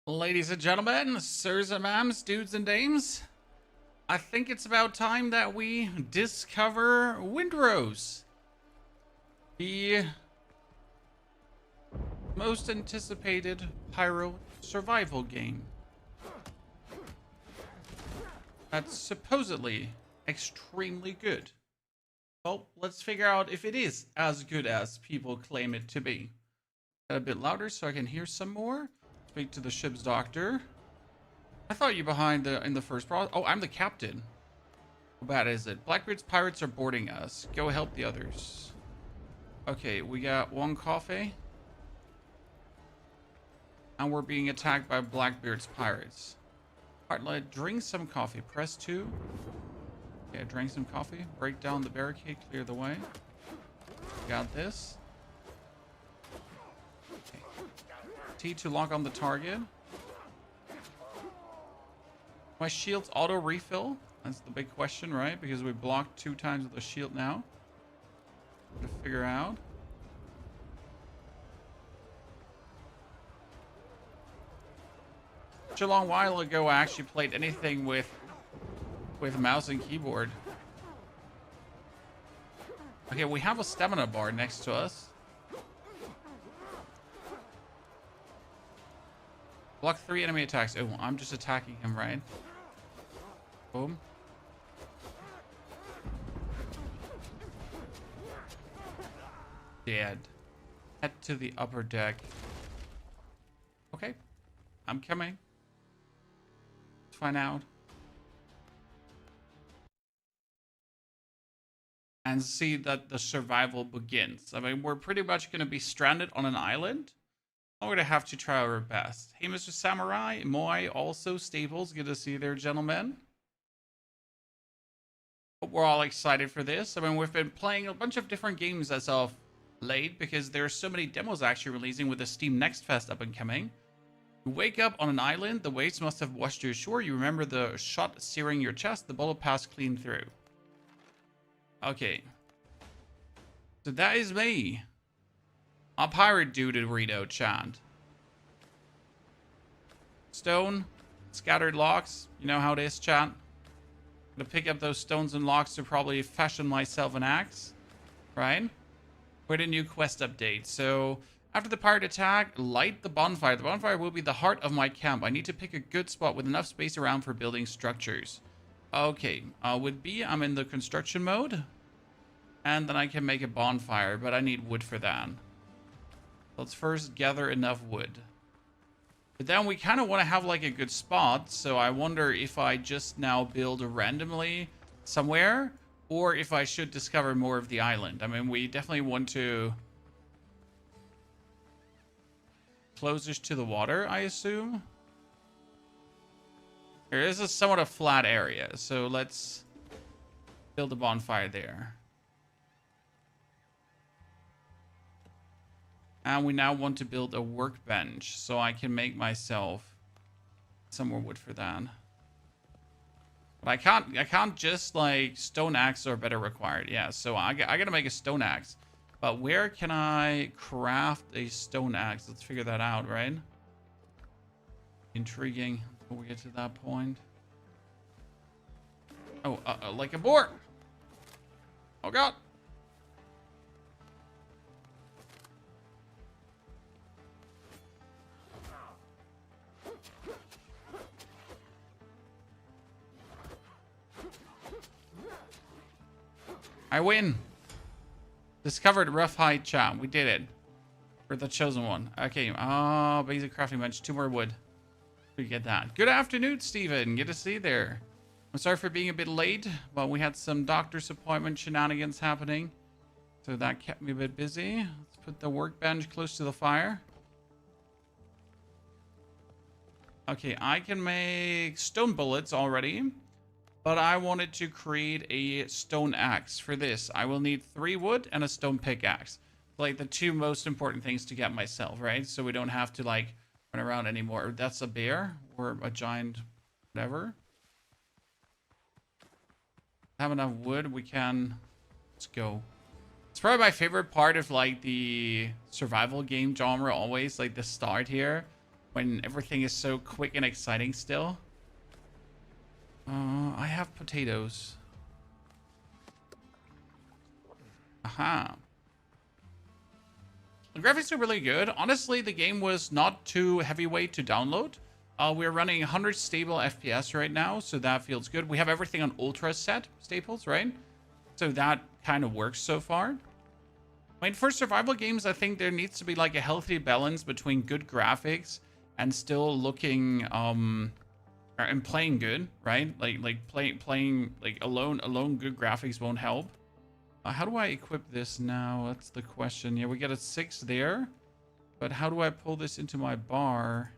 Ladies and gentlemen, sirs and ma'ams, dudes and dames, I think it's about time that we discover Windrose, the most anticipated pyro survival game that's supposedly extremely good. Well, let's figure out if it is as good as people claim it to be. A bit louder so I can hear some more. Speak to the ship's doctor. I thought you behind in the first process. Oh, I'm the captain. How bad is it? Blackbeard's pirates are boarding us. Go help the others. Okay, we got one coffee. And we're being attacked by Blackbeard's pirates. Alright, drink some coffee. Press 2. Okay, drink some coffee. Break down the barricade. Clear the way. Got this. T to lock on the target. My shield's auto refill. That's the big question, right? Because we blocked 2 times with the shield now. To figure out. Such a long while ago, I actually played anything with mouse and keyboard. Okay, we have a stamina bar next to us. Block 3 enemy attacks. Oh, I'm just attacking him, right? Boom. Dead. Head to the upper deck. Okay. I'm coming. Let's find out. And see that the survival begins. I mean, we're pretty much going to be stranded on an island. We're going to have to try our best. Hey, Mr. Samurai. Moi, also Staples. Good to see you there, gentlemen. Hope we're all excited for this. I mean, we've been playing a bunch of different games as of late because there are so many demos actually releasing with the Steam Next Fest up and coming. You wake up on an island. The waves must have washed you ashore. You remember the shot searing your chest. The bullet passed clean through. Okay. So that is me. A pirate dude in Reno chant. Stone, scattered locks. You know how it is, chat. Gonna pick up those stones and locks to probably fashion myself an axe. Right? With a new quest update. So, after the pirate attack, light the bonfire. The bonfire will be the heart of my camp. I need to pick a good spot with enough space around for building structures. Okay. With B, I'm in the construction mode. And then I can make a bonfire, but I need wood for that. Let's first gather enough wood. But then we kind of want to have like a good spot. So I wonder if I just now build randomly somewhere. Or if I should discover more of the island. I mean, we definitely want to... closest to the water, I assume. Here is a somewhat a flat area. So let's build a bonfire there. And we now want to build a workbench so I can make myself some more wood for that. But I can't just like stone axe or better required. Yeah, so I gotta make a stone axe. But where can I craft a stone axe? Let's figure that out, right? Intriguing before we get to that point. Oh, like a boar. Oh God. I win. Discovered rough hide chat. We did it. We're the chosen one. Okay. Basic crafting bench. 2 more wood. We get that. Good afternoon, Steven. Good to see you there. I'm sorry for being a bit late, but we had some doctor's appointment shenanigans happening. So that kept me a bit busy. Let's put the workbench close to the fire. Okay, I can make stone bullets already. But I wanted to create a stone axe. For this, I will need 3 wood and a stone pickaxe. Like the 2 most important things to get myself, right? So we don't have to like run around anymore. That's a bear or a giant whatever. Have enough wood, we can... Let's go. It's probably my favorite part of like the survival game genre always. Like the start here. when everything is so quick and exciting still. I have potatoes. Aha. The graphics are really good. Honestly, the game was not too heavyweight to download. We're running 100 stable FPS right now, so that feels good. We have everything on ultra set staples, right? So that kind of works so far. I mean, for survival games, I think there needs to be like a healthy balance between good graphics and still looking and playing good, right? Like playing like alone good graphics won't help. How do I equip this now? That's the question. Yeah, we got a 6 there, but how do I pull this into my bar?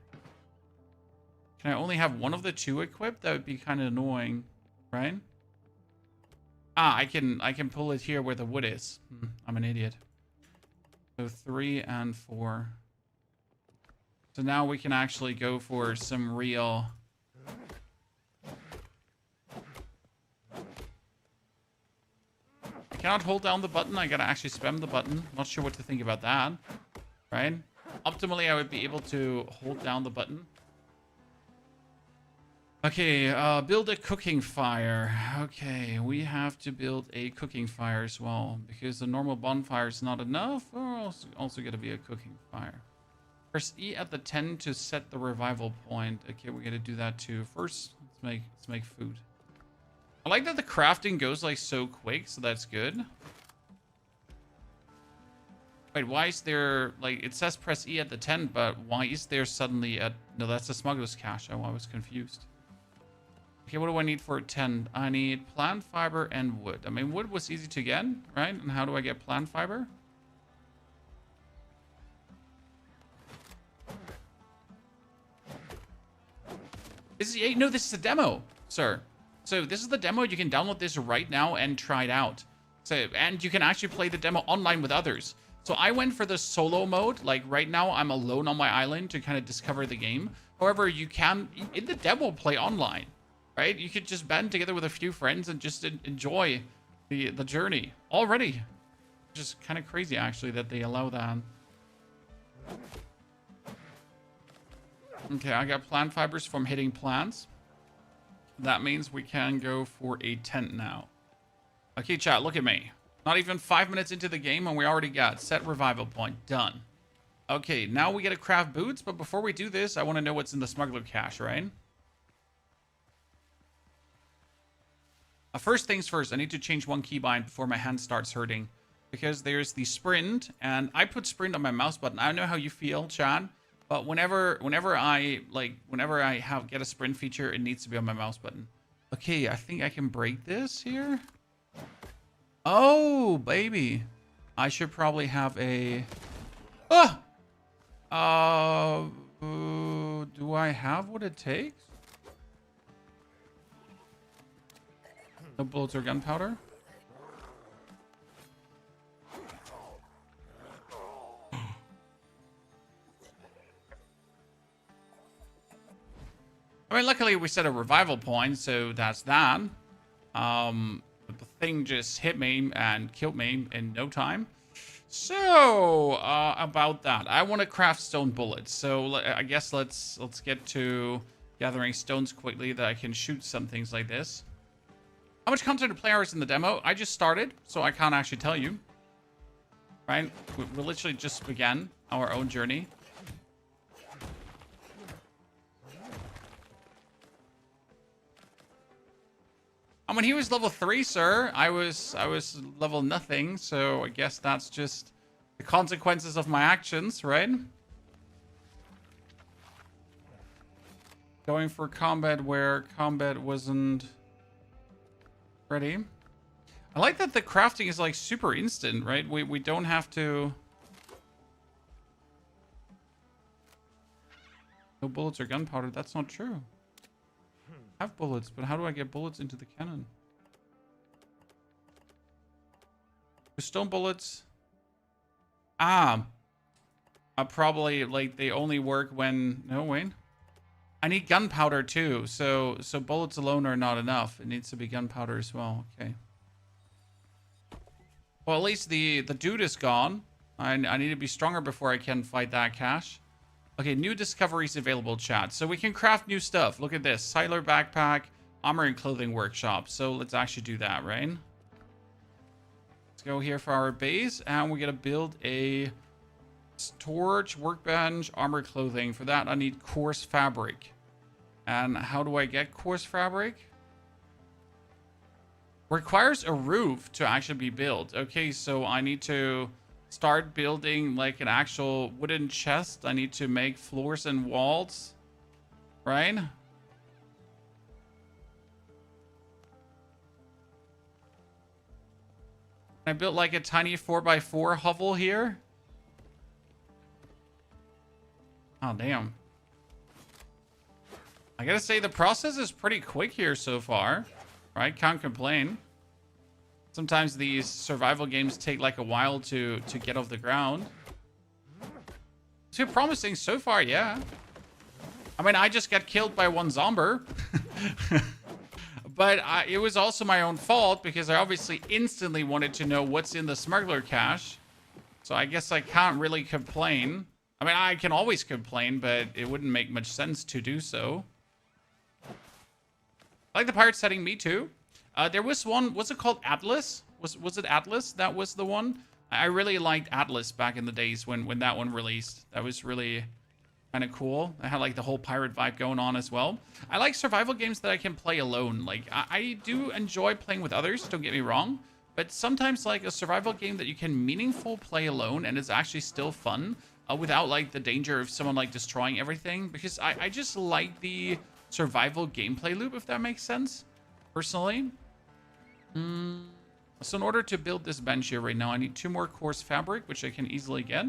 Can I only have one of the 2 equipped? That would be kind of annoying, right? Ah, I can pull it here where the wood is. I'm an idiot. So 3 and 4. So now we can actually go for some real... I cannot hold down the button. I gotta actually spam the button. Not sure what to think about that, right? Optimally, I would be able to hold down the button. Okay, build a cooking fire. Okay, we have to build a cooking fire as well, because the normal bonfire is not enough. Or also gonna be a cooking fire. Press E at the 10 to set the revival point. Okay, we're gonna do that too. First, let's make food. I like that the crafting goes like so quick, so that's good. Wait, why is there like it says press E at the 10, but why is there suddenly at no? That's the smuggler's cache. Oh, I was confused. Okay, what do I need for 10? I need plant fiber and wood. I mean, wood was easy to get, right? And how do I get plant fiber? This is no, this is a demo, sir. So this is the demo. You can download this right now and try it out. So and you can actually play the demo online with others. So I went for the solo mode. Like right now, I'm alone on my island to kind of discover the game. However, you can in the demo play online. Right? You could just band together with a few friends and just enjoy the journey already. Just kind of crazy, actually, that they allow that. Okay, I got plant fibers from hitting plants. That means we can go for a tent now. Okay, chat, look at me. Not even 5 minutes into the game and we already got set revival point. Done. Okay, now we get to craft boots, but before we do this, I want to know what's in the smuggler cache, right? First things first, I need to change one keybind before my hand starts hurting. Because there's the sprint, and I put sprint on my mouse button. I don't know how you feel, chat, but whenever I get a sprint feature, it needs to be on my mouse button. Okay, I think I can break this here. Oh, baby. I should probably have a... do I have what it takes? No bullets or gunpowder? I mean, luckily we set a revival point, so that's that. But the thing just hit me and killed me in no time. So, about that. I want to craft stone bullets. So, I guess let's get to gathering stones quickly that I can shoot some things like this. How much content to play hours in the demo? I just started, so I can't actually tell you. Right? We literally just began our own journey. I mean, he was level 3, sir. I was level nothing, so I guess that's just the consequences of my actions, right? Going for combat where combat wasn't ready. I like that the crafting is like super instant, right? We don't have to... No bullets or gunpowder, that's not true. I have bullets, but how do I get bullets into the cannon? The stone bullets... I probably, like, they only work when... No, wait. I need gunpowder, too. So bullets alone are not enough. It needs to be gunpowder as well. Okay. Well, at least the dude is gone. I need to be stronger before I can fight that cache. Okay, new discoveries available, chat. So we can craft new stuff. Look at this. Siler backpack, armor and clothing workshop. So let's actually do that, right? Let's go here for our base. And we're going to build a storage, workbench, armor, clothing. For that, I need coarse fabric. And how do I get coarse fabric? Requires a roof to actually be built. Okay, so I need to start building like an actual wooden chest. I need to make floors and walls, right? I built like a tiny 4x4 hovel here. Oh, damn. I gotta say, the process is pretty quick here so far, right? Can't complain. Sometimes these survival games take like a while to get off the ground. Too promising so far, yeah. I mean, I just got killed by one zombie. But it was also my own fault because I obviously instantly wanted to know what's in the smuggler cache. So I guess I can't really complain. I mean, I can always complain, but it wouldn't make much sense to do so. I like the pirate setting, me too. There was one, what's it called? Atlas? Was it Atlas? That was the one? I really liked Atlas back in the days when that one released. That was really kind of cool. I had like the whole pirate vibe going on as well. I like survival games that I can play alone. Like, I do enjoy playing with others, don't get me wrong. But sometimes like a survival game that you can meaningful play alone and it's actually still fun without like the danger of someone like destroying everything. Because I just like the survival gameplay loop, if that makes sense, personally. So in order to build this bench here right now, I need 2 more coarse fabric, which I can easily get.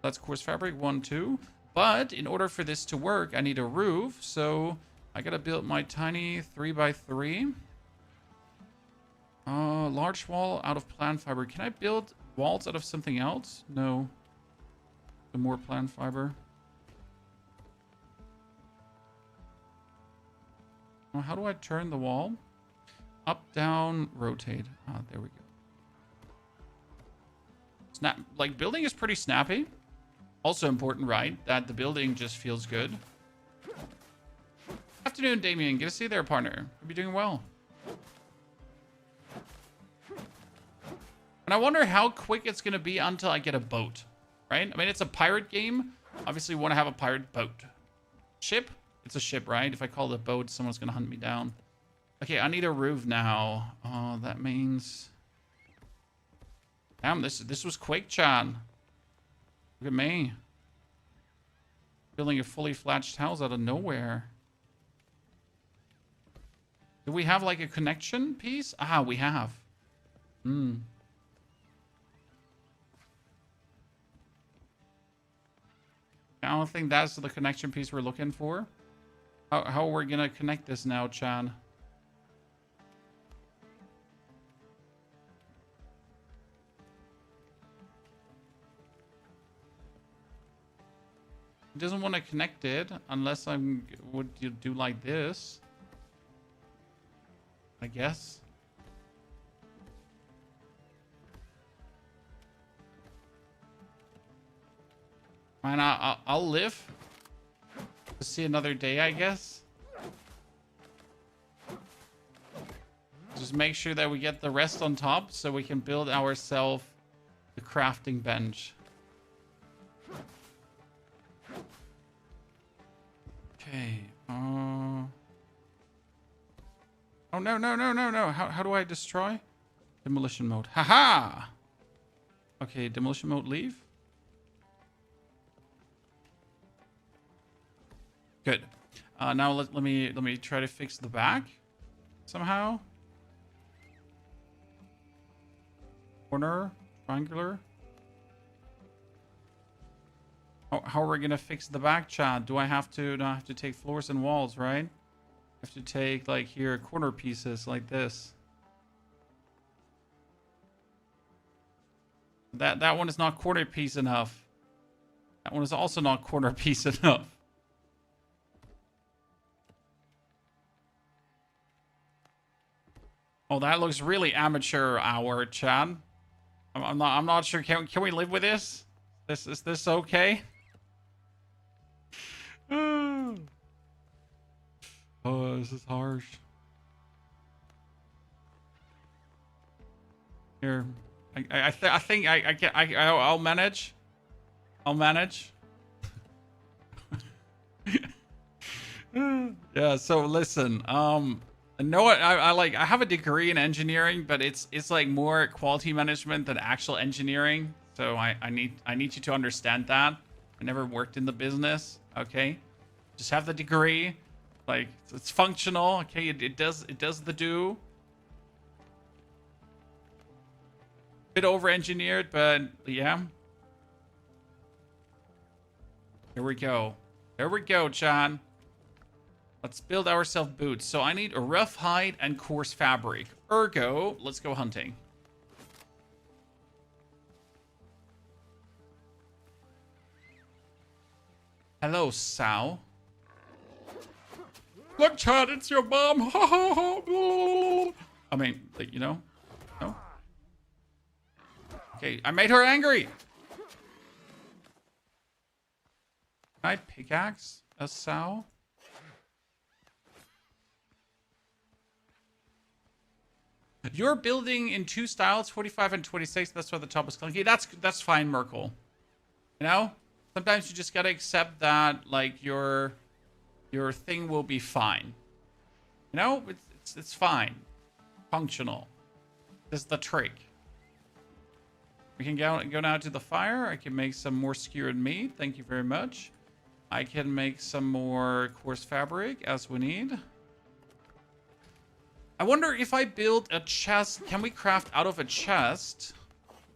That's coarse fabric, 1, 2. But in order for this to work, I need a roof. So I gotta build my tiny 3x3. Large wall out of plant fiber. Can I build walls out of something else? No. Some more plant fiber. Oh, how do I turn the wall? Up, down, rotate. Ah, there we go. Snap. Like, building is pretty snappy. Also important, right? That the building just feels good. Afternoon, Damien. Good to see you there, partner. Hope you're doing well. And I wonder how quick it's going to be until I get a boat, right? I mean, it's a pirate game. Obviously, we want to have a pirate boat. Ship? It's a ship, right? If I call it a boat, someone's going to hunt me down. Okay, I need a roof now. Oh, that means... Damn, this was quick, Chan. Look at me. Building a fully flatched house out of nowhere. Do we have like a connection piece? Ah, we have. I don't think that's the connection piece we're looking for. How are we gonna connect this now, Chan? It doesn't want to connect it unless would you do like this? I guess. Man, I'll live to see another day, I guess. Just make sure that we get the rest on top so we can build ourselves the crafting bench. Okay. Oh, no, no, no, no, no. How do I destroy? Demolition mode. Haha! Okay, demolition mode, leave. Good. Now let me try to fix the back somehow. Corner, triangular. How are we gonna fix the back, Chad? Do I have to take floors and walls, right? I have to take like here corner pieces like this. That one is not corner piece enough. That one is also not corner piece enough. Oh, that looks really amateur hour, Chad. I'm not sure. Can we live with this? Is this okay? Oh, this is harsh. Here, I think I can I'll manage. I'll manage. Yeah. So listen. I know what I like. I have a degree in engineering, but it's like more quality management than actual engineering. So I need you to understand that. I never worked in the business. Okay, just have the degree. Like it's functional. Okay, it does the do. Bit over engineered, but yeah. Here we go. There we go, John. Let's build ourselves boots. So I need a rough hide and coarse fabric. Ergo, let's go hunting. Hello, Sow. Look, Chad, it's your mom. I mean, like, you know? No? Okay, I made her angry. Can I pickaxe a sow? You're building in two styles, 45 and 26. That's why the top is clunky. That's fine, Merkel. You know? Sometimes you just gotta accept that, like, your thing will be fine. You know? It's fine. Functional. This is the trick. We can go now to the fire. I can make some more skewered meat. Thank you very much. I can make some more coarse fabric as we need. I wonder if I build a chest, can we craft out of a chest?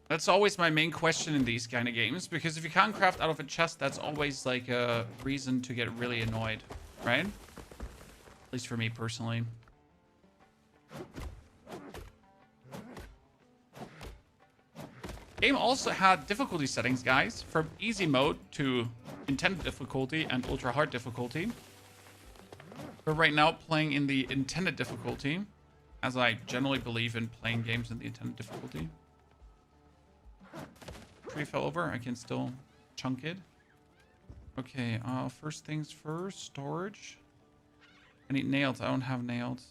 That's always my main question in these kind of games, because if you can't craft out of a chest, that's always like a reason to get really annoyed, right? At least for me personally. Game also had difficulty settings, guys, from easy mode to intended difficulty and ultra hard difficulty. We're right now playing in the intended difficulty, as I generally believe in playing games in the intended difficulty. Tree fell over. I can still chunk it. Okay, first things first, storage. I need nails. I don't have nails.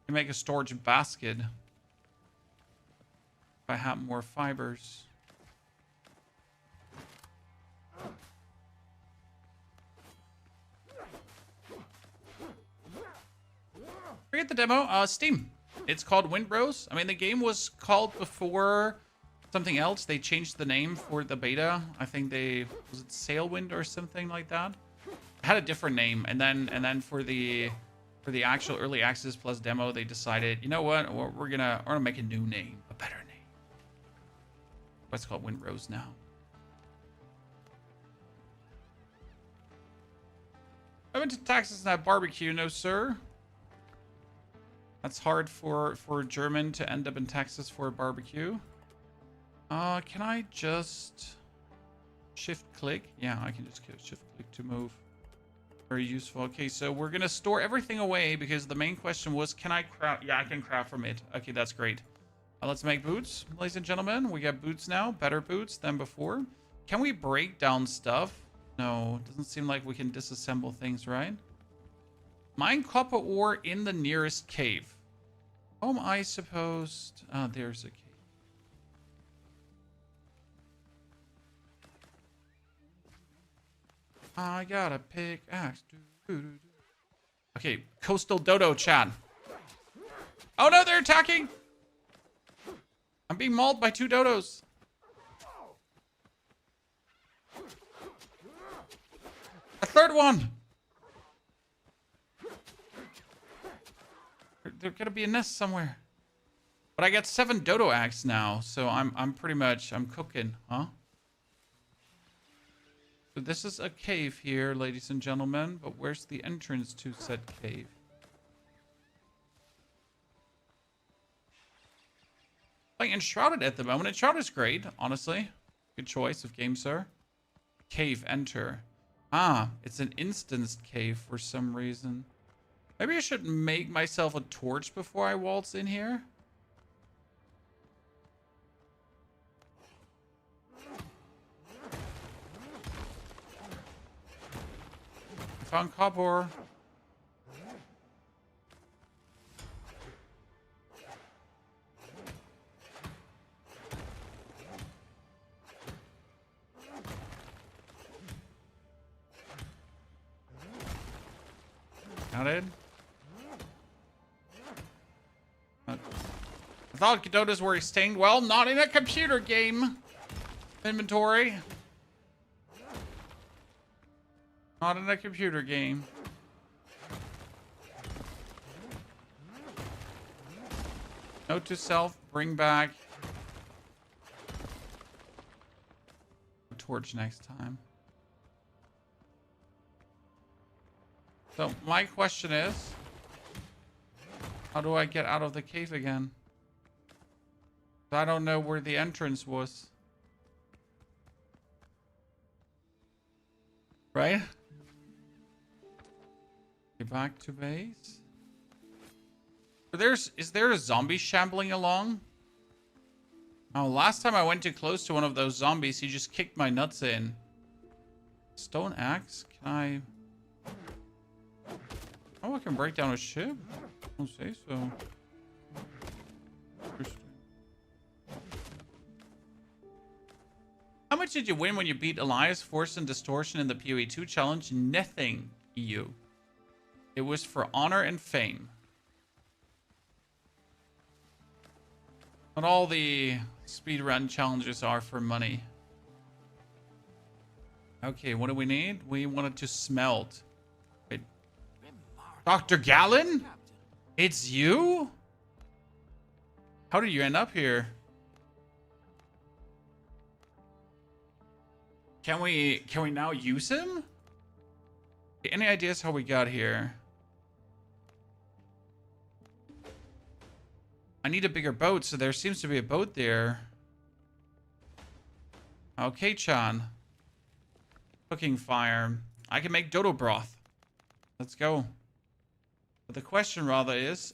I can make a storage basket if I have more fibers. Forget the demo. Steam. It's called Windrose. I mean, the game was called before something else. They changed the name for the beta. I think was it Sailwind or something like that. It had a different name, and then for the actual early access plus demo, they decided, you know what, we're gonna make a new name, a better name. What's called Windrose now. I went to Texas and had barbecue. No, sir. That's hard for a German to end up in Texas for a barbecue. Can I just shift click? Yeah, I can just shift click to move. Very useful. Okay, so we're gonna store everything away because the main question was, can I craft? Yeah, I can craft from it. Okay, that's great. Let's make boots, ladies and gentlemen. We got boots now, better boots than before. Can we break down stuff? No, doesn't seem like we can disassemble things, right? Mine copper ore in the nearest cave. How am I supposed? Oh, there's a cave. I got a pickaxe. Okay, coastal dodo chat. Oh no, they're attacking! I'm being mauled by two dodos. A third one! There's gotta be a nest somewhere. But I got 7 dodo eggs now, so I'm pretty much cooking, huh? So this is a cave here, ladies and gentlemen, but where's the entrance to said cave? Like Enshrouded at the moment. Enshrouded is great, honestly. Good choice of game, sir. Cave, enter. Ah, it's an instanced cave for some reason. Maybe I should make myself a torch before I waltz in here. I found copper. Got it. I thought Cadotas were extinct. Well, not in a computer game. Inventory. Not in a computer game. Note to self, bring back a torch next time. So my question is, how do I get out of the cave again? I don't know where the entrance was. Right? Get back to base. Is there a zombie shambling along? Oh, last time I went too close to one of those zombies, he just kicked my nuts in. Stone axe? Can I... Oh, I can break down a ship? I don't say so. Interesting. How much did you win when you beat Elias, Force, and Distortion in the PoE 2 challenge? Nothing, EU. It was for honor and fame. Not all the speedrun challenges are for money. Okay, what do we need? We wanted to smelt. Wait. Dr. Gallon? It's you? How did you end up here? Can we now use him? Any ideas how we got here? I need a bigger boat, so there seems to be a boat there. Okay, Chan. Cooking fire. I can make dodo broth. Let's go. But the question rather is,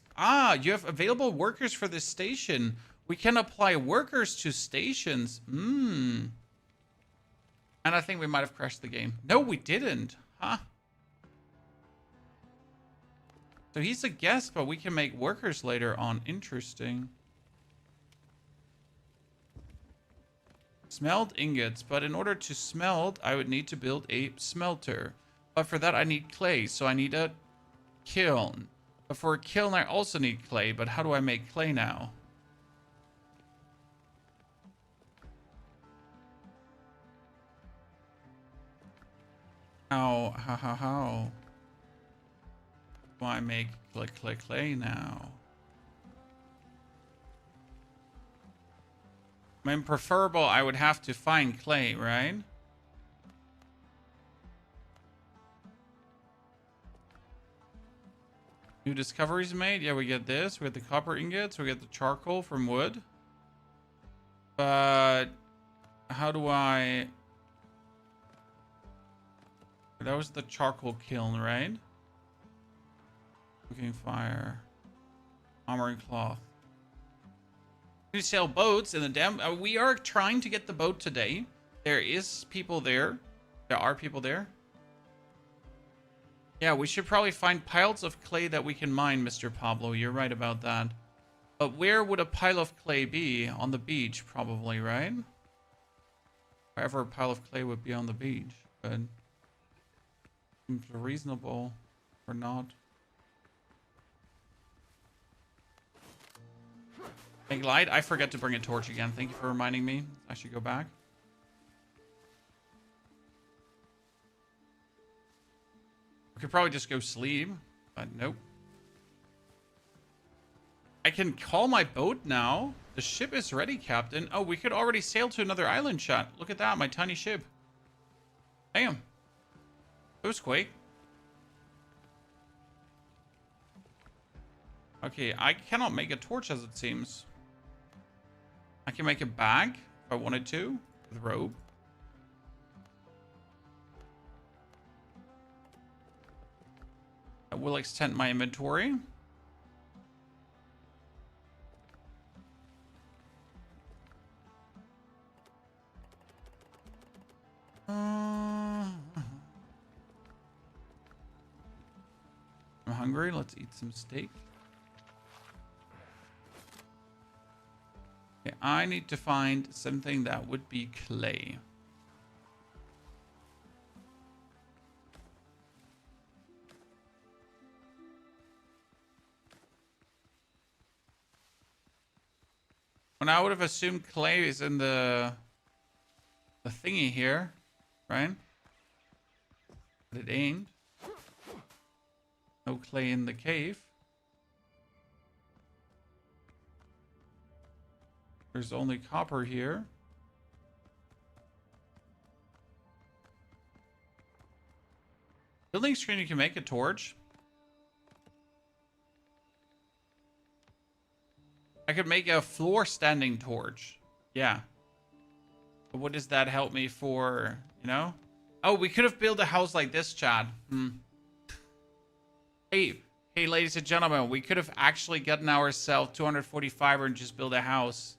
you have available workers for this station. We can apply workers to stations. And I think we might have crashed the game. No, we didn't. Huh? So he's a guest, but we can make workers later on. Interesting. Smelt ingots. But in order to smelt, I would need to build a smelter. But for that, I need clay. So I need a kiln. But for a kiln, I also need clay. But how do I make clay now? How do I make clay now? I mean, preferable, I would have to find clay, right? New discoveries made. Yeah, we get this. We get the copper ingots. We get the charcoal from wood. But how do I... That was the charcoal kiln, right? Cooking fire. Armor and cloth. We sell boats in the dam. We are trying to get the boat today. There is people there. There are people there. Yeah, we should probably find piles of clay that we can mine, Mr. Pablo. You're right about that. But where would a pile of clay be? On the beach, probably, right? Wherever a pile of clay would be on the beach. But seems reasonable or not. Make light. I forget to bring a torch again. Thank you for reminding me. I should go back. We could probably just go sleep, but nope. I can call my boat now. The ship is ready, Captain. Oh, we could already sail to another island shot. Look at that, my tiny ship. Damn. It was quick. Okay, I cannot make a torch as it seems. I can make a bag if I wanted to with rope. That will extend my inventory. I'm hungry. Let's eat some steak. Okay, I need to find something that would be clay. When I would have assumed clay is in the thingy here, right? But it ain't. No clay in the cave. There's only copper here. Building screen, you can make a torch. I could make a floor standing torch. Yeah. But what does that help me for, you know? Oh, we could have built a house like this, Chad. Hey, ladies and gentlemen, we could have actually gotten ourselves 245 and just build a house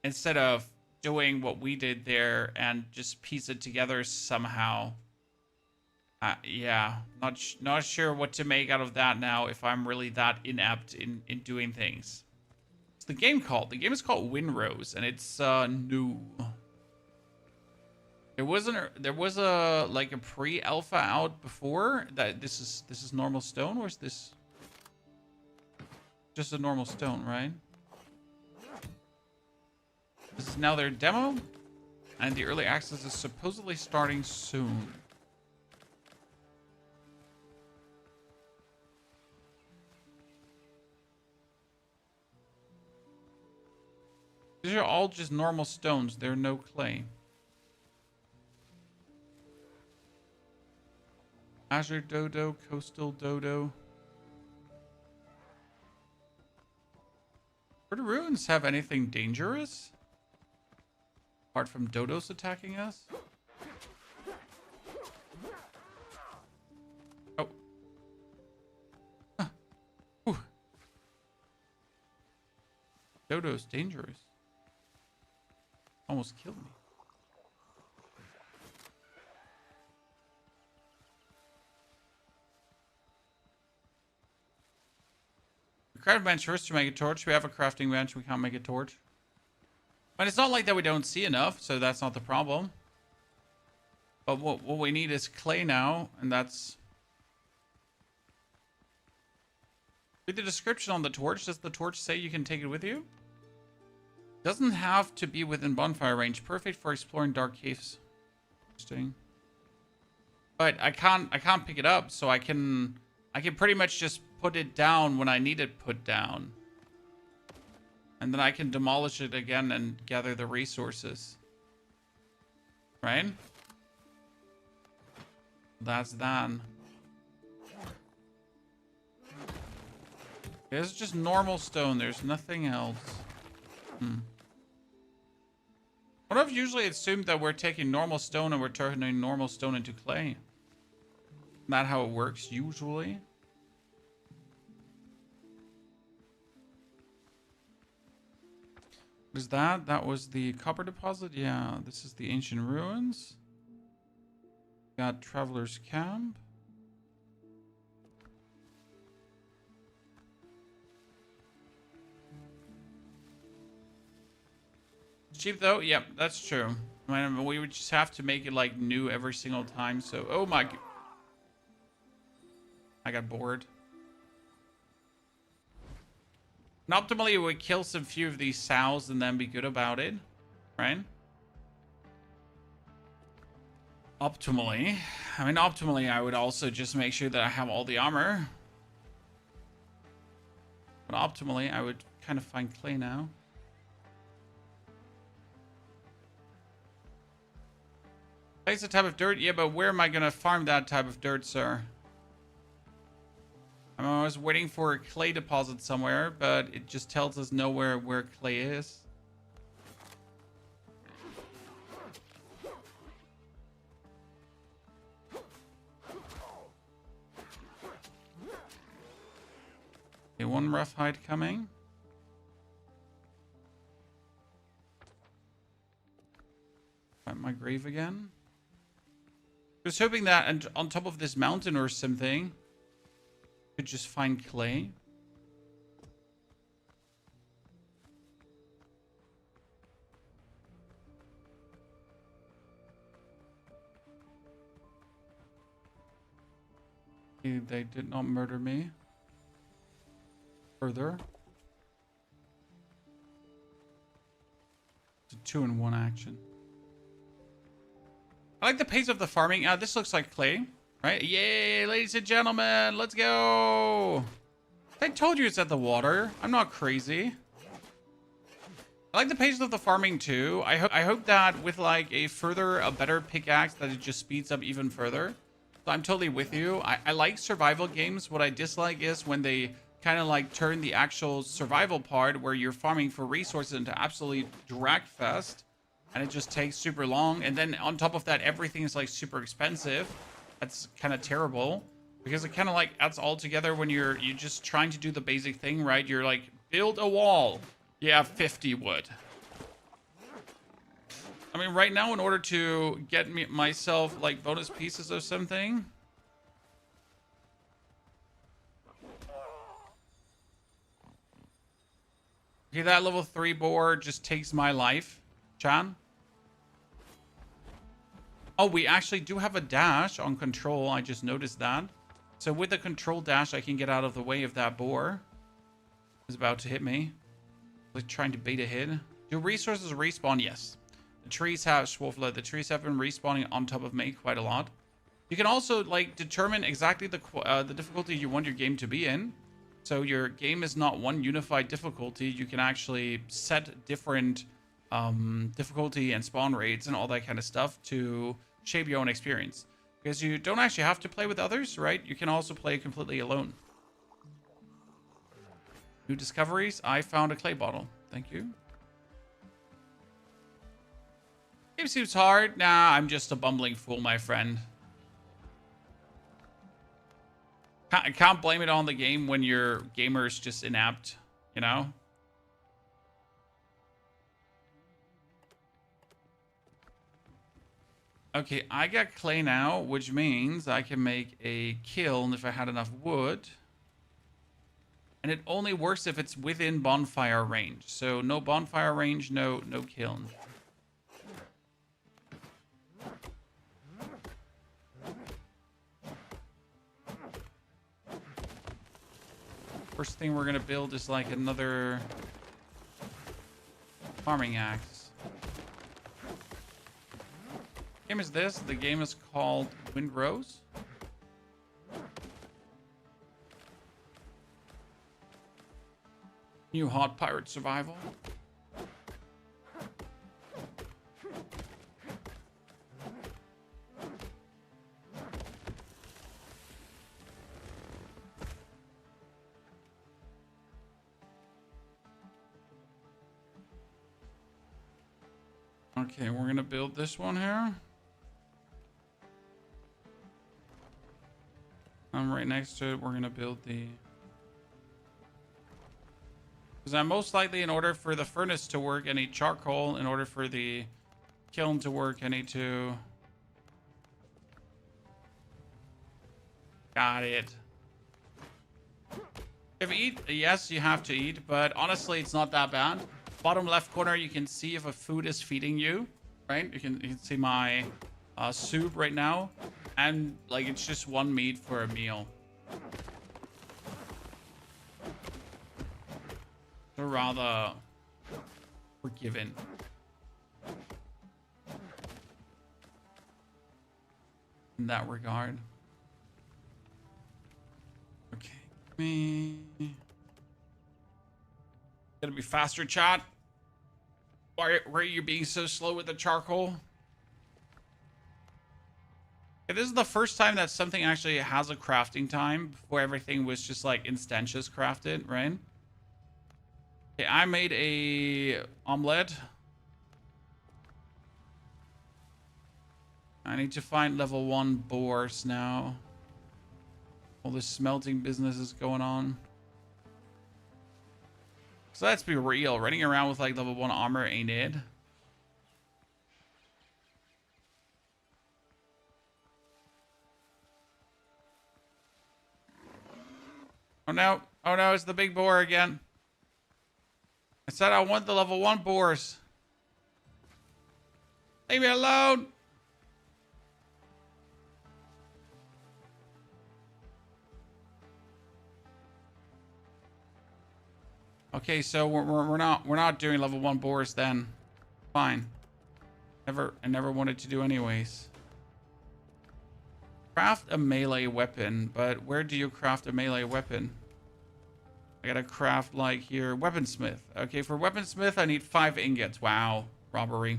instead of doing what we did there and just piece it together somehow. Yeah, not sure what to make out of that now if I'm really that inept in doing things. What's the game called? The game is called Windrose, and it's new. There was a like a pre-alpha out before that. This is normal stone, or is this just a normal stone, right? This is now their demo, and the early access is supposedly starting soon. These are all just normal stones. They're no clay. Azure Dodo, Coastal Dodo. Do the ruins have anything dangerous? Apart from dodos attacking us? Oh. Huh. Ooh. Dodo's dangerous. Almost killed me. Craft bench first to make a torch. We have a crafting bench. We can't make a torch. But it's not like that we don't see enough, so that's not the problem. But what we need is clay now, and that's... Read the description on the torch. Does the torch say you can take it with you? Doesn't have to be within bonfire range. Perfect for exploring dark caves. Interesting. But I can't pick it up, so I can pretty much just put it down when I need it put down. And then I can demolish it again and gather the resources. Right? That's done. It's just normal stone. There's nothing else. What I've usually assumed that we're taking normal stone and we're turning normal stone into clay. Not how it works usually. What is that? That was the copper deposit? Yeah, this is the ancient ruins. Got Traveler's Camp. Cheap though? Yep, that's true. I mean, we would just have to make it like new every single time. So, oh my. I got bored. And optimally, we would kill some few of these sows and then be good about it. Right? Optimally. I mean, optimally, I would also just make sure that I have all the armor. But optimally, I would kind of find clay now. Clay's a type of dirt? Yeah, but where am I going to farm that type of dirt, sir? I was waiting for a clay deposit somewhere, but it just tells us nowhere where clay is. Okay, one rough hide coming. Find my grave again. I was hoping that and on top of this mountain or something, could just find clay. Okay, they did not murder me. Further. 2-in-1 action. I like the pace of the farming. This looks like clay, right? Yay, ladies and gentlemen, let's go. I told you it's at the water. I'm not crazy. I like the pace of the farming too. I hope that with like a better pickaxe that it just speeds up even further. So I'm totally with you. I like survival games. What I dislike is when they kind of like turn the actual survival part where you're farming for resources into absolutely drag fest. And it just takes super long. And then on top of that, everything is like super expensive. That's kind of terrible. Because it kind of like adds all together when you're just trying to do the basic thing, right? You're like, build a wall. You have 50 wood. I mean, right now, in order to get myself like bonus pieces or something. Okay, that level 3 boar just takes my life, Chan. Oh, we actually do have a dash on control. I just noticed that. So with the control dash, I can get out of the way of that boar. He's about to hit me. Like trying to bait a hit. Do resources respawn? Yes. The trees have Schwafler. The trees have been respawning on top of me quite a lot. You can also like determine exactly the difficulty you want your game to be in. So your game is not one unified difficulty. You can actually set different difficulty and spawn rates and all that kind of stuff to shape your own experience. Because you don't actually have to play with others, right? You can also play completely alone. New discoveries. I found a clay bottle. Thank you. Game seems hard. Nah, I'm just a bumbling fool, my friend. I can't blame it on the game when your gamer is just inept, you know? Okay, I got clay now, which means I can make a kiln if I had enough wood. And it only works if it's within bonfire range. So no bonfire range, no kiln. First thing we're gonna build is like another farming axe. What game is this? The game is called Windrose. New hot pirate survival. Okay, we're gonna build this one here. Right next to it, we're gonna build the... Because I'm most likely, in order for the furnace to work, I need charcoal. In order for the kiln to work, I need to... Got it. If you eat, yes, you have to eat, but honestly, it's not that bad. Bottom left corner, you can see if a food is feeding you, right? You can see my soup right now, and like it's just one meat for a meal. So rather forgiven. In that regard. Okay, me. Gotta be faster, chat. Why are you being so slow with the charcoal? Okay, this is the first time that something actually has a crafting time. Before everything was just like instantious crafted, right? Okay, I made a omelet. I need to find level 1 boars now. All this smelting business is going on. So let's be real. Running around with like level 1 armor ain't it. Oh no. Oh no, it's the big boar again. I said I want the level 1 boars. Leave me alone. Okay, so we're not doing level 1 boars then. Fine. I never wanted to do anyways. Craft a melee weapon, but where do you craft a melee weapon? I gotta craft like here, weaponsmith. Okay, for weaponsmith, I need 5 ingots. Wow, robbery.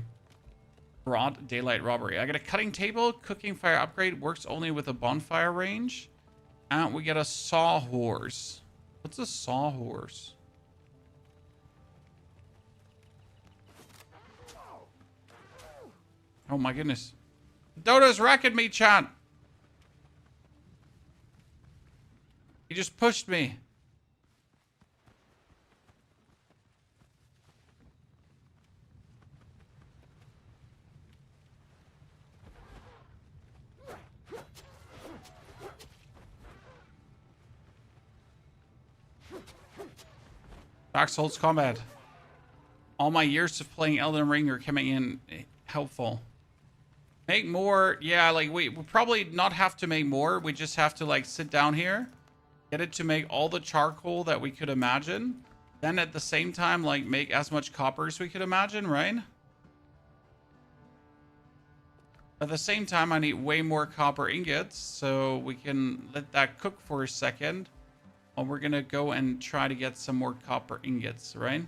Broad daylight robbery. I got a cutting table, cooking fire upgrade, works only with a bonfire range. And we get a sawhorse. What's a sawhorse? Oh my goodness. Dodo's wrecking me, chat. He just pushed me. Dark Souls combat. All my years of playing Elden Ring are coming in helpful. Make more. Yeah, like we probably not have to make more. We just have to like sit down here, get it to make all the charcoal that we could imagine. Then at the same time, like make as much copper as we could imagine, right? At the same time, I need way more copper ingots, so we can let that cook for a second. Well, we're gonna go and try to get some more copper ingots, right?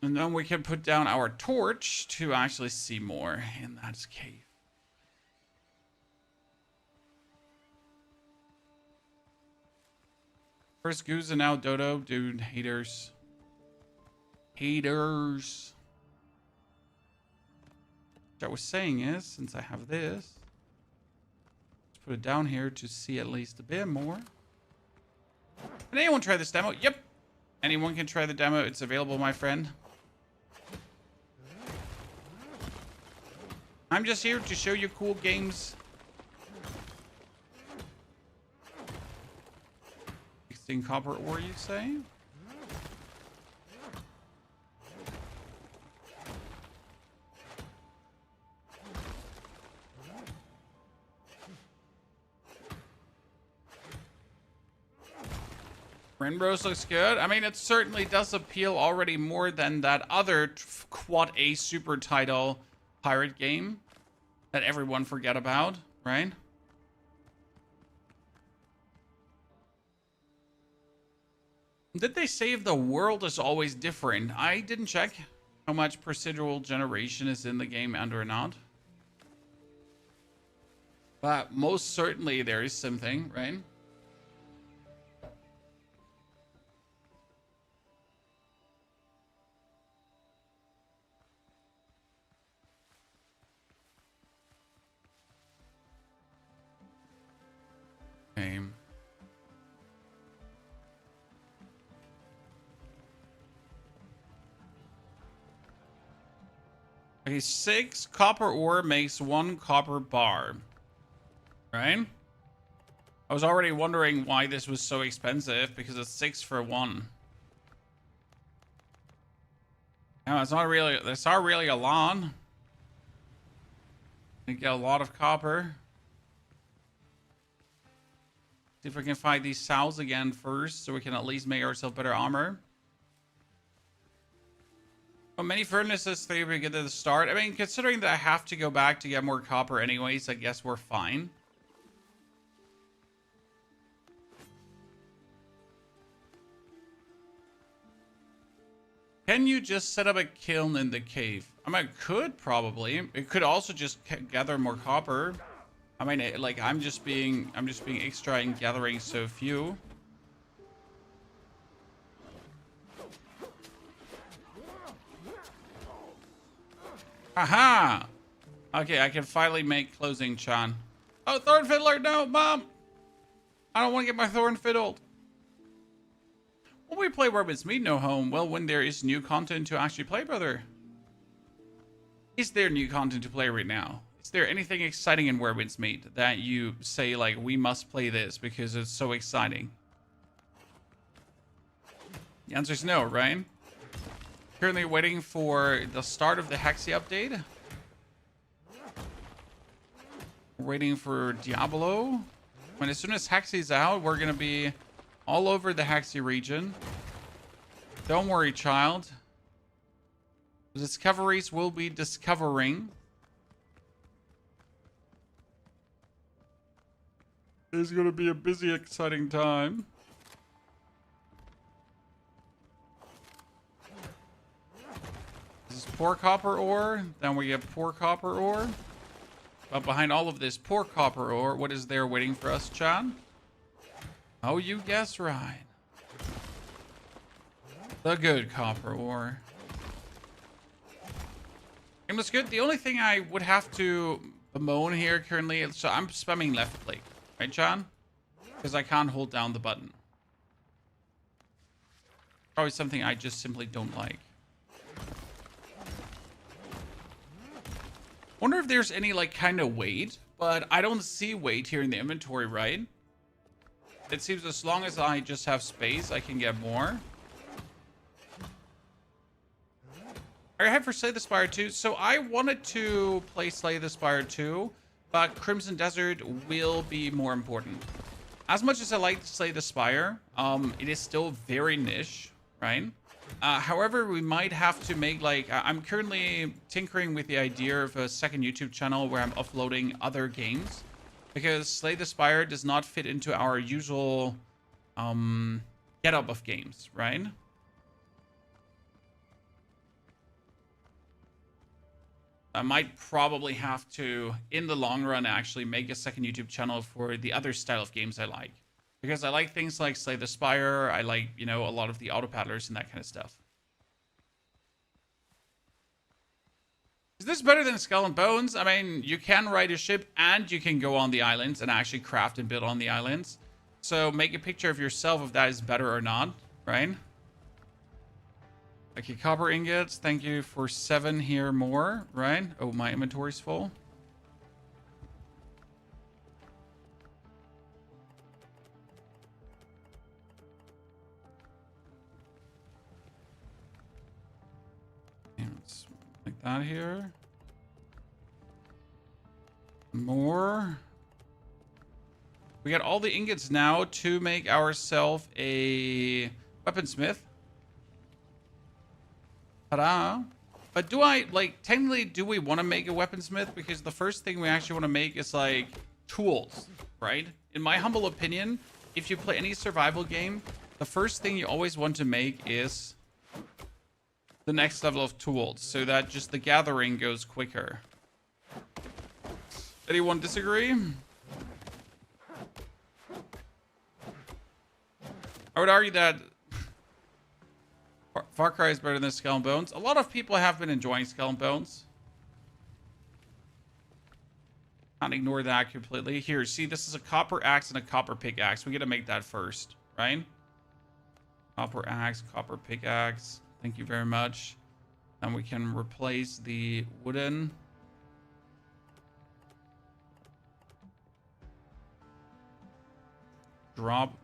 And then we can put down our torch to actually see more in that cave. First Goose and now Dodo. Dude, haters. Haters. What I was saying is, since I have this, let's put it down here to see at least a bit more. Can anyone try this demo? Yep. Anyone can try the demo. It's available, my friend. I'm just here to show you cool games. 16 copper ore, you say? Windrose looks good. I mean, it certainly does appeal already more than that other quad A super title pirate game that everyone forget about, right? Did they say if the world is always different? I didn't check how much procedural generation is in the game and or not. But most certainly there is something, right? Game. Okay, 6 copper ore makes 1 copper bar. Right? I was already wondering why this was so expensive because it's 6 for 1. No, it's not really, that's not really a lot. You get a lot of copper. See if we can find these sows again first so we can at least make ourselves better armor. Well, many furnaces 3 we get at the start. I mean, considering that I have to go back to get more copper anyways, I guess we're fine. Can you just set up a kiln in the cave? I mean, I could probably. It could also just gather more copper. I mean, like I'm just being extra in gathering so few. Aha! Okay, I can finally make closing, Chan. Oh, Thorn Fiddler, no, Mom! I don't want to get my Thorn fiddled. When we play Where It's Meet No Home, well, when there is new content to actually play, brother. Is there new content to play right now? Is there anything exciting in Where It's Meet that you say, like, we must play this because it's so exciting? The answer is no, right? Currently waiting for the start of the Hexy update. We're waiting for Diablo. When as soon as Hexy's out, we're gonna be all over the Hexy region. Don't worry, child. The discoveries will be discovering. It's going to be a busy, exciting time. This is poor copper ore. Then we get poor copper ore. But behind all of this poor copper ore, what is there waiting for us, Chan? Oh, you guess right. The good copper ore. It was good. The only thing I would have to bemoan here currently, so I'm spamming left click, right, Chan? Because I can't hold down the button. Probably something I just simply don't like. Wonder if there's any like kind of weight, but I don't see weight here in the inventory, right? It seems as long as I just have space, I can get more. I have for Slay the Spire 2. So I wanted to play Slay the Spire 2, but Crimson Desert will be more important. As much as I like to Slay the Spire, it is still very niche, right? However, we might have to make like, I'm currently tinkering with the idea of a second YouTube channel where I'm uploading other games, because Slay the Spire does not fit into our usual getup of games, right? I might probably have to, in the long run, actually make a second YouTube channel for the other style of games I like. Because I like things like Slay the Spire, I like, you know, a lot of the auto paddlers and that kind of stuff. Is this better than Skull and Bones? I mean, you can ride a ship and you can go on the islands and actually craft and build on the islands. So make a picture of yourself if that is better or not, right? Okay, copper ingots. Thank you for 7 here more, right? Oh, my inventory's full. Let's like that here. More. We got all the ingots now to make ourselves a weaponsmith. Ta-da. But do I, like, technically, do we want to make a weaponsmith? Because the first thing we actually want to make is, like, tools, right? In my humble opinion, if you play any survival game, the first thing you always want to make is the next level of tools, so that just the gathering goes quicker. Anyone disagree? I would argue that Far Cry is better than Skull and Bones. A lot of people have been enjoying Skull and Bones. Can't ignore that completely. Here, see, this is a copper axe and a copper pickaxe. We gotta make that first, right? Copper axe, copper pickaxe. Thank you very much. And we can replace the wooden. Drop.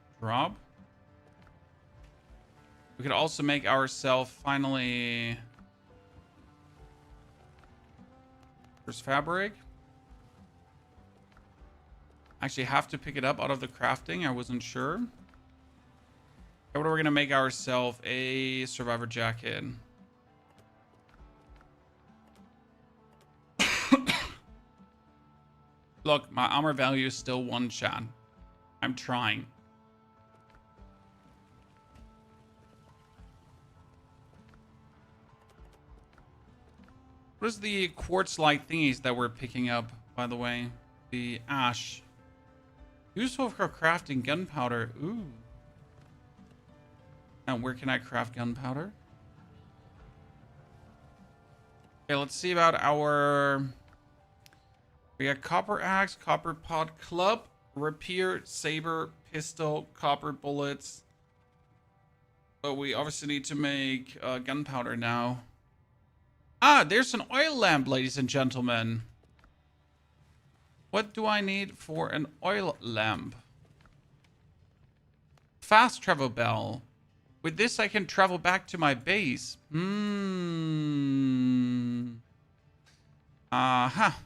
We could also make ourselves finally first fabric. Actually have to pick it up out of the crafting. I wasn't sure. Okay, what are we gonna make ourselves? A survivor jacket. Look, my armor value is still 1 chat. I'm trying. What is the quartz-like thingies that we're picking up, by the way? The ash. Useful for crafting gunpowder. Ooh. And where can I craft gunpowder? Okay, let's see about our... We got copper axe, copper pot club, rapier, saber, pistol, copper bullets. But we obviously need to make gunpowder now. Ah, there's an oil lamp, ladies and gentlemen. What do I need for an oil lamp? Fast travel bell. With this, I can travel back to my base. Aha.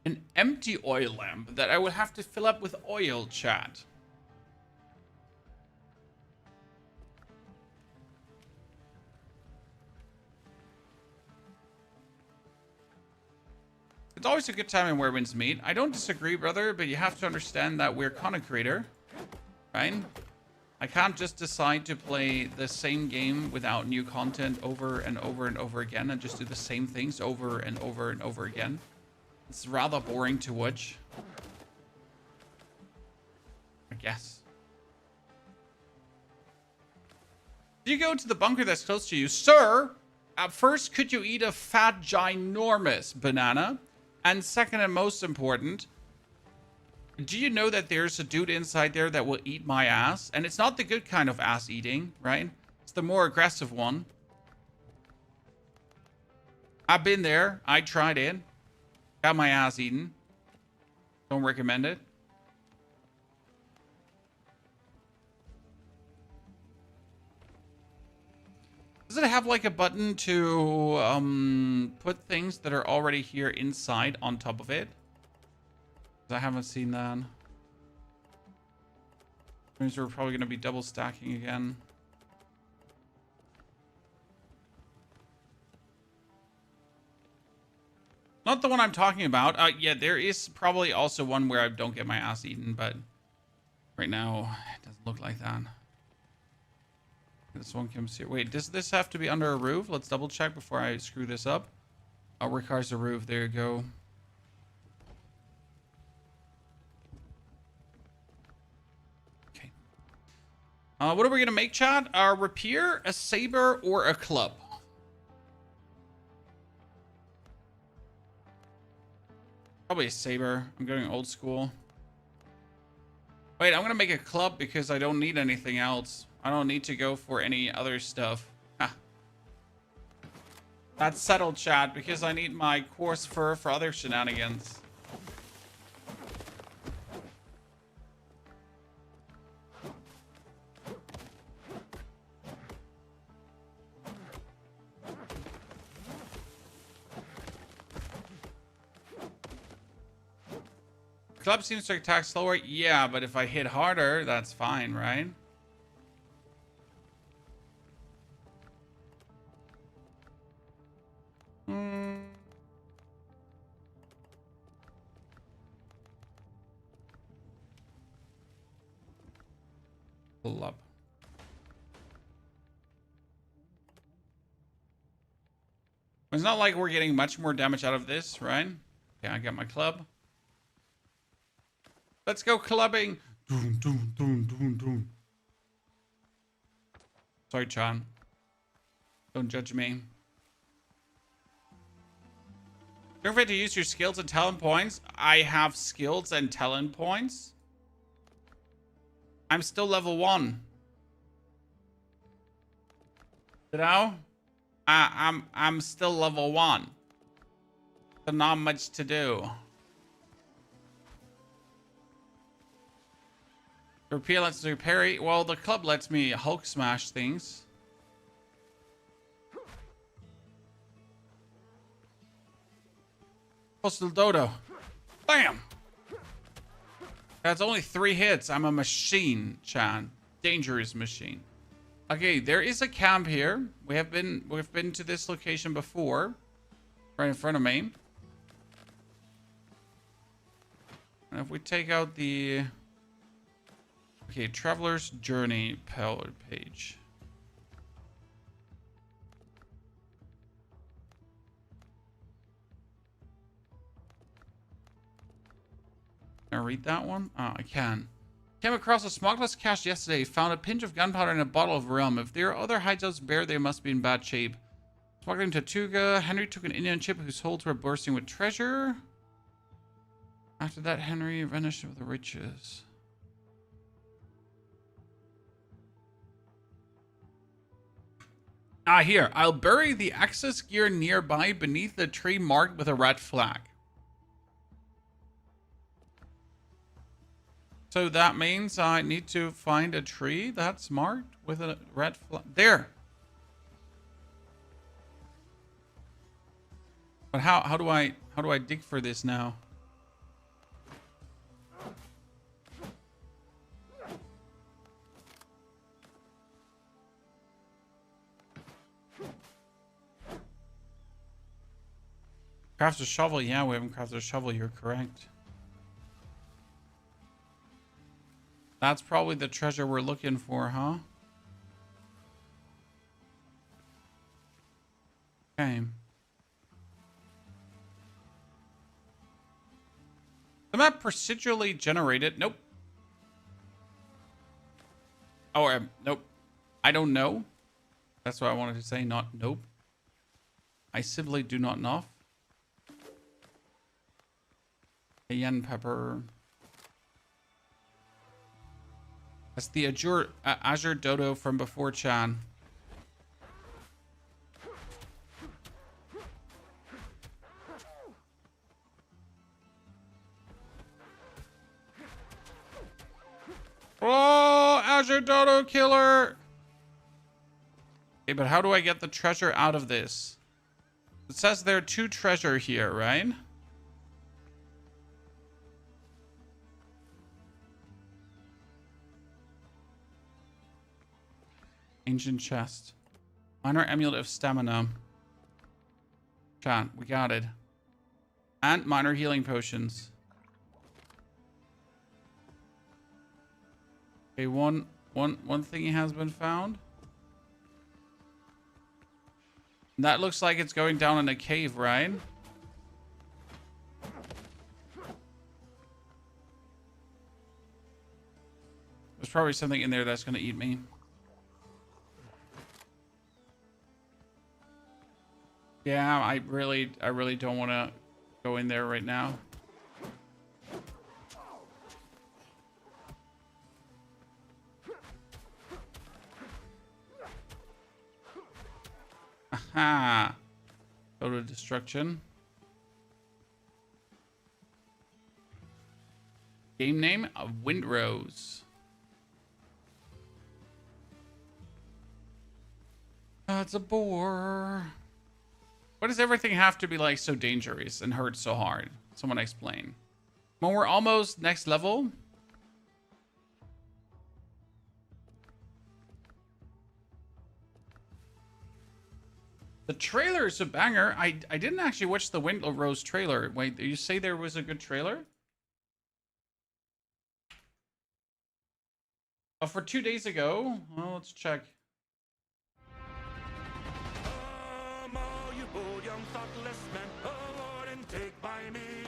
An empty oil lamp that I will have to fill up with oil, chat. It's always a good time in Where Winds Meet. I don't disagree, brother, but you have to understand that we're content creator, right? I can't just decide to play the same game without new content over and over and over again and just do the same things over and over and over again. It's rather boring to watch, I guess. Do you go to the bunker that's close to you? Sir, at first, could you eat a fat, ginormous banana? And second and most important, do you know that there's a dude inside there that will eat my ass? And it's not the good kind of ass eating, right? It's the more aggressive one. I've been there. I tried it. Got my ass eaten. Don't recommend it. Does it have like a button to put things that are already here inside on top of it? I haven't seen that. Means we're probably going to be double stacking again. Not the one I'm talking about. Yeah, there is probably also one where I don't get my ass eaten, but right now it doesn't look like that. This one comes here. Wait, does this have to be under a roof? Let's double check before I screw this up. Oh, requires a roof. There you go. Okay. What are we going to make, chat? A rapier, a saber, or a club? Probably a saber. I'm going old school. Wait, I'm going to make a club because I don't need anything else. I don't need to go for any other stuff. Ah. That's settled, chat, because I need my coarse fur for other shenanigans. Club seems to attack slower. Yeah, but if I hit harder, that's fine, right? Club. It's not like we're getting much more damage out of this, right? Okay, I got my club. Let's go clubbing. Doom, doom, doom, doom, doom. Sorry, Chan. Don't judge me. Don't forget to use your skills and talent points. I have skills and talent points. I'm still level 1. You know? I'm still level 1. So not much to do. Repeal lets me parry. Well, the club lets me Hulk smash things. Postal Dodo. Bam! That's only 3 hits. I'm a machine, Chan. Dangerous machine. Okay, there is a camp here. We've been to this location before. Right in front of me. And if we take out the... Okay, Traveler's Journey powered page. Can I read that one? Oh, I can. Came across a smuggler's cache yesterday. Found a pinch of gunpowder and a bottle of rum. If there are other hideouts bare, they must be in bad shape. Smuggling to Tortuga. Henry took an Indian ship whose holds were bursting with treasure. After that, Henry vanished with the riches. Ah, here. I'll bury the access gear nearby beneath the tree marked with a red flag. So that means I need to find a tree that's marked with a red flag. There. But how do I dig for this now? Craft a shovel. Yeah, we haven't crafted a shovel. You're correct. That's probably the treasure we're looking for, huh? Okay. The map procedurally generated. Nope. Oh, nope. I don't know. That's what I wanted to say, not nope. I simply do not know. Cayenne pepper. That's the Azure Dodo from before Chan. Oh, Azure Dodo killer. Okay, but how do I get the treasure out of this? It says there are 2 treasure here, right? Ancient chest. Minor amulet of stamina. Chat, we got it. And minor healing potions. Okay, one thingy has been found. That looks like it's going down in a cave, right? There's probably something in there that's gonna eat me. Yeah, I really don't want to go in there right now. Aha! Go to destruction. Game name of Windrose. It's a boar. Why does everything have to be like so dangerous and hurt so hard? Someone explain. When we're almost next level. The trailer is a banger. I didn't actually watch the Windrose trailer. Wait, you say there was a good trailer? Oh, for 2 days ago? Well, let's check. Young thoughtless men, award and take by me,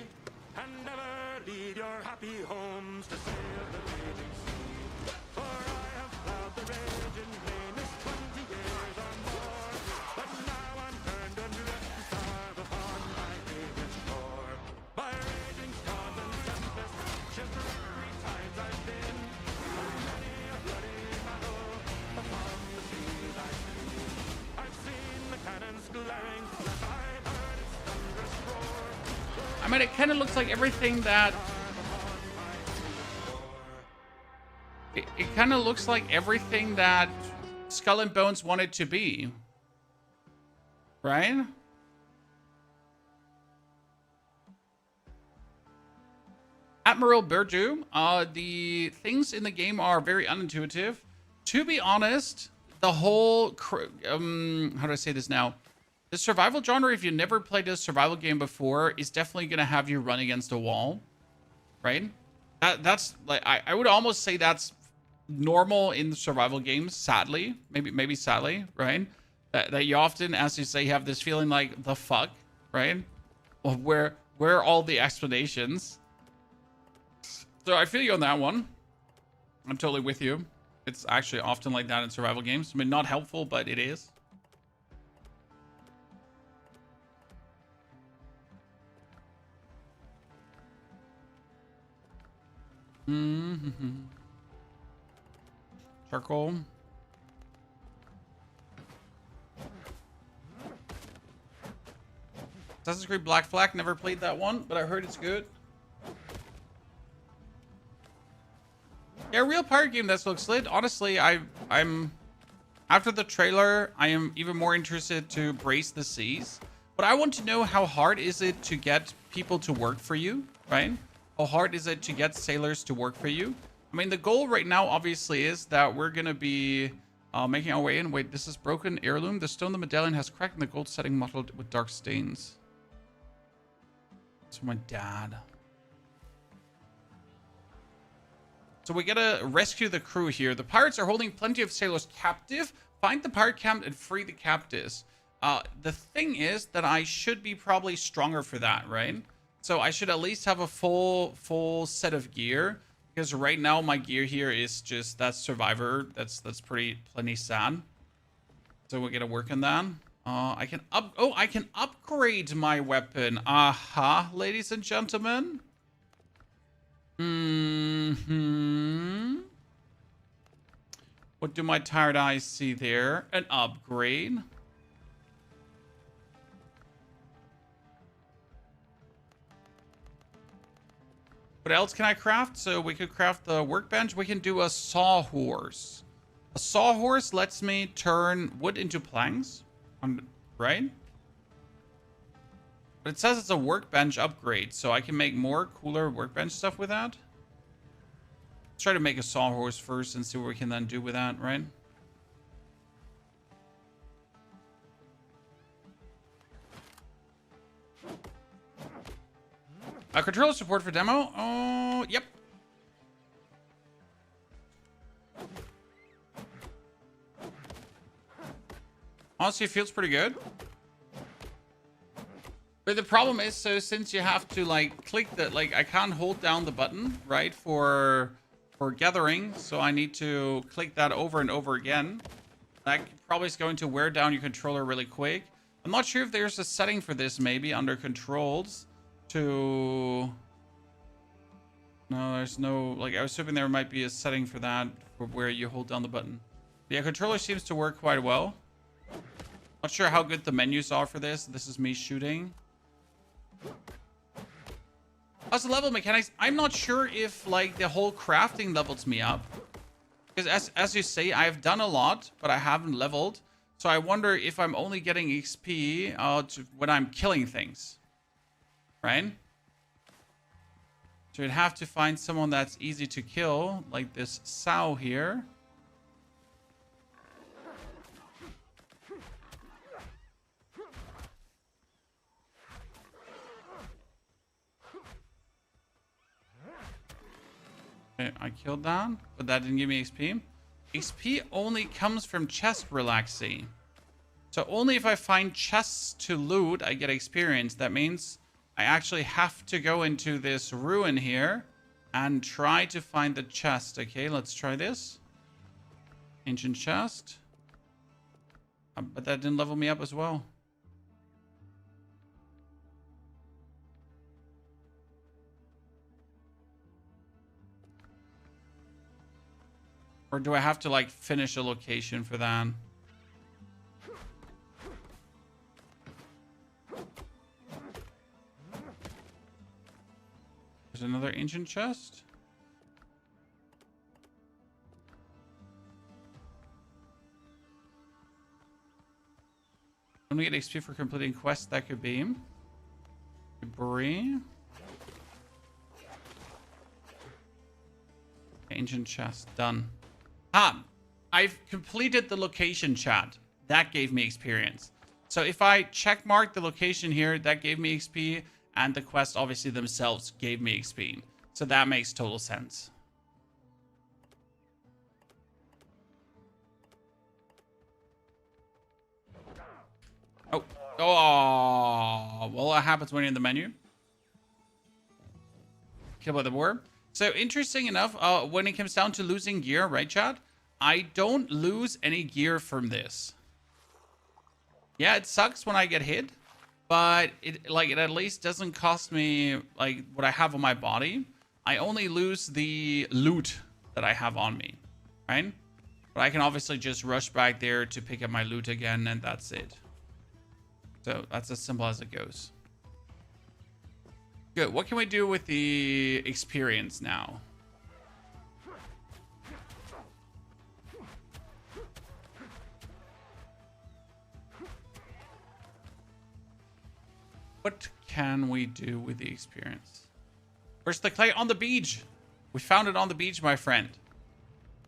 and never leave your happy homes to sail the raging sea. For I have plowed the raging main this 20 years or more, but now I'm turned adrift to starve upon my favorite shore. By raging storms and tempests, shipwrecked times I've been, through many a bloody battle upon the seas I've seen. I've seen the cannons glaring. I mean, it kind of looks like everything that... It kind of looks like everything that Skull and Bones wanted to be. Right? Admiral Burju, the things in the game are very unintuitive. To be honest, the whole... how do I say this now? The survival genre, if you never played a survival game before, is definitely going to have you run against a wall, right? That's like, I would almost say that's normal in the survival games, sadly. Maybe sadly, right? That you often, as you say, have this feeling like, the fuck, right? Well, where are all the explanations? So I feel you on that one. I'm totally with you. It's actually often like that in survival games. I mean, not helpful, but it is. Charcoal. Assassin's Creed Black Flag, never played that one, but I heard it's good. Yeah, real pirate game that looks lit. Honestly, I'm after the trailer, I am even more interested to brace the seas. But I want to know, how hard is it to get people to work for you, right? How hard is it to get sailors to work for you? I mean, the goal right now, obviously, is that we're going to be making our way in. Wait, this is broken heirloom. The stone the medallion has cracked and the gold setting mottled with dark stains. It's my dad. So we gotta rescue the crew here. The pirates are holding plenty of sailors captive. Find the pirate camp and free the captives. The thing is that I should be probably stronger for that, right? So I should at least have a full set of gear. Because right now my gear here is just that survivor. That's plenty sad. So we're gonna work on that. I can upgrade my weapon. Aha, ladies and gentlemen. What do my tired eyes see there? An upgrade. What else can I craft? So we could craft the workbench. We can do a sawhorse. A sawhorse lets me turn wood into planks, right? But it says it's a workbench upgrade, so I can make more cooler workbench stuff with that. Let's try to make a sawhorse first and see what we can then do with that, right? Controller support for demo. Oh, yep. Honestly, it feels pretty good. But the problem is, so since you have to like click the, like I can't hold down the button, right, for gathering, so I need to click that over and over again. That probably is going to wear down your controller really quick. I'm not sure if there's a setting for this, maybe under controls to... No, there's no, like I was hoping there might be a setting for that, for where you hold down the button. Yeah, controller seems to work quite well. Not sure how good the menus are for this. This is me shooting. As level mechanics, I'm not sure if like the whole crafting levels me up. Because as you say, I've done a lot, but I haven't leveled. So I wonder if I'm only getting XP when I'm killing things. Right? So you'd have to find someone that's easy to kill, like this sow here. Okay, I killed that, but that didn't give me XP. XP only comes from chest relaxing. So only if I find chests to loot, I get experience. That means I actually have to go into this ruin here and try to find the chest. Okay, let's try this. Ancient chest. But that didn't level me up as well. Or do I have to like finish a location for that? There's another ancient chest. When we get XP for completing quests, that could be debris. Ancient chest done. I've completed the location, chat. That gave me experience. So if I check mark the location here, that gave me XP, and the quests obviously themselves gave me XP. So that makes total sense. Oh, well, what happens when you're in the menu? Kill by the boar. So interesting enough, when it comes down to losing gear, right, chat? I don't lose any gear from this. Yeah, it sucks when I get hit, but it at least doesn't cost me like what I have on my body. I only lose the loot that I have on me, right? But I can obviously just rush back there to pick up my loot again, and that's it. So that's as simple as it goes. Good. What can we do with the experience now? What can we do with the experience? Where's the clay? On the beach. We found it on the beach, my friend.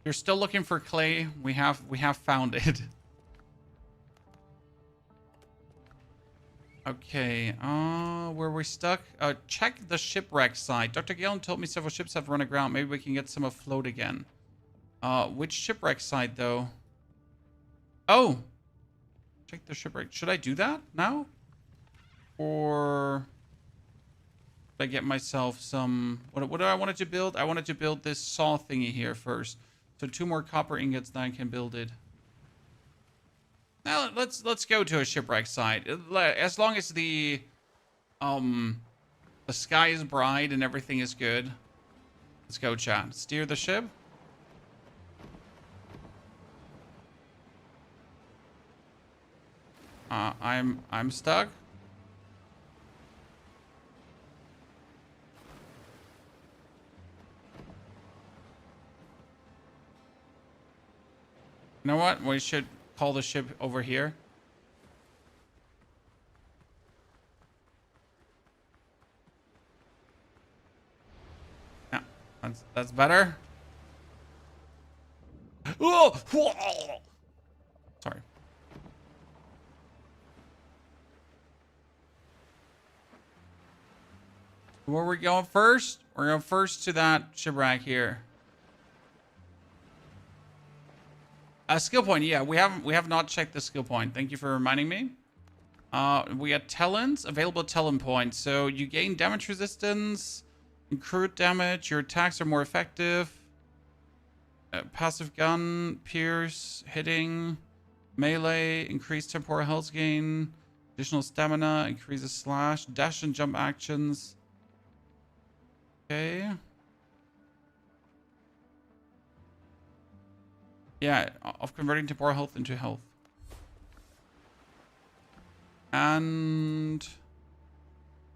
You're still looking for clay. We have found it. Okay, where we stuck? Check the shipwreck site. Dr. Galen told me several ships have run aground. Maybe we can get some afloat again. Which shipwreck site, though? Oh! Check the shipwreck. Should I do that now? Or... should I get myself some... What do I want to build? I wanted to build this saw thingy here first. So 2 more copper ingots, then I can build it. Now, let's go to a shipwreck site. As long as the sky is bright and everything is good. Let's go, chat. Steer the ship. I'm stuck. You know what? We should call the ship over here. Yeah, that's better. Oh, sorry. Where are we going first? We're going first to that shipwreck here. A skill point, yeah. We have not checked the skill point. Thank you for reminding me. We got talents, available talent points. So you gain damage resistance, incurred damage, your attacks are more effective. Passive gun, pierce, hitting, melee, increased temporal health gain, additional stamina, increases slash, dash and jump actions. Okay. Yeah, of converting temporal health into health. And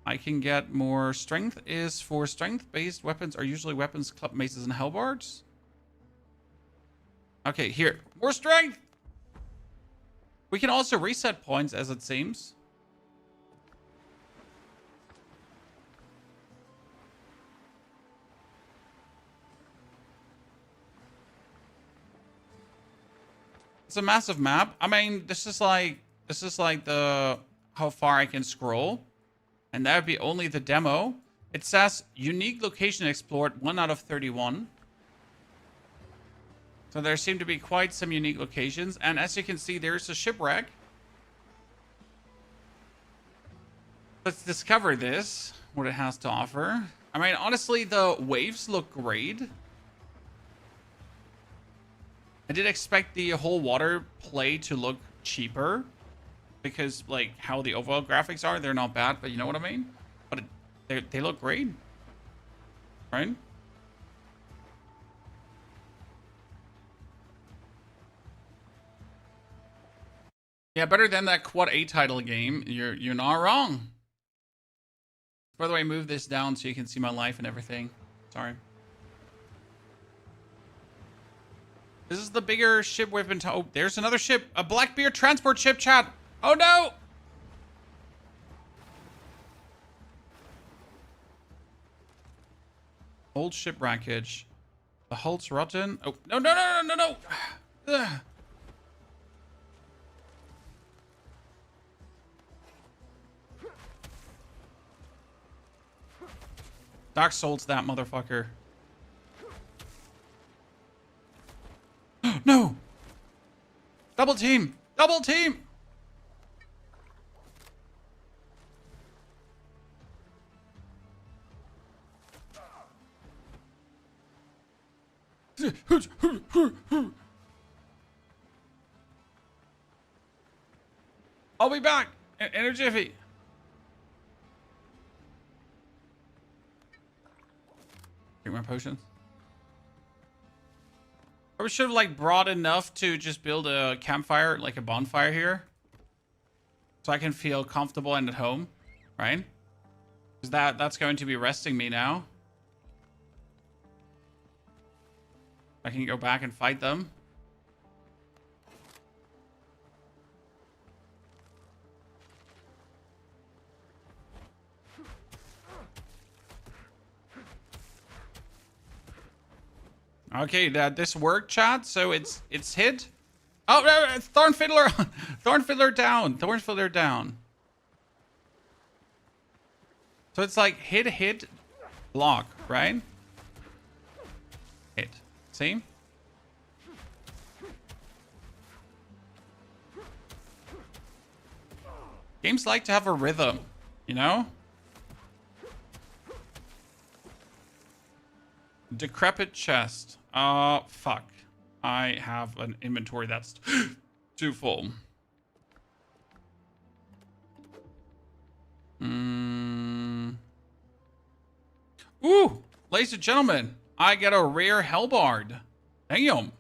I can get more strength. Is for strength-based weapons are usually weapons, club maces, and halberds. Okay, here. More strength! We can also reset points, as it seems. It's a massive map. I mean, this is like the how far I can scroll. And that would be only the demo. It says unique location explored 1 out of 31. So there seem to be quite some unique locations. And as you can see, there's a shipwreck. Let's discover this, what it has to offer. I mean, honestly, the waves look great. I did expect the whole water play to look cheaper because, like, how the overall graphics are, they're not bad, but you know what I mean? But they look great, right? Yeah, better than that Quad A title game. You're not wrong. By the way, move this down so you can see my life and everything. Sorry. This is the bigger ship we've been oh, there's another ship. A Blackbeard transport ship, chat. Oh, no. Old ship wreckage. The hull's rotten. Oh, no, no, no, no, no, no. Ugh. Dark Souls that motherfucker. No! Double team! Double team! I'll be back in a jiffy. Take my potions. Or we should have like brought enough to just build a campfire, like a bonfire here. So I can feel comfortable and at home, right? Because that's going to be resting me now. I can go back and fight them. Okay, this worked, chat. So it's hit. Oh, Thorn Fiddler, Thorn Fiddler down. Thorn Fiddler down. So it's like hit, block, right? Hit. See? Games like to have a rhythm, you know? Decrepit chest. Fuck. I have an inventory that's too full. Ooh, ladies and gentlemen, I get a rare Hellbard. Damn.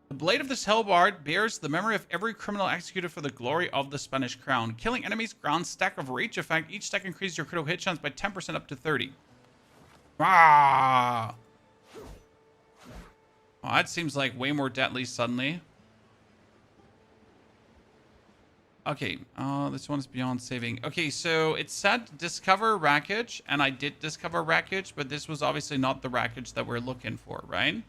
The blade of this Hellbard bears the memory of every criminal executed for the glory of the Spanish crown. Killing enemies grants stack of rage effect. Each stack increases your critical hit chance by 10% up to 30. Ah. Oh, that seems like way more deadly suddenly. Okay, this one is beyond saving. Okay, so it said discover wreckage, and I did discover wreckage, but this was obviously not the wreckage that we're looking for, right?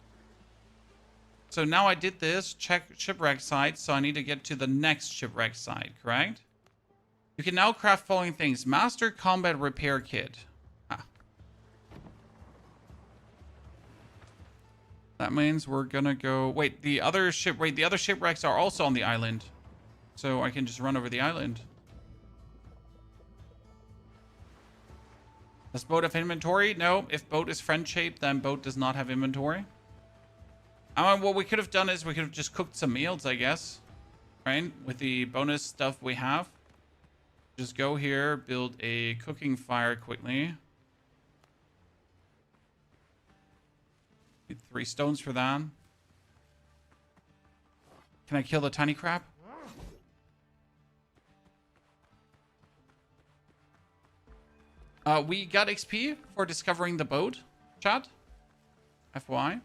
So now I did this, check shipwreck site, so I need to get to the next shipwreck site, correct? You can now craft following things. Master Combat Repair Kit. Ah. That means we're gonna go... Wait, the other shipwrecks are also on the island. So I can just run over the island. Does boat have inventory? No. If boat is friend-shaped, then boat does not have inventory. What we could have done is we could have just cooked some meals, I guess. Right? With the bonus stuff we have. Just go here, build a cooking fire quickly. Need 3 stones for that. Can I kill the tiny crab? We got XP for discovering the boat, chat. FYI.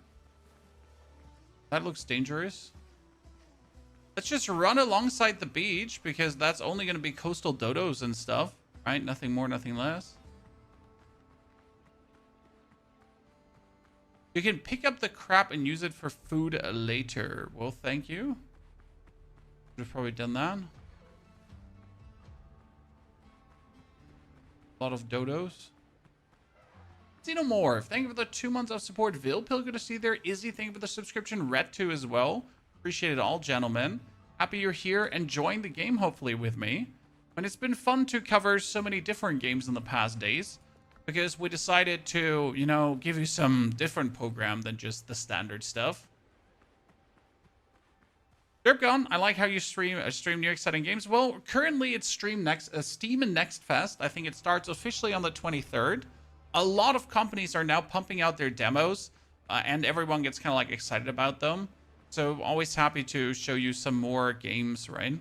That looks dangerous. Let's just run alongside the beach because that's only going to be coastal dodos and stuff, right? Nothing more, nothing less. You can pick up the crap and use it for food later. Well, thank you. Should have probably done that. A lot of dodos. Xenomorph, thank you for the 2 months of support. Vilpil, good to see you there. Izzy, thank you for the subscription. Red2 as well. Appreciate it all, gentlemen. Happy you're here enjoying the game, hopefully, with me. And it's been fun to cover so many different games in the past days. Because we decided to, you know, give you some different program than just the standard stuff. Derpgun, I like how you stream new exciting games. Well, currently it's Steam and Next Fest. I think it starts officially on the 23rd. A lot of companies are now pumping out their demos, and everyone gets kind of like excited about them. So always happy to show you some more games, right?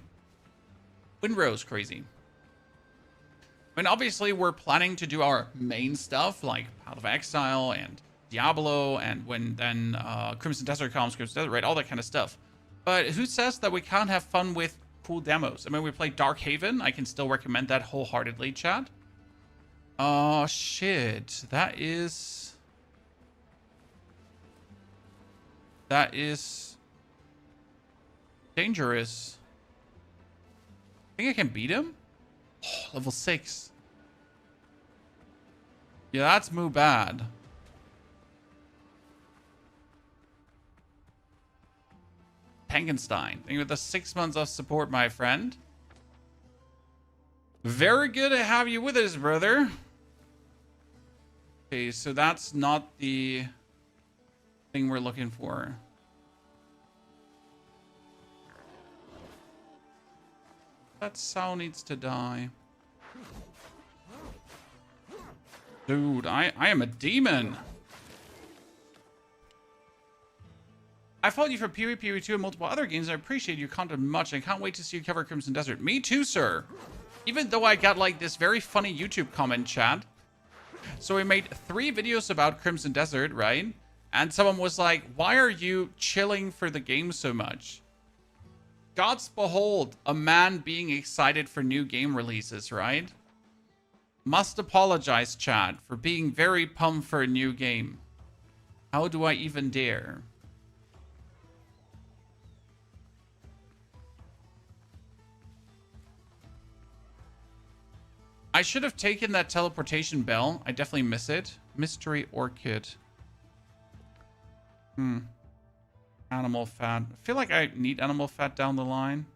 Windrose, crazy. I mean, obviously we're planning to do our main stuff like Path of Exile and Diablo, and when then Crimson Desert comes, Crimson Desert, right? All that kind of stuff. But who says that we can't have fun with cool demos? I mean, we played Dark Haven. I can still recommend that wholeheartedly, chat. Oh, shit. That is dangerous. I think I can beat him? Oh, level 6. Yeah, that's moo bad. Tankenstein, thank you for the 6 months of support, my friend. Very good to have you with us, brother. Okay, so that's not the thing we're looking for. That sow needs to die. Dude, I am a demon. I followed you for PvP 2 and multiple other games. I appreciate your content much. I can't wait to see you cover Crimson Desert. Me too, sir. Even though I got like this very funny YouTube comment, chat. So we made 3 videos about Crimson Desert, right? And someone was like, why are you chilling for the game so much? Gods behold, a man being excited for new game releases, right? Must apologize, chat, for being very pumped for a new game. How do I even dare? I should have taken that teleportation bell. I definitely miss it. Mystery orchid. Animal fat. I feel like I need animal fat down the line.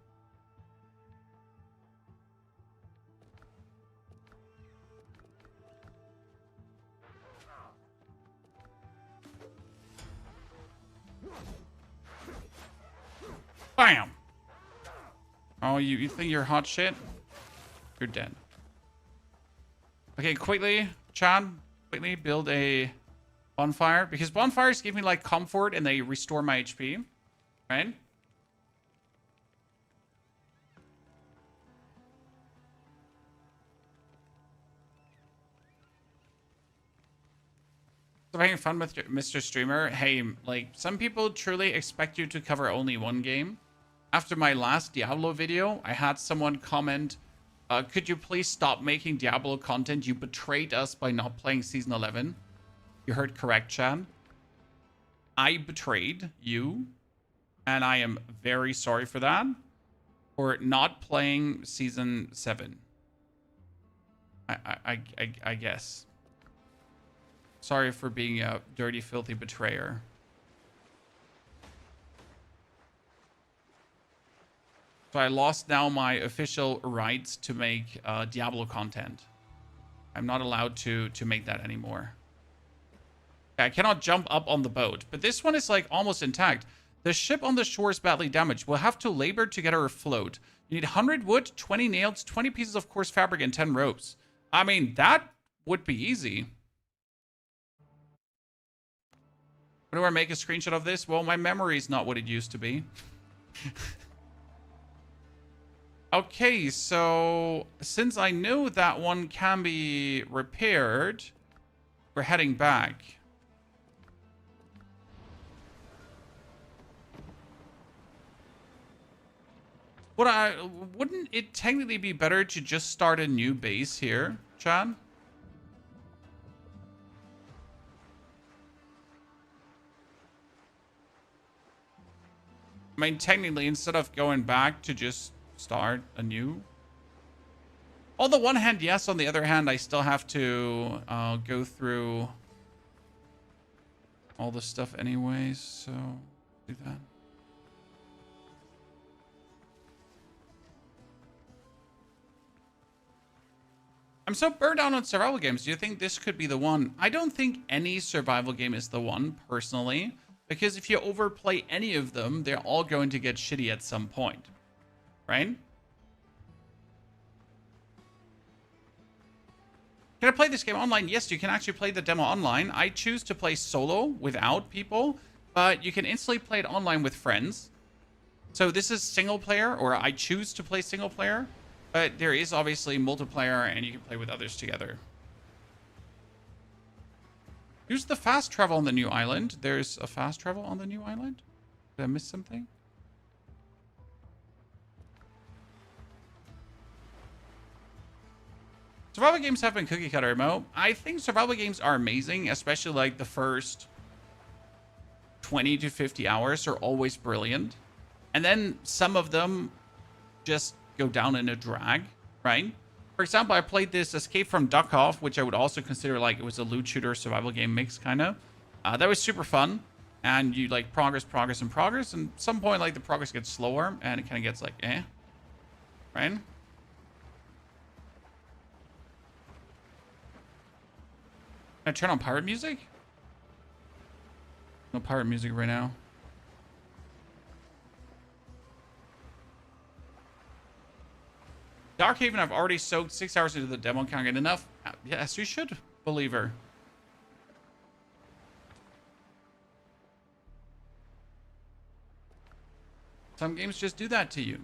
Bam! Oh, you think you're hot shit? You're dead. Okay, quickly, Chad, quickly build a bonfire. Because bonfires give me, like, comfort and they restore my HP. Right? So having fun with Mr. Streamer. Hey, like, some people truly expect you to cover only one game. After my last Diablo video, I had someone comment, could you please stop making Diablo content? You betrayed us by not playing Season 11. You heard correct, Chan. I betrayed you, and I am very sorry for that. For not playing Season 7. I guess. Sorry for being a dirty, filthy betrayer. So I lost now my official rights to make Diablo content. I'm not allowed to make that anymore. I cannot jump up on the boat, but this one is like almost intact. The ship on the shore is badly damaged. We'll have to labor to get her afloat. You need 100 wood, 20 nails, 20 pieces of coarse fabric, and 10 ropes. I mean, that would be easy. Where do I make a screenshot of this? Well, my memory is not what it used to be. Okay, so since I know that one can be repaired, we're heading back. Wouldn't it technically be better to just start a new base here, Chad? I mean, technically, instead of going back to just start anew. On the one hand, yes. On the other hand, I still have to go through all the stuff anyways. So do that. I'm so burned out on survival games. Do you think this could be the one? I don't think any survival game is the one, personally. Because if you overplay any of them, they're all going to get shitty at some point. Right? Can I play this game online? Yes, you can actually play the demo online. I choose to play solo without people, but you can instantly play it online with friends. So this is single player, or I choose to play single player, but there is obviously multiplayer and you can play with others together. Use the fast travel on the new island. There's a fast travel on the new island? Did I miss something? Survival games have been cookie cutter, Mo. I think survival games are amazing, especially like the first 20 to 50 hours are always brilliant. And then some of them just go down in a drag, right? For example, I played this Escape from Duckhoff, which I would also consider like it was a loot shooter survival game mix, kind of. That was super fun. And you like progress. And at some point, like the progress gets slower and it kind of gets like, eh, right? Can I turn on pirate music? No pirate music right now. Darkhaven, I've already soaked 6 hours into the demo. Can't get enough. Yes, you should, believer. Some games just do that to you.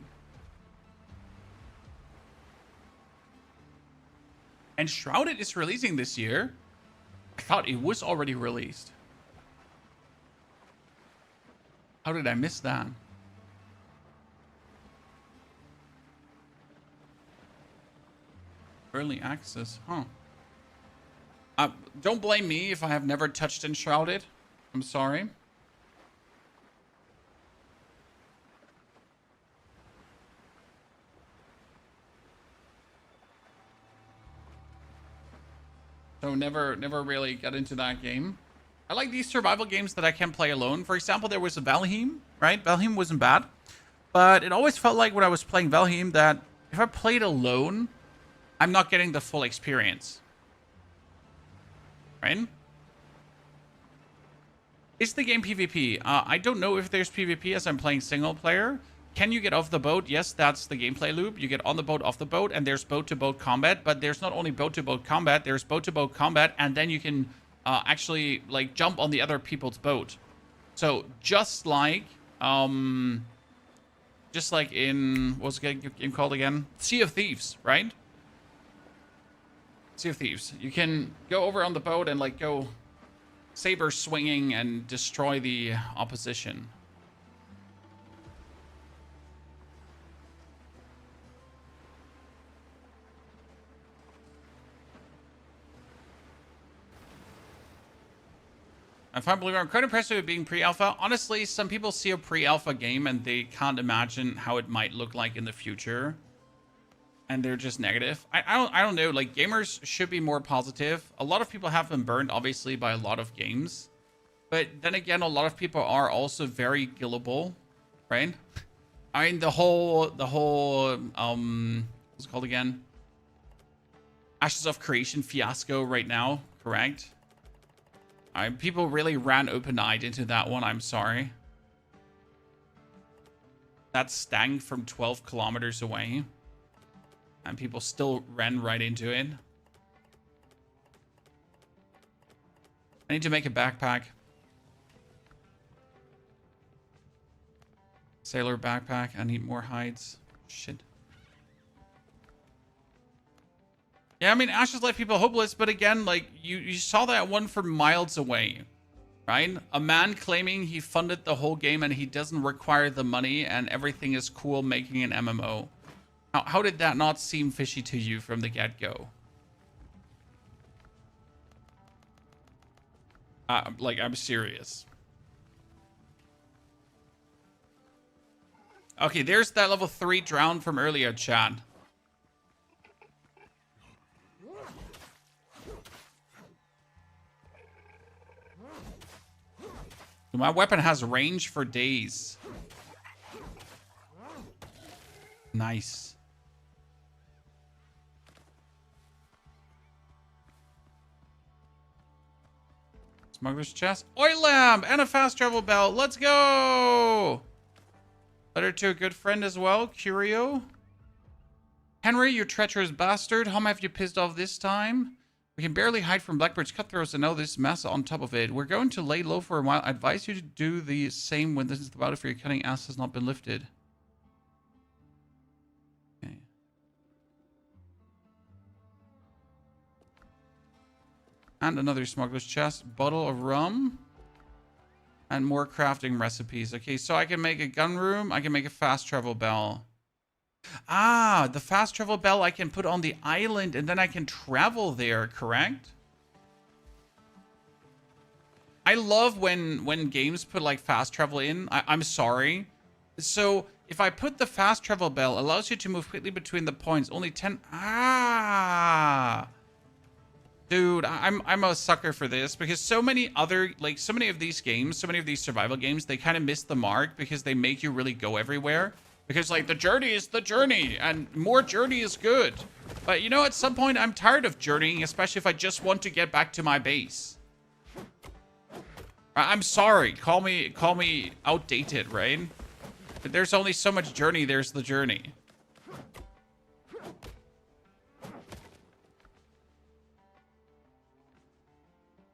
And Shrouded is releasing this year. I thought it was already released. How did I miss that? Early access, huh? Don't blame me if I have never touched Enshrouded. I'm sorry. So never really got into that game. I like these survival games that I can play alone. For example, there was a Valheim, right? Valheim wasn't bad. But it always felt like when I was playing Valheim that if I played alone, I'm not getting the full experience. Right? Is the game PvP? I don't know if there's PvP as I'm playing single player. Can you get off the boat? Yes, that's the gameplay loop. You get on the boat, off the boat, and there's boat-to-boat combat. But there's not only boat-to-boat combat, there's boat-to-boat combat, and then you can actually like jump on the other people's boat. So just like in what's the game called again? Sea of Thieves, right? Sea of Thieves. You can go over on the boat and like go saber swinging and destroy the opposition. If I believe I'm quite impressed with it being pre-alpha. Honestly, some people see a pre-alpha game and they can't imagine how it might look like in the future, and they're just negative. I don't know. Like, gamers should be more positive. A lot of people have been burned, obviously, by a lot of games, but then again, a lot of people are also very gullible, right? I mean, the whole what's it called again? Ashes of Creation fiasco right now, correct? People really ran open-eyed into that one. I'm sorry. That stank from 12 kilometers away. And people still ran right into it. I need to make a backpack. Sailor backpack. I need more hides. Shit. Yeah, I mean, Ashes left people hopeless, but again, like, you saw that one from miles away, right? A man claiming he funded the whole game and he doesn't require the money and everything is cool making an MMO. How did that not seem fishy to you from the get-go? Like, I'm serious. Okay, there's that level 3 drown from earlier, chat. My weapon has range for days. Nice. Smuggler's chest. Oil lamp and a fast travel belt. Let's go. Letter to a good friend as well. Curio. Henry, you treacherous bastard. How have you pissed off this time? We can barely hide from Blackbird's cutthroats and now this mess on top of it. We're going to lay low for a while. I advise you to do the same when this is about if your cutting ass has not been lifted. Okay. And another smuggler's chest. Bottle of rum. And more crafting recipes. Okay, so I can make a gun room. I can make a fast travel bell. Ah, the fast travel bell I can put on the island and then I can travel there, correct? I love when games put like fast travel in. I'm sorry. So if I put the fast travel bell, allows you to move quickly between the points. Only 10. Ah. Dude, I'm a sucker for this because so many other, like so many of these games, so many of these survival games, they kind of miss the mark because they make you really go everywhere. Because, like, the journey is the journey, and more journey is good. But, you know, at some point, I'm tired of journeying, especially if I just want to get back to my base. I'm sorry. Call me outdated, right? But there's only so much journey, there's the journey.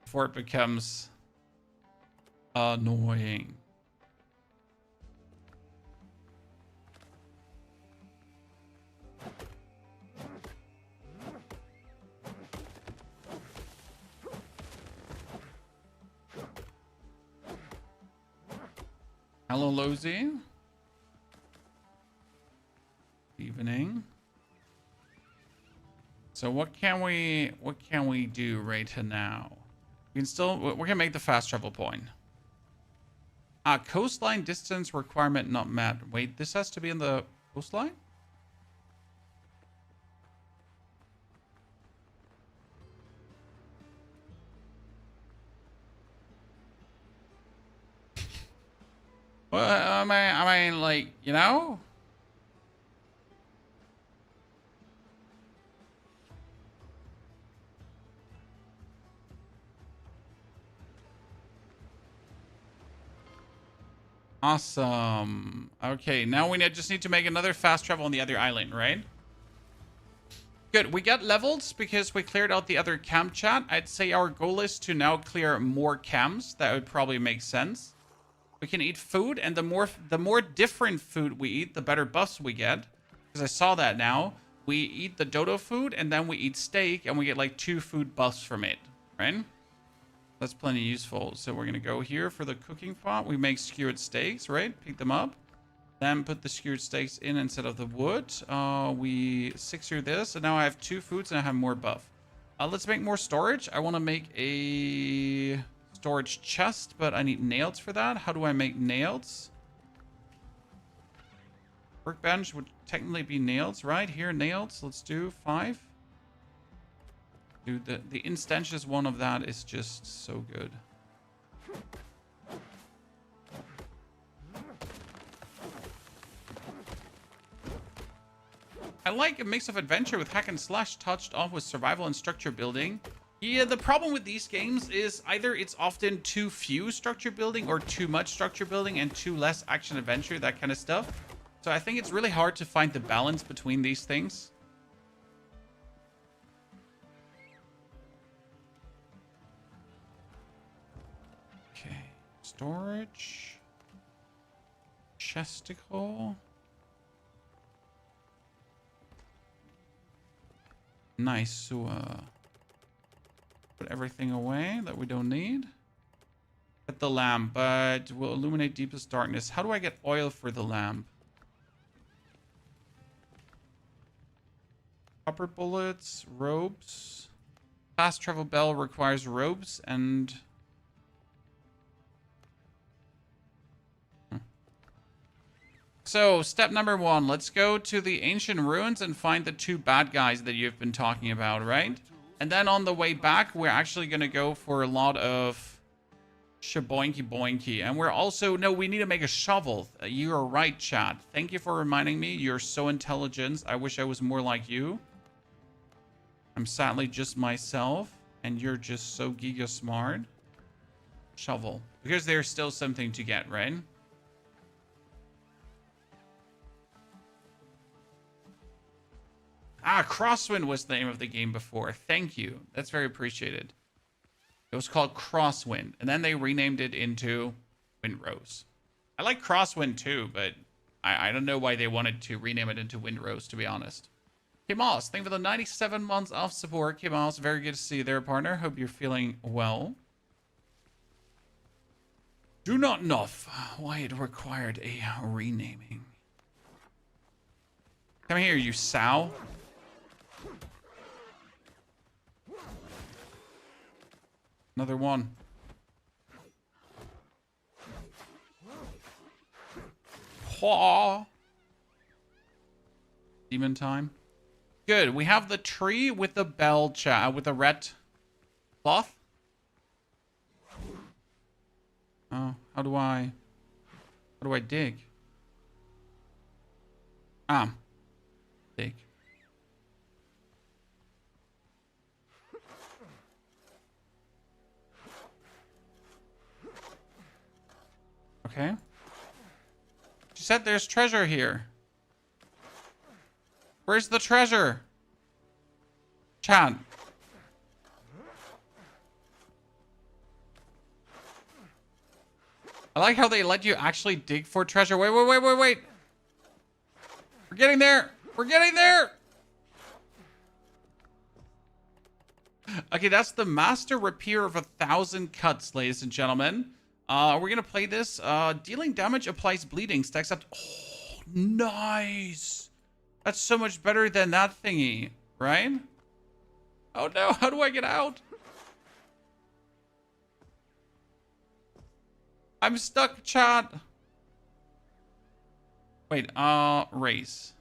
Before it becomes annoying. Hello, Lozy. Evening. So what can we do right now? We can still, we're gonna make the fast travel point. Coastline distance requirement not met. Wait, this has to be in the coastline? Well, I mean, like, you know? Awesome. Okay, now we just need to make another fast travel on the other island, right? Good. We got levels because we cleared out the other camp chat. I'd say our goal is to now clear more camps. That would probably make sense. We can eat food, and the more different food we eat, the better buffs we get. Because I saw that now. We eat the dodo food, and then we eat steak, and we get like 2 food buffs from it, right? That's plenty useful. So we're going to go here for the cooking pot. We make skewered steaks, right? Pick them up. Then put the skewered steaks in instead of the wood. We sixer this. And now I have 2 foods and I have more buff. Let's make more storage. I want to make a storage chest, but I need nails for that. How do I make nails? Workbench would technically be nails, right? Here, nails. Let's do 5. Dude, the instantious one of that is just so good. I like a mix of adventure with hack and slash touched off with survival and structure building. Yeah, the problem with these games is either it's often too few structure building or too much structure building and too less action adventure, that kind of stuff. So I think it's really hard to find the balance between these things. Storage. Chesticle. Nice. So, put everything away that we don't need. Get the lamp, but will illuminate deepest darkness. How do I get oil for the lamp? Copper bullets, ropes. Fast travel bell requires ropes and... So, step number 1, let's go to the ancient ruins and find the 2 bad guys that you've been talking about, right? And then on the way back, we're actually going to go for a lot of shaboinky boinky. And we're also, no, we need to make a shovel. You are right, chat. Thank you for reminding me. You're so intelligent. I wish I was more like you. I'm sadly just myself, and you're just so giga smart. Shovel. Because there's still something to get, right? Ah, Crosswind was the name of the game before. Thank you. That's very appreciated. It was called Crosswind, and then they renamed it into Windrose. I like Crosswind too, but I don't know why they wanted to rename it into Windrose, to be honest. Kimos, thank you for the 97 months of support. Kimos, very good to see you there, partner. Hope you're feeling well. Do not know why it required a renaming. Come here, you sow. Another one. Haw. Demon time. Good. We have the tree with the bell with the red cloth. Oh, how do I dig? Dig. Okay. She said there's treasure here. Where's the treasure? Chan. I like how they let you actually dig for treasure. Wait. We're getting there. We're getting there. Okay, that's the master rapier of 1,000 cuts, ladies and gentlemen. We're going to play this. Dealing damage applies bleeding. Stacks up. Oh, nice. That's so much better than that thingy, right? Oh no, how do I get out? I'm stuck, chat. Wait, race.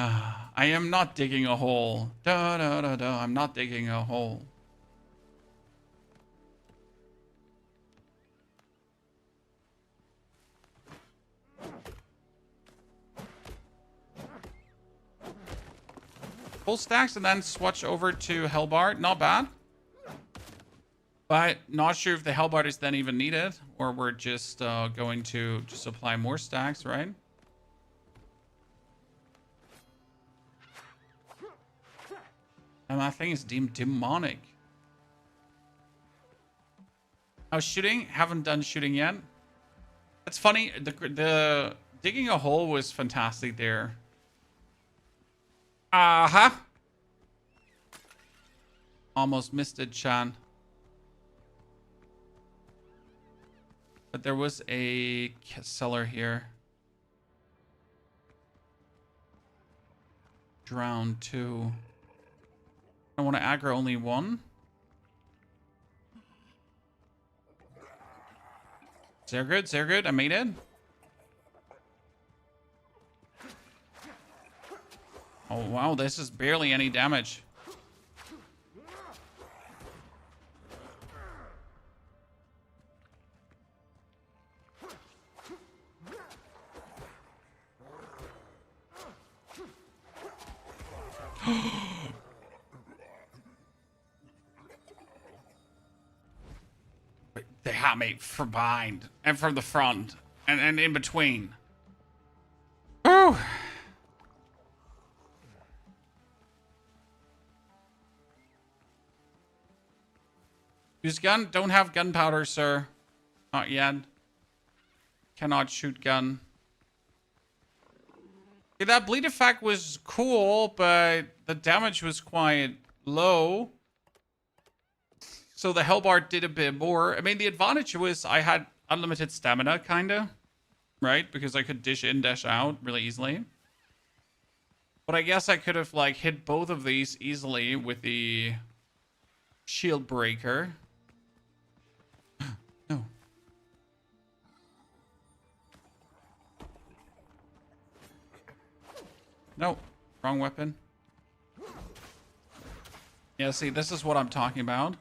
I am not digging a hole. I'm not digging a hole. full stacks and then switch over to Hellbart. Not bad. But not sure if the Hellbart is then even needed, or we're just going to just apply more stacks, right? And that thing is deemed demonic. Oh, shooting? Haven't done shooting yet. It's funny. The digging a hole was fantastic there. Uh-huh. Almost missed it, Chan. But there was a cellar here. Drowned too. I want to aggro only one. Sehr good, sehr good. I made it. Oh, wow. This is barely any damage. They had me from behind and from the front and in between. Oh. Use gun? Don't have gunpowder, sir. Not yet. Cannot shoot gun. Okay, that bleed effect was cool, but the damage was quite low. So the Hellbart did a bit more. I mean, the advantage was I had unlimited stamina, kinda. Right? Because I could dish in, dash out really easily. But I guess I could have, like, hit both of these easily with the shield breaker. No. No. Wrong weapon. Yeah, see, this is what I'm talking about.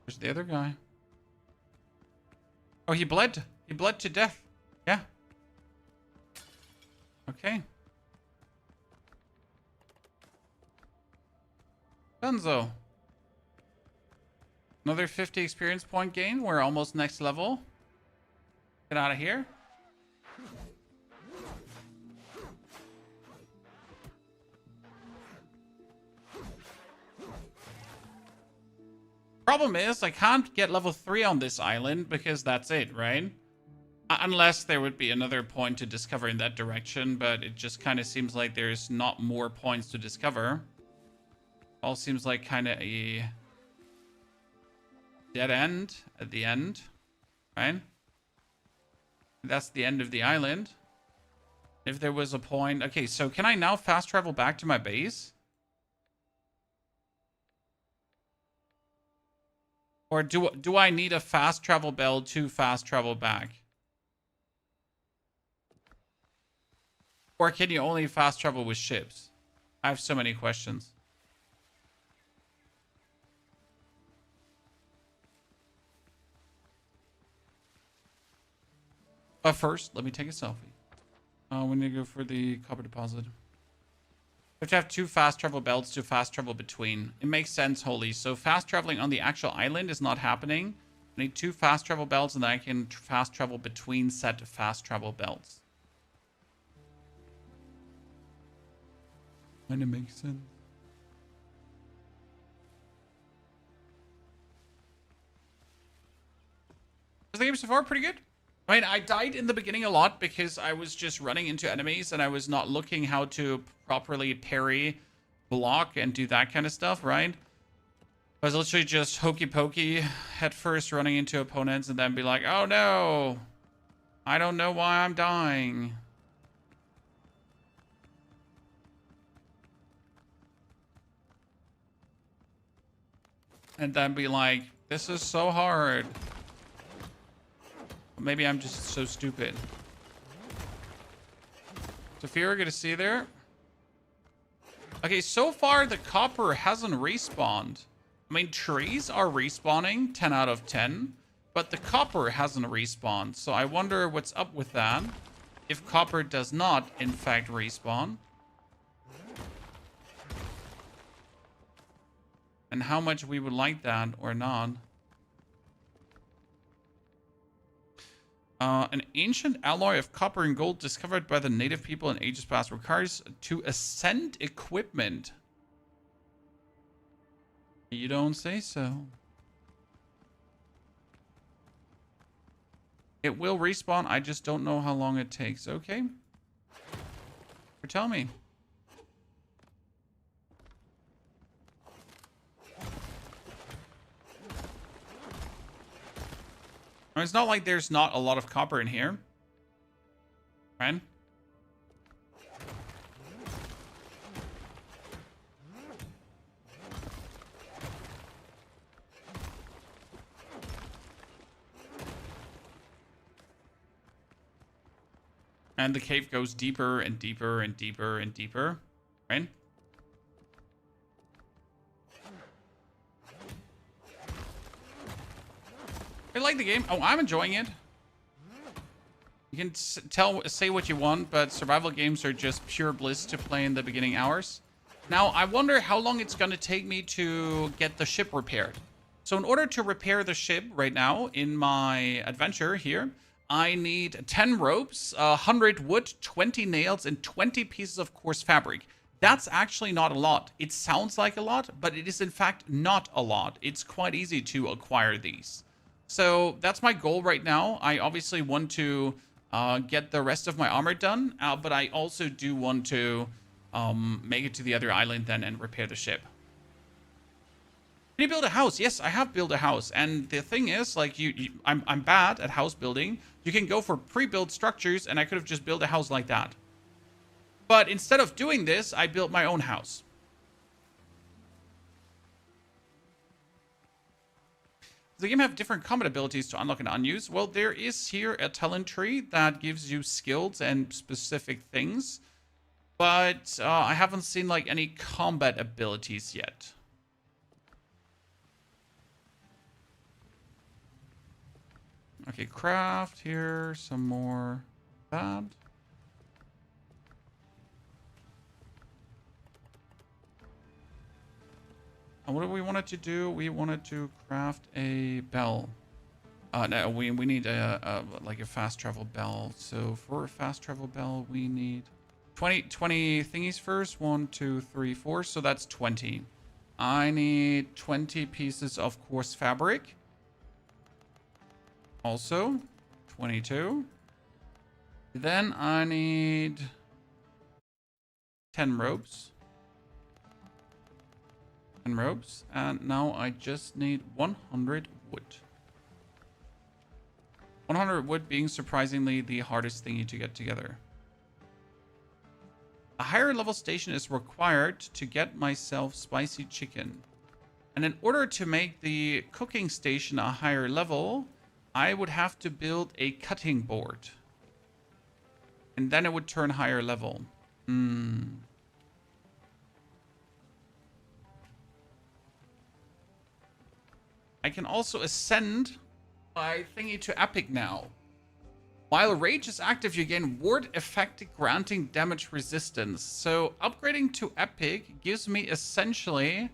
Where's the other guy? Oh, he bled. He bled to death. Yeah. Okay. Dunzo. Another 50 experience point gain. We're almost next level. Get out of here. Problem is, I can't get level 3 on this island because that's it, right? Unless there would be another point to discover in that direction, but it just kind of seems like there's not more points to discover. All seems like kind of a dead end at the end, right? That's the end of the island. If there was a point... Okay, so can I now fast travel back to my base? Or do I need a fast travel bell to fast travel back? Or can you only fast travel with ships? I have so many questions. But first, let me take a selfie. We need to go for the copper deposit. We have to have 2 fast travel belts to fast travel between. It makes sense, Holy. So fast traveling on the actual island is not happening. I need 2 fast travel belts, and then I can fast travel between set fast travel belts. And it makes sense. Was the game so far pretty good? I mean, I died in the beginning a lot because I was just running into enemies and I was not looking how to properly parry, block, and do that kind of stuff, right? I was literally just hokey pokey at first running into opponents and then be like, oh no, I don't know why I'm dying. And then be like, this is so hard. Maybe I'm just so stupid. Sophia, good to see you there. Okay, so far the copper hasn't respawned. I mean, trees are respawning 10 out of 10, but the copper hasn't respawned. So I wonder what's up with that. If copper does not, in fact, respawn. And how much we would like that or not. An ancient alloy of copper and gold discovered by the native people in ages past requires to ascend equipment. You don't say so. It will respawn. I just don't know how long it takes. Okay. Or tell me. I mean, it's not like there's not a lot of copper in here. Right? And the cave goes deeper and deeper and deeper and deeper. Right? I like the game. Oh, I'm enjoying it. You can say what you want, but survival games are just pure bliss to play in the beginning hours. Now, I wonder how long it's going to take me to get the ship repaired. So in order to repair the ship right now in my adventure here, I need 10 ropes, 100 wood, 20 nails, and 20 pieces of coarse fabric. That's actually not a lot. It sounds like a lot, but it is in fact not a lot. It's quite easy to acquire these. So that's my goal right now. I obviously want to get the rest of my armor done, but I also do want to make it to the other island then and repair the ship. Can you build a house? Yes, I have built a house. And the thing is, like, I'm bad at house building. You can go for pre-built structures, and I could have just built a house like that. But instead of doing this, I built my own house. Does the game have different combat abilities to unlock and unuse? Well, there is here a talent tree that gives you skills and specific things. But I haven't seen, like, any combat abilities yet. Okay, craft here, some more that. And what do we wanted to do? We wanted to craft a bell. No, we need like a fast travel bell. So for a fast travel bell, we need 20 thingies first. 1, 2, 3, 4. So that's 20. I need 20 pieces of coarse fabric. Also, 22. Then I need 10 ropes. 10 ropes. And now I just need 100 wood. 100 wood being surprisingly the hardest thingy to get together. A higher level station is required to get myself spicy chicken. And in order to make the cooking station a higher level, I would have to build a cutting board. And then it would turn higher level. I can also ascend my thingy to epic now. While rage is active, you gain ward effect granting damage resistance. So upgrading to epic gives me essentially...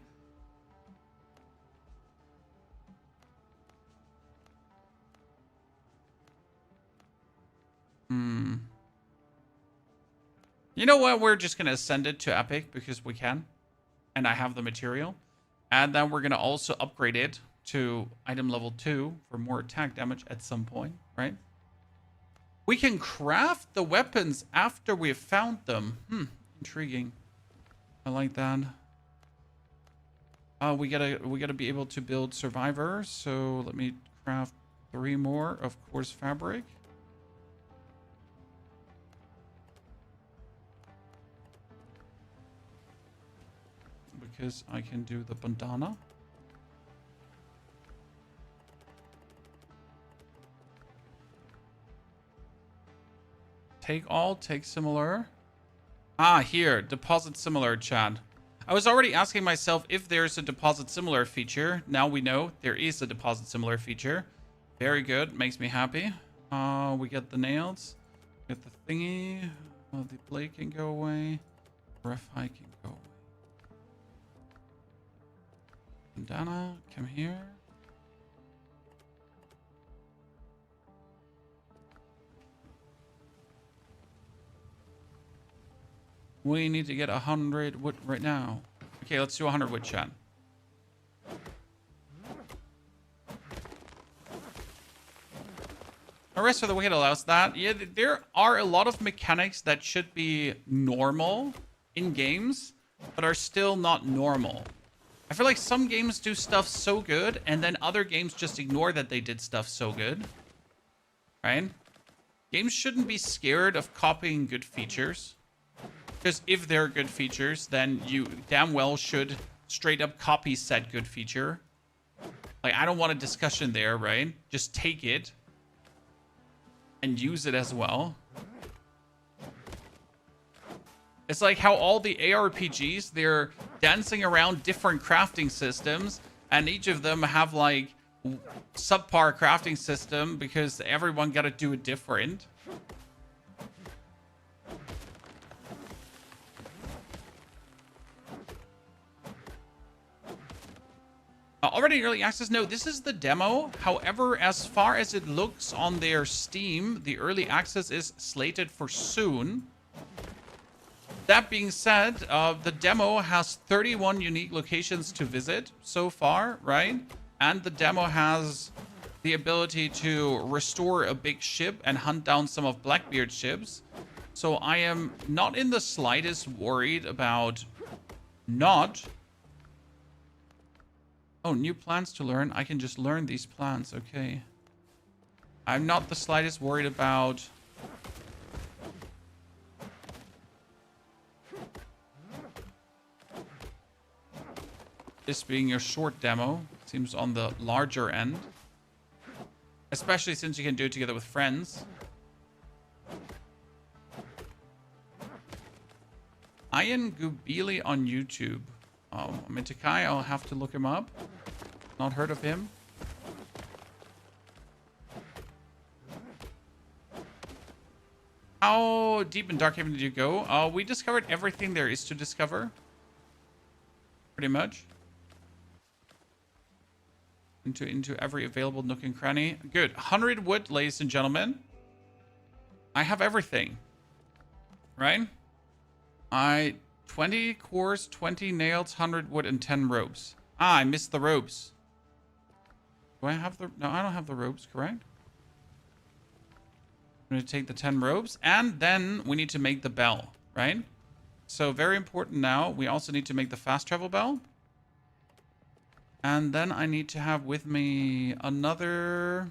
You know what? We're just going to ascend it to epic because we can. And I have the material. And then we're going to also upgrade it to item level 2 for more attack damage at some point, right? We can craft the weapons after we've found them. Intriguing. I like that. We gotta be able to build survivor. So let me craft 3 more of coarse fabric. Because I can do the bandana. Take all, take similar. Ah, here, deposit similar, Chad. I was already asking myself if there's a deposit similar feature. Now we know there is a deposit similar feature. Very good. Makes me happy. We get the nails. Get the thingy. Oh, the blade can go away. Ref high can go away. Bandana, come here. We need to get 100 wood right now. Okay, let's do 100 wood, chat. The rest of the wicked allows that. Yeah, there are a lot of mechanics that should be normal in games, but are still not normal. I feel like some games do stuff so good, and then other games just ignore that they did stuff so good. Right? Games shouldn't be scared of copying good features. Because if they're good features, then you damn well should straight up copy said good feature. Like, I don't want a discussion there, right? Just take it and use it as well. It's like how all the ARPGs, they're dancing around different crafting systems, and each of them have like subpar crafting system because everyone got to do it different. Already early access? No, this is the demo. However, as far as it looks on their Steam, the early access is slated for soon. That being said, the demo has 31 unique locations to visit so far, right? And the demo has the ability to restore a big ship and hunt down some of Blackbeard's ships. So I am not in the slightest worried about not... Oh, new plans to learn. I can just learn these plans. Okay. I'm not the slightest worried about... this being a short demo. Seems on the larger end. Especially since you can do it together with friends. Ian Gubili on YouTube. Mitakai, I'll have to look him up. Not heard of him. How deep in Darkhaven did you go? We discovered everything there is to discover. Pretty much. Into every available nook and cranny. Good. 100 wood, ladies and gentlemen. I have everything. Right? 20 cores, 20 nails, 100 wood, and 10 ropes. Ah, I missed the ropes. Do I have the... No, I don't have the ropes, correct? I'm going to take the 10 ropes, and then we need to make the bell, right? So very important now. We also need to make the fast travel bell. And then I need to have with me another...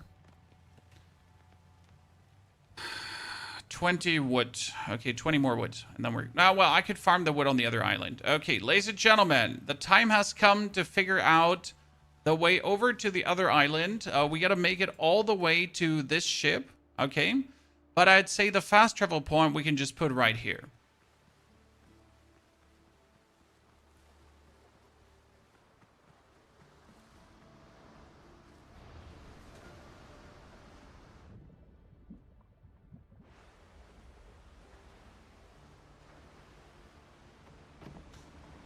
20 wood. Okay, 20 more wood. And then we're... Oh, well, I could farm the wood on the other island. Okay, ladies and gentlemen, the time has come to figure out the way over to the other island. We got to make it all the way to this ship. Okay? But I'd say the fast travel point we can just put right here.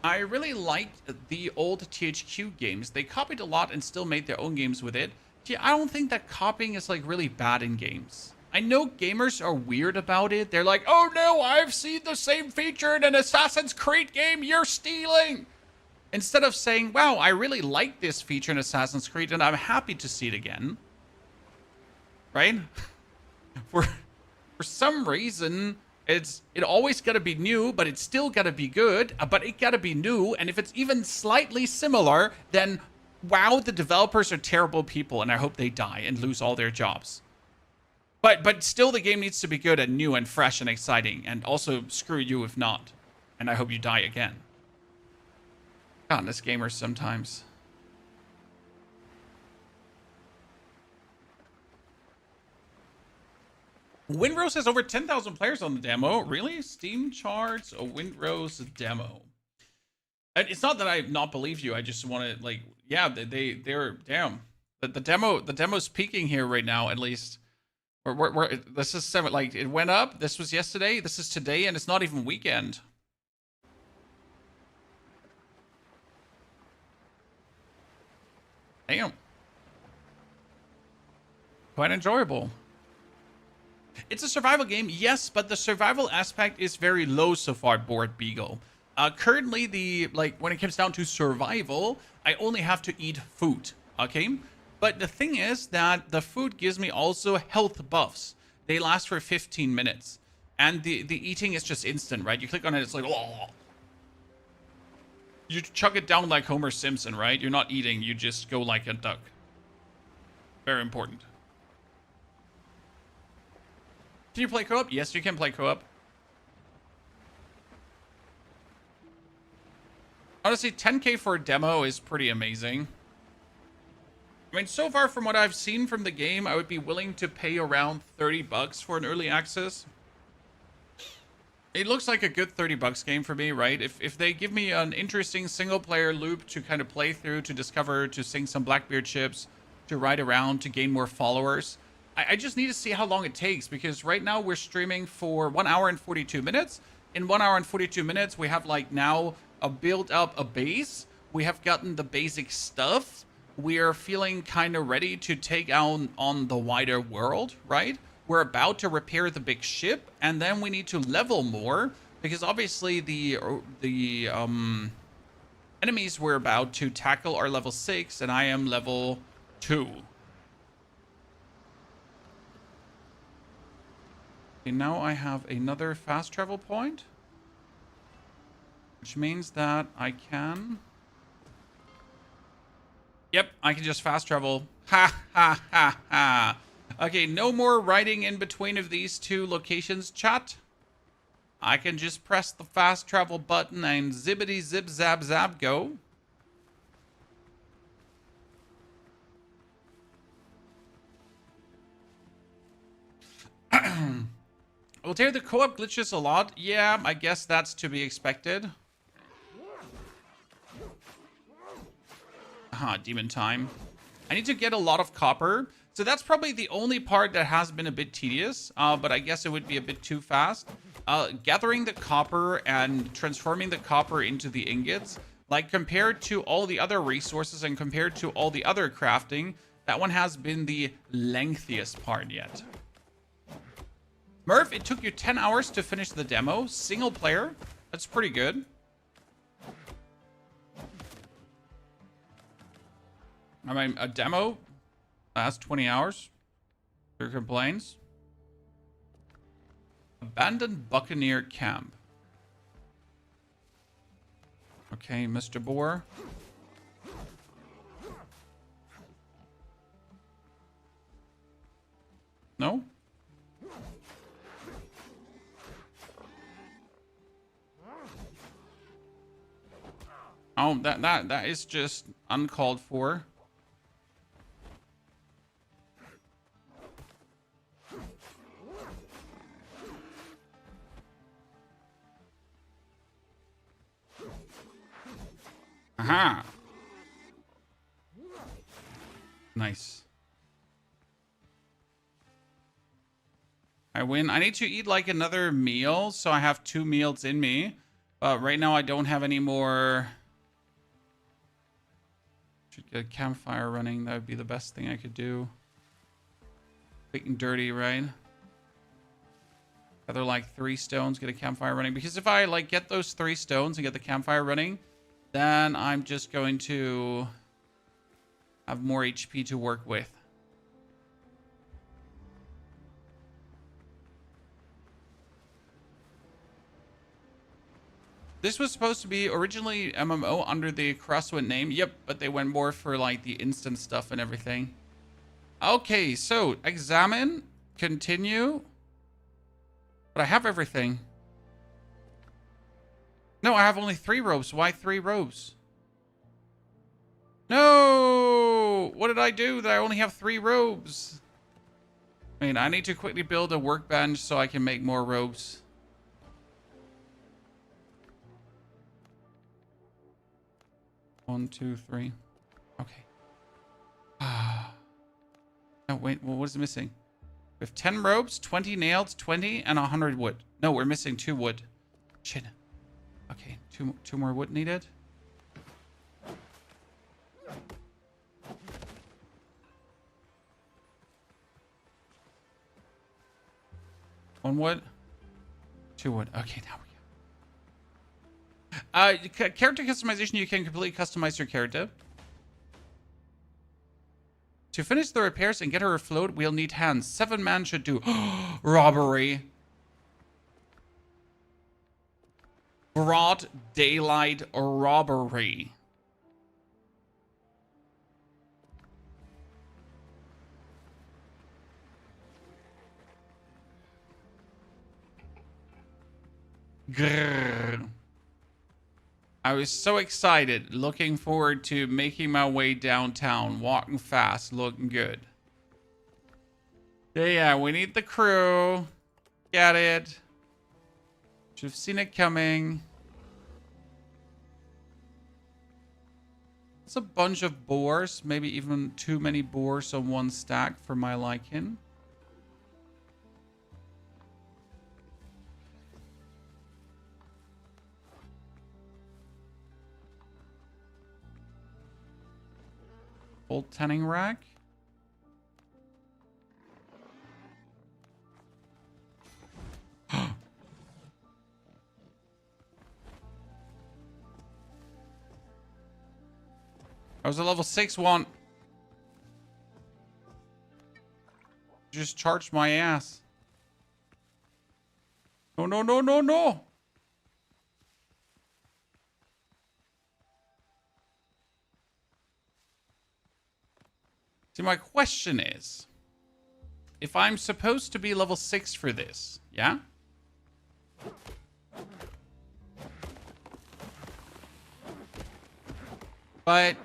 I really liked the old THQ games. They copied a lot and still made their own games with it. See, I don't think that copying is like really bad in games. I know gamers are weird about it. They're like, oh no, I've seen the same feature in an Assassin's Creed game. You're stealing. Instead of saying, wow, I really like this feature in Assassin's Creed and I'm happy to see it again. Right? For some reason... It always got to be new, but it's still got to be good, but it got to be new. And if it's even slightly similar, then wow, the developers are terrible people and I hope they die and lose all their jobs. But still the game needs to be good and new and fresh and exciting. And also screw you if not. And I hope you die again. God, this gamers sometimes. Windrose has over 10,000 players on the demo. Really? Steam charts, a Windrose demo. And it's not that I not believe you. I just want to like, yeah, they're damn. The demo's peaking here right now. At least this is seven. Like it went up. This was yesterday. This is today, and it's not even weekend. Damn. Quite enjoyable. It's a survival game, yes, but the survival aspect is very low so far, Board Beagle. Currently, when it comes down to survival, I only have to eat food, okay? But the thing is that the food gives me also health buffs. They last for 15 minutes. And the eating is just instant, right? You click on it, it's like, oh. You chuck it down like Homer Simpson, right? You're not eating, you just go like a duck. Very important. Can you play co-op? Yes, you can play co-op. Honestly, 10k for a demo is pretty amazing. I mean, so far from what I've seen from the game, I would be willing to pay around 30 bucks for an early access. It looks like a good 30 bucks game for me, right? If they give me an interesting single player loop to kind of play through, to discover, to sing some Blackbeard ships, to ride around, to gain more followers. I just need to see how long it takes, because right now we're streaming for 1 hour and 42 minutes. In 1 hour and 42 minutes, we have like now built up a base. We have gotten the basic stuff. We are feeling kind of ready to take on the wider world, right? We're about to repair the big ship, and then we need to level more, because obviously the enemies we're about to tackle are level 6, and I am level 2. Okay, now I have another fast travel point, which means that I can... Yep, I can just fast travel. Ha, ha, ha, ha. Okay, no more riding in between of these two locations, chat. I can just press the fast travel button and zippity zip zap zap go. Will tear the co-op glitches a lot? Yeah, I guess that's to be expected. Demon time. I need to get a lot of copper. So that's probably the only part that has been a bit tedious, but I guess it would be a bit too fast. Gathering the copper and transforming the copper into the ingots, like compared to all the other resources and compared to all the other crafting, that one has been the lengthiest part yet. Murph, it took you 10 hours to finish the demo. Single player. That's pretty good. I mean, a demo lasts 20 hours. Who complains? Abandoned Buccaneer Camp. Okay, Mr. Boar. No? Oh, that is just uncalled for. Aha! Nice. I win. I need to eat like another meal, so I have 2 meals in me. But right now I don't have any more. Should get a campfire running. That would be the best thing I could do. Quick and dirty, right? Gather like 3 stones, get a campfire running. Because if I like get those 3 stones and get the campfire running, then I'm just going to have more HP to work with. This was supposed to be originally MMO under the Crosswind name. Yep, but they went more for like the instant stuff and everything. Okay, so examine, continue. But I have everything. No, I have only 3 ropes. Why 3 ropes? No! What did I do that I only have 3 ropes? I mean, I need to quickly build a workbench so I can make more ropes. 1, 2, 3. Okay. No, wait. Well, what is missing? We have 10 ropes, 20 nails, 20, and 100 wood. No, we're missing 2 wood. Shit. Okay, two more wood needed. One wood. 2 wood. Okay, now we go. Character customization. You can completely customize your character. To finish the repairs and get her afloat, we'll need hands. 7 men should do. Robbery. Broad daylight robbery. Grrr. I was so excited, looking forward to making my way downtown, walking fast, looking good. Yeah, we need the crew. Get it. Should have seen it coming. It's a bunch of boars, maybe even too many boars on one stack for my liking. Old tanning rack. I was a level 6 one. Just charged my ass. No, no, no, no, no. See, my question is, if I'm supposed to be level 6 for this, yeah? But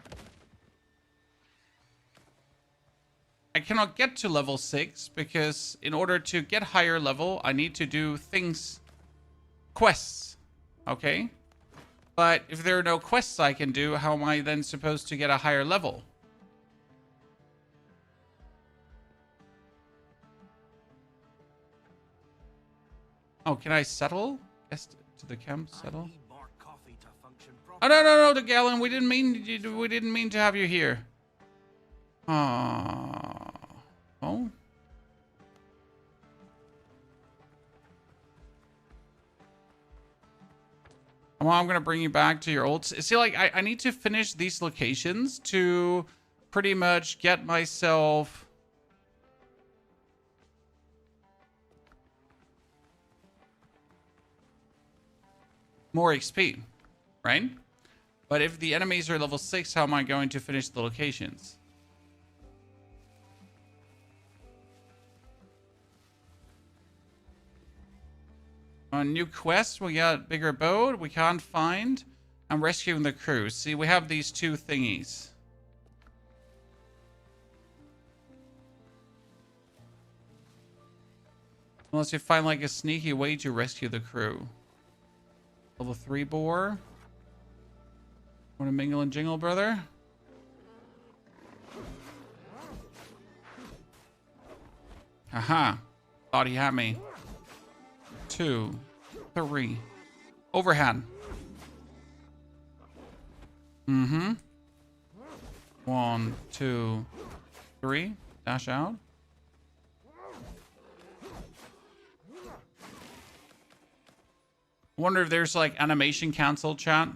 I cannot get to level 6 because in order to get higher level, I need to do things, quests, okay? But if there are no quests I can do, how am I then supposed to get a higher level? Oh, can I settle? Yes, to the camp, settle. Oh, no, no, no, the Gallon, we didn't mean to have you here. Oh. Well, I'm gonna bring you back to your old. See, like, I need to finish these locations to pretty much get myself more XP, right? But if the enemies are level 6, how am I going to finish the locations? On new quest, we got bigger boat. We can't find. I'm rescuing the crew. See, we have these 2 thingies. Unless you find like a sneaky way to rescue the crew. Level 3 boar. Want to mingle and jingle, brother? Haha. Thought he had me. 2, 3. Overhand. Mm-hmm. 1, 2, 3. Dash out. Wonder if there's like animation cancel, chat.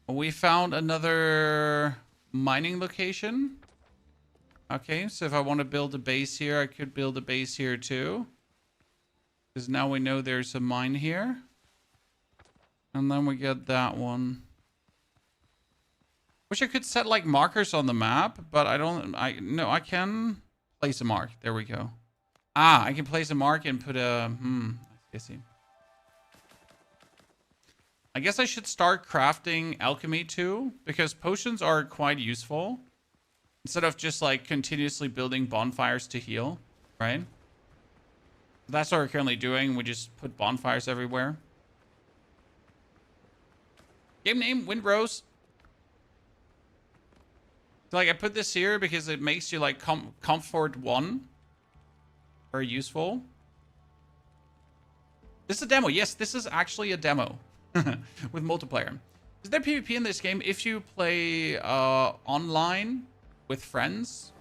We found another mining location. Okay, so if I want to build a base here, I could build a base here too. Because now we know there's a mine here. And then we get that one. Wish I could set like markers on the map, but I don't. No, I can place a mark. There we go. Ah, I can place a mark and put a. I see. I guess I should start crafting alchemy too, because potions are quite useful. Instead of just like continuously building bonfires to heal, right? That's what we're currently doing. We just put bonfires everywhere. Game name, Windrose. So, like, I put this here because it makes you, like, comfort 1. Very useful. This is a demo. Yes, this is actually a demo with multiplayer. Is there PvP in this game if you play online with friends?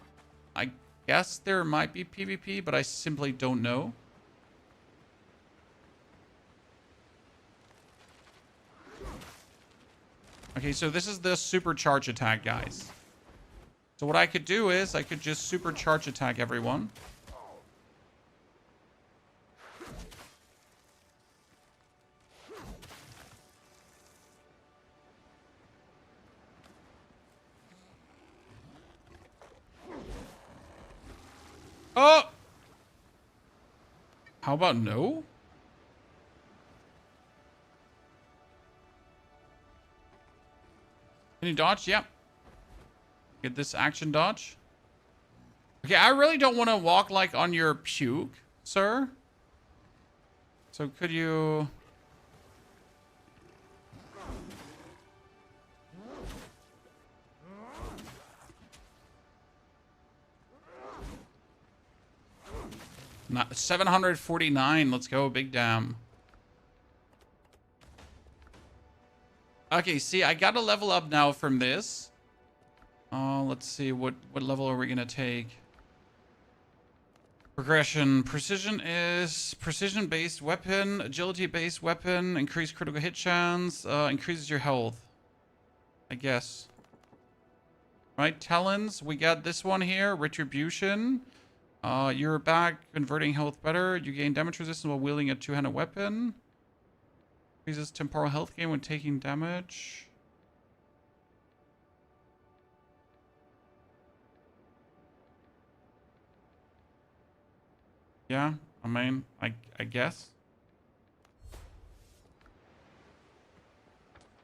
I guess there might be PvP, but I simply don't know. Okay, so this is the supercharge attack, guys. So what I could do is I could just supercharge attack everyone. Oh! How about no? Can you dodge? Yep. Get this action dodge. Okay, I really don't want to walk like on your puke, sir. So could you... Not 749. Let's go, big damn. Okay, see, I got a level up now from this. Let's see, what level are we gonna take? Progression. Precision is precision-based weapon, agility-based weapon, increased critical hit chance, increases your health. I guess. Right, talents. We got this one here, retribution. You're back, converting health better. You gain damage resistance while wielding a two-handed weapon. Increases temporal health gain when taking damage. Yeah, I mean, I guess.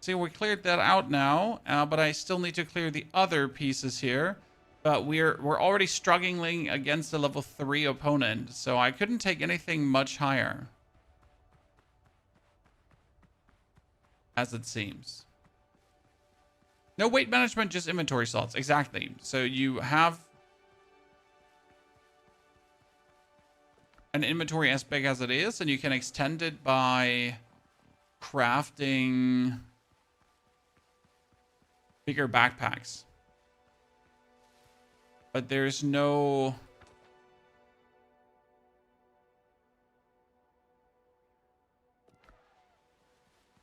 See, we cleared that out now, but I still need to clear the other pieces here. But we're already struggling against a level 3 opponent, so I couldn't take anything much higher. As it seems. No weight management, just inventory slots. Exactly. So you have an inventory as big as it is, and you can extend it by crafting bigger backpacks. But there's no...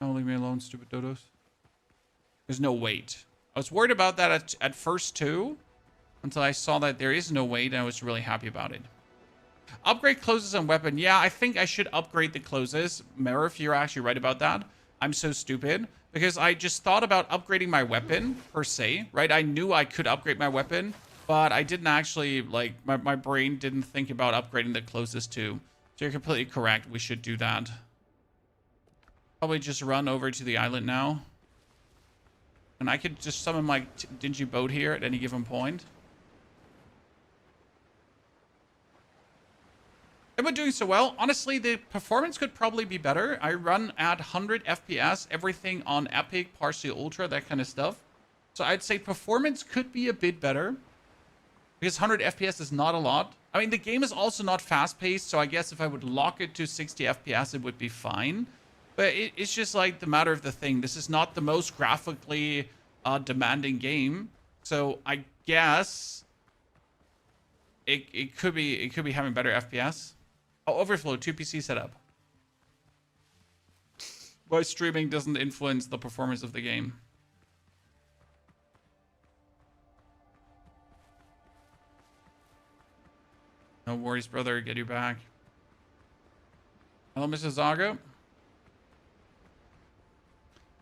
Oh, leave me alone, stupid dodos. There's no weight. I was worried about that at first too, until I saw that there is no weight, and I was really happy about it. Upgrade closes and weapon. Yeah, I think I should upgrade the closes. Mirror, if you're actually right about that. I'm so stupid. Because I just thought about upgrading my weapon, per se, right? I knew I could upgrade my weapon, but I didn't actually, like, my brain didn't think about upgrading the closes too. So you're completely correct. We should do that. Probably just run over to the island now. And I could just summon my dingy boat here at any given point. Am I doing so well? Honestly, the performance could probably be better. I run at 100 FPS, everything on Epic, partially Ultra, that kind of stuff. So I'd say performance could be a bit better. Because 100 FPS is not a lot. I mean, the game is also not fast-paced, so I guess if I would lock it to 60 FPS, it would be fine. But it's just like the matter of the thing. This is not the most graphically demanding game. So I guess it could be having better FPS. Oh, overflow, 2 PC setup. Why streaming doesn't influence the performance of the game. No worries, brother. Get you back. Hello, Mrs. Zaga.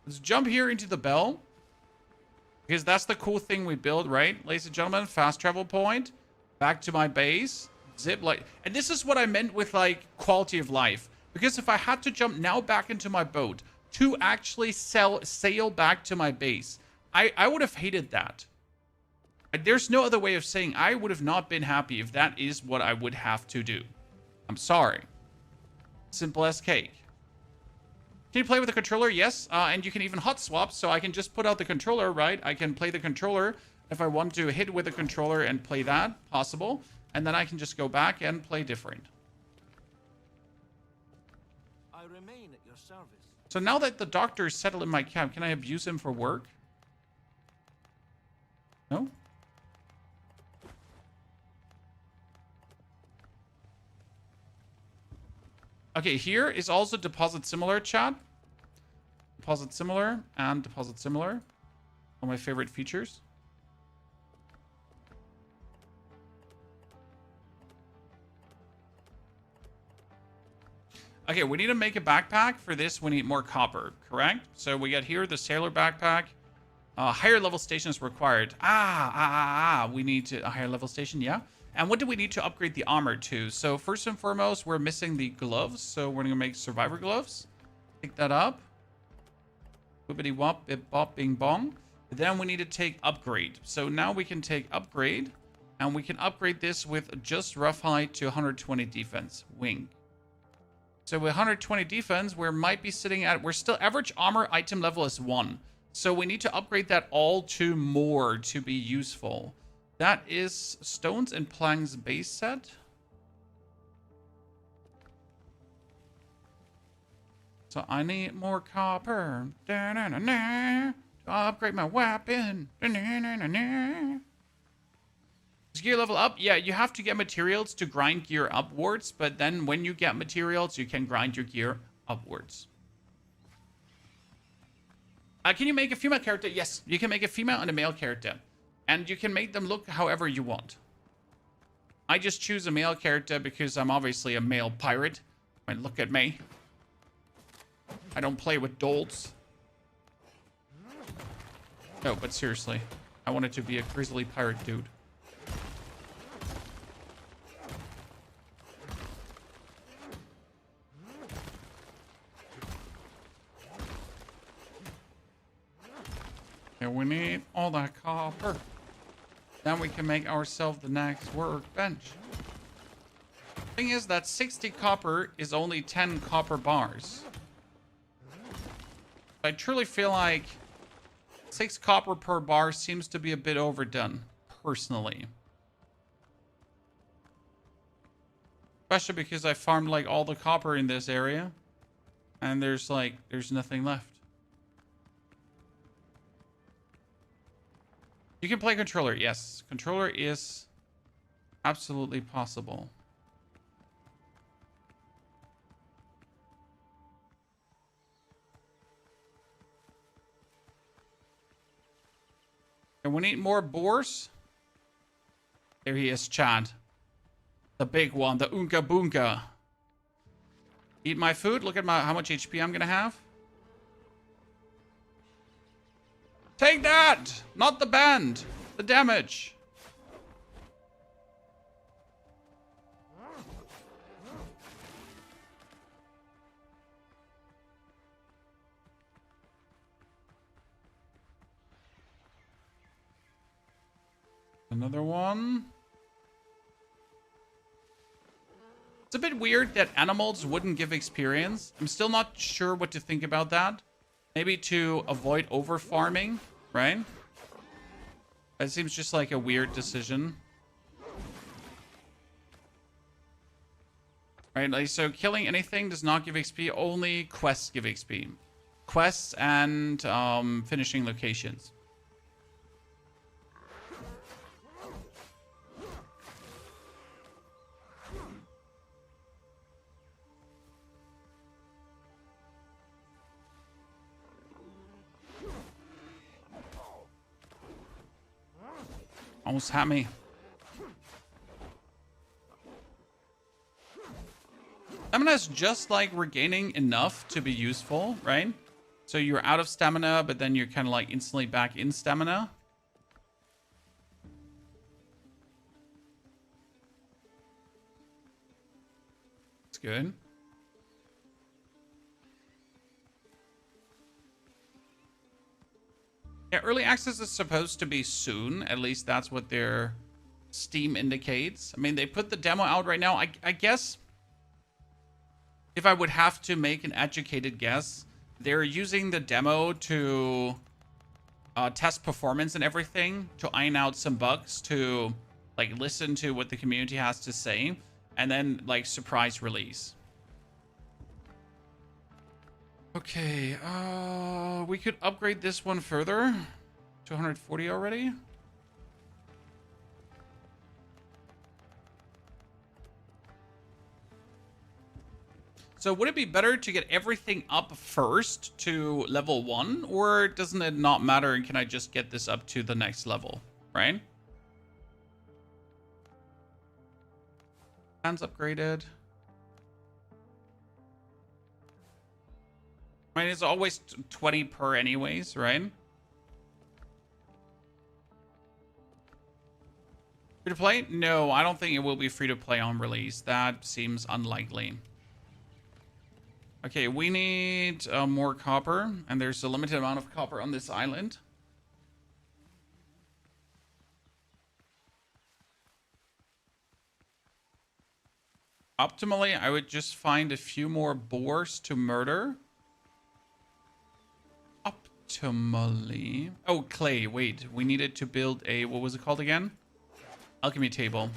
Let's jump here into the bell. Because that's the cool thing we build, right? Ladies and gentlemen, fast travel point. Back to my base. Zip like... And this is what I meant with, like, quality of life. Because if I had to jump now back into my boat to actually sail back to my base, I would have hated that. There's no other way of saying I would have not been happy if that is what I would have to do. I'm sorry. Simple as cake. Can you play with the controller? Yes. And you can even hot swap. So I can just put out the controller, right? I can play the controller. If I want to hit with the controller and play that, possible. And then I can just go back and play different. I remain at your service. So now that the doctor is settled in my cab, can I abuse him for work? No? Okay, here is also deposit similar, chat. Deposit similar and deposit similar. All my favorite features. Okay, we need to make a backpack. For this, we need more copper, correct? So we got here the sailor backpack. Higher level station is required. We need a higher level station, yeah. And what do we need to upgrade the armor to? So first and foremost, we're missing the gloves. So we're gonna make survivor gloves. Pick that up. Whippity wop, bip bop, bing bong. Then we need to take upgrade. So now we can take upgrade. And we can upgrade this with just rough height to 120 defense. Wing. So with 120 defense, we might be sitting at... We're still... Average armor item level is 1. So we need to upgrade that all to more to be useful. That is Stones and Planks base set. So I need more copper. To upgrade my weapon. Is gear level up? Yeah, you have to get materials to grind gear upwards, but then when you get materials, you can grind your gear upwards. Can you make a female character? Yes, you can make a female and a male character. And you can make them look however you want. I just choose a male character because I'm obviously a male pirate. I mean, look at me. I don't play with dolts. No, but seriously. I wanted to be a grizzly pirate dude. And we need all that copper. Then we can make ourselves the next workbench. Thing is that 60 copper is only 10 copper bars. I truly feel like 6 copper per bar seems to be a bit overdone, personally. Especially because I farmed like all the copper in this area. And there's nothing left. You can play controller, yes. Controller is absolutely possible. And we need more boars. There he is, Chad. The big one, the Oonka Boonka. Eat my food. Look at how much HP I'm gonna have. Take that! Not the band. The damage. Another one. It's a bit weird that animals wouldn't give experience. I'm still not sure what to think about that. Maybe to avoid over farming, right? That seems just like a weird decision. Right, like, so killing anything does not give XP, only quests give XP. Quests and finishing locations. Almost had me. Stamina is just like regaining enough to be useful, right? So you're out of stamina, but then you're kind of like instantly back in stamina. It's good. Yeah, early access is supposed to be soon. At least that's what their Steam indicates. I mean, they put the demo out right now. I guess if I would have to make an educated guess, they're using the demo to test performance and everything, to iron out some bugs, to like listen to what the community has to say, and then like surprise release. Okay, we could upgrade this one further. 240 already. So would it be better to get everything up first to level 1, or doesn't it not matter and can I just get this up to the next level, right? Hands upgraded. I mean, it's always 20 per anyways, right? Free to play? No, I don't think it will be free to play on release. That seems unlikely. Okay, we need more copper, and there's a limited amount of copper on this island. Optimally, I would just find a few more boars to murder. Optimally. Oh, clay. Wait, we needed to build a, what was it called again? Alchemy table.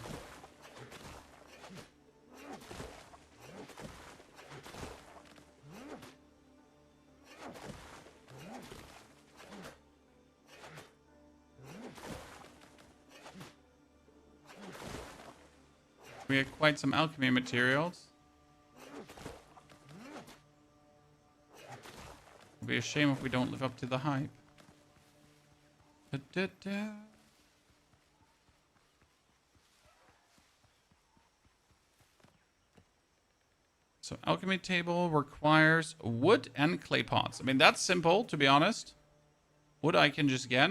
We have quite some alchemy materials. It'll be a shame if we don't live up to the hype. So alchemy table requires wood and clay pots. I mean, that's simple, to be honest. Wood I can just get.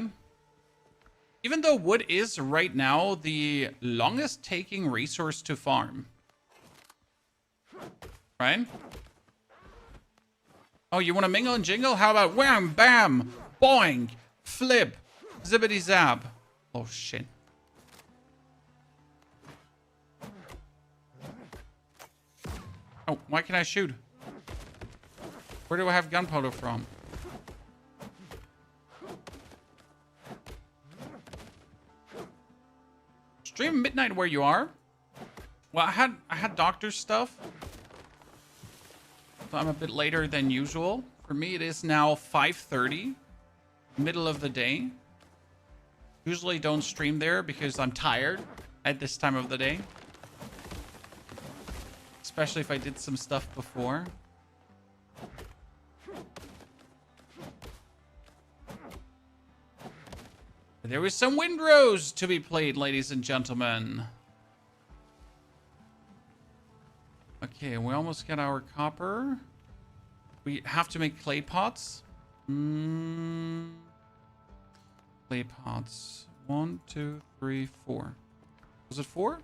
Even though wood is right now the longest taking resource to farm. Right? Oh, you want to mingle and jingle? How about wham, bam, boing, flip, zippity zap. Oh, shit. Oh, why can't I shoot? Where do I have gunpowder from? Stream midnight where you are? Well, I had doctor stuff. So I'm a bit later than usual. For me, it is now 5:30, middle of the day. Usually don't stream there because I'm tired at this time of the day. Especially if I did some stuff before. There was some Windrose to be played, ladies and gentlemen. Okay, we almost get our copper. We have to make clay pots. Clay pots. 1, 2, 3, 4. Was it 4?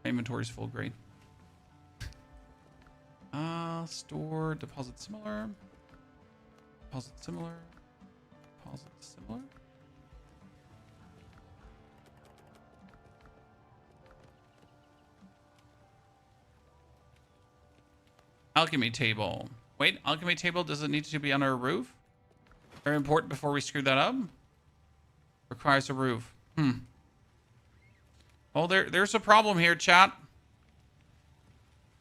My inventory's full, great. Store, deposit similar. Deposit similar. Deposit similar. Alchemy table. Wait, alchemy table doesn't need to be on our roof? Very important before we screw that up. Requires a roof. Well, there's a problem here, chat.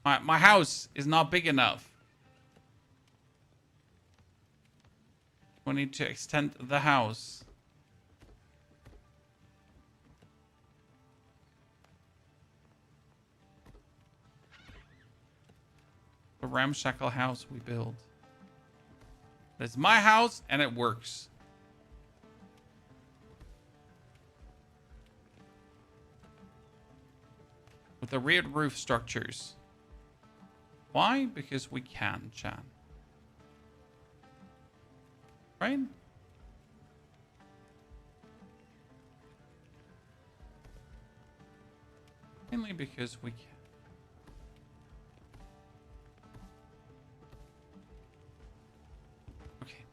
My house is not big enough. We need to extend the house. The ramshackle house we build. It's my house and it works. With the weird roof structures. Why? Because we can, chat. Right? Mainly because we can. Okay.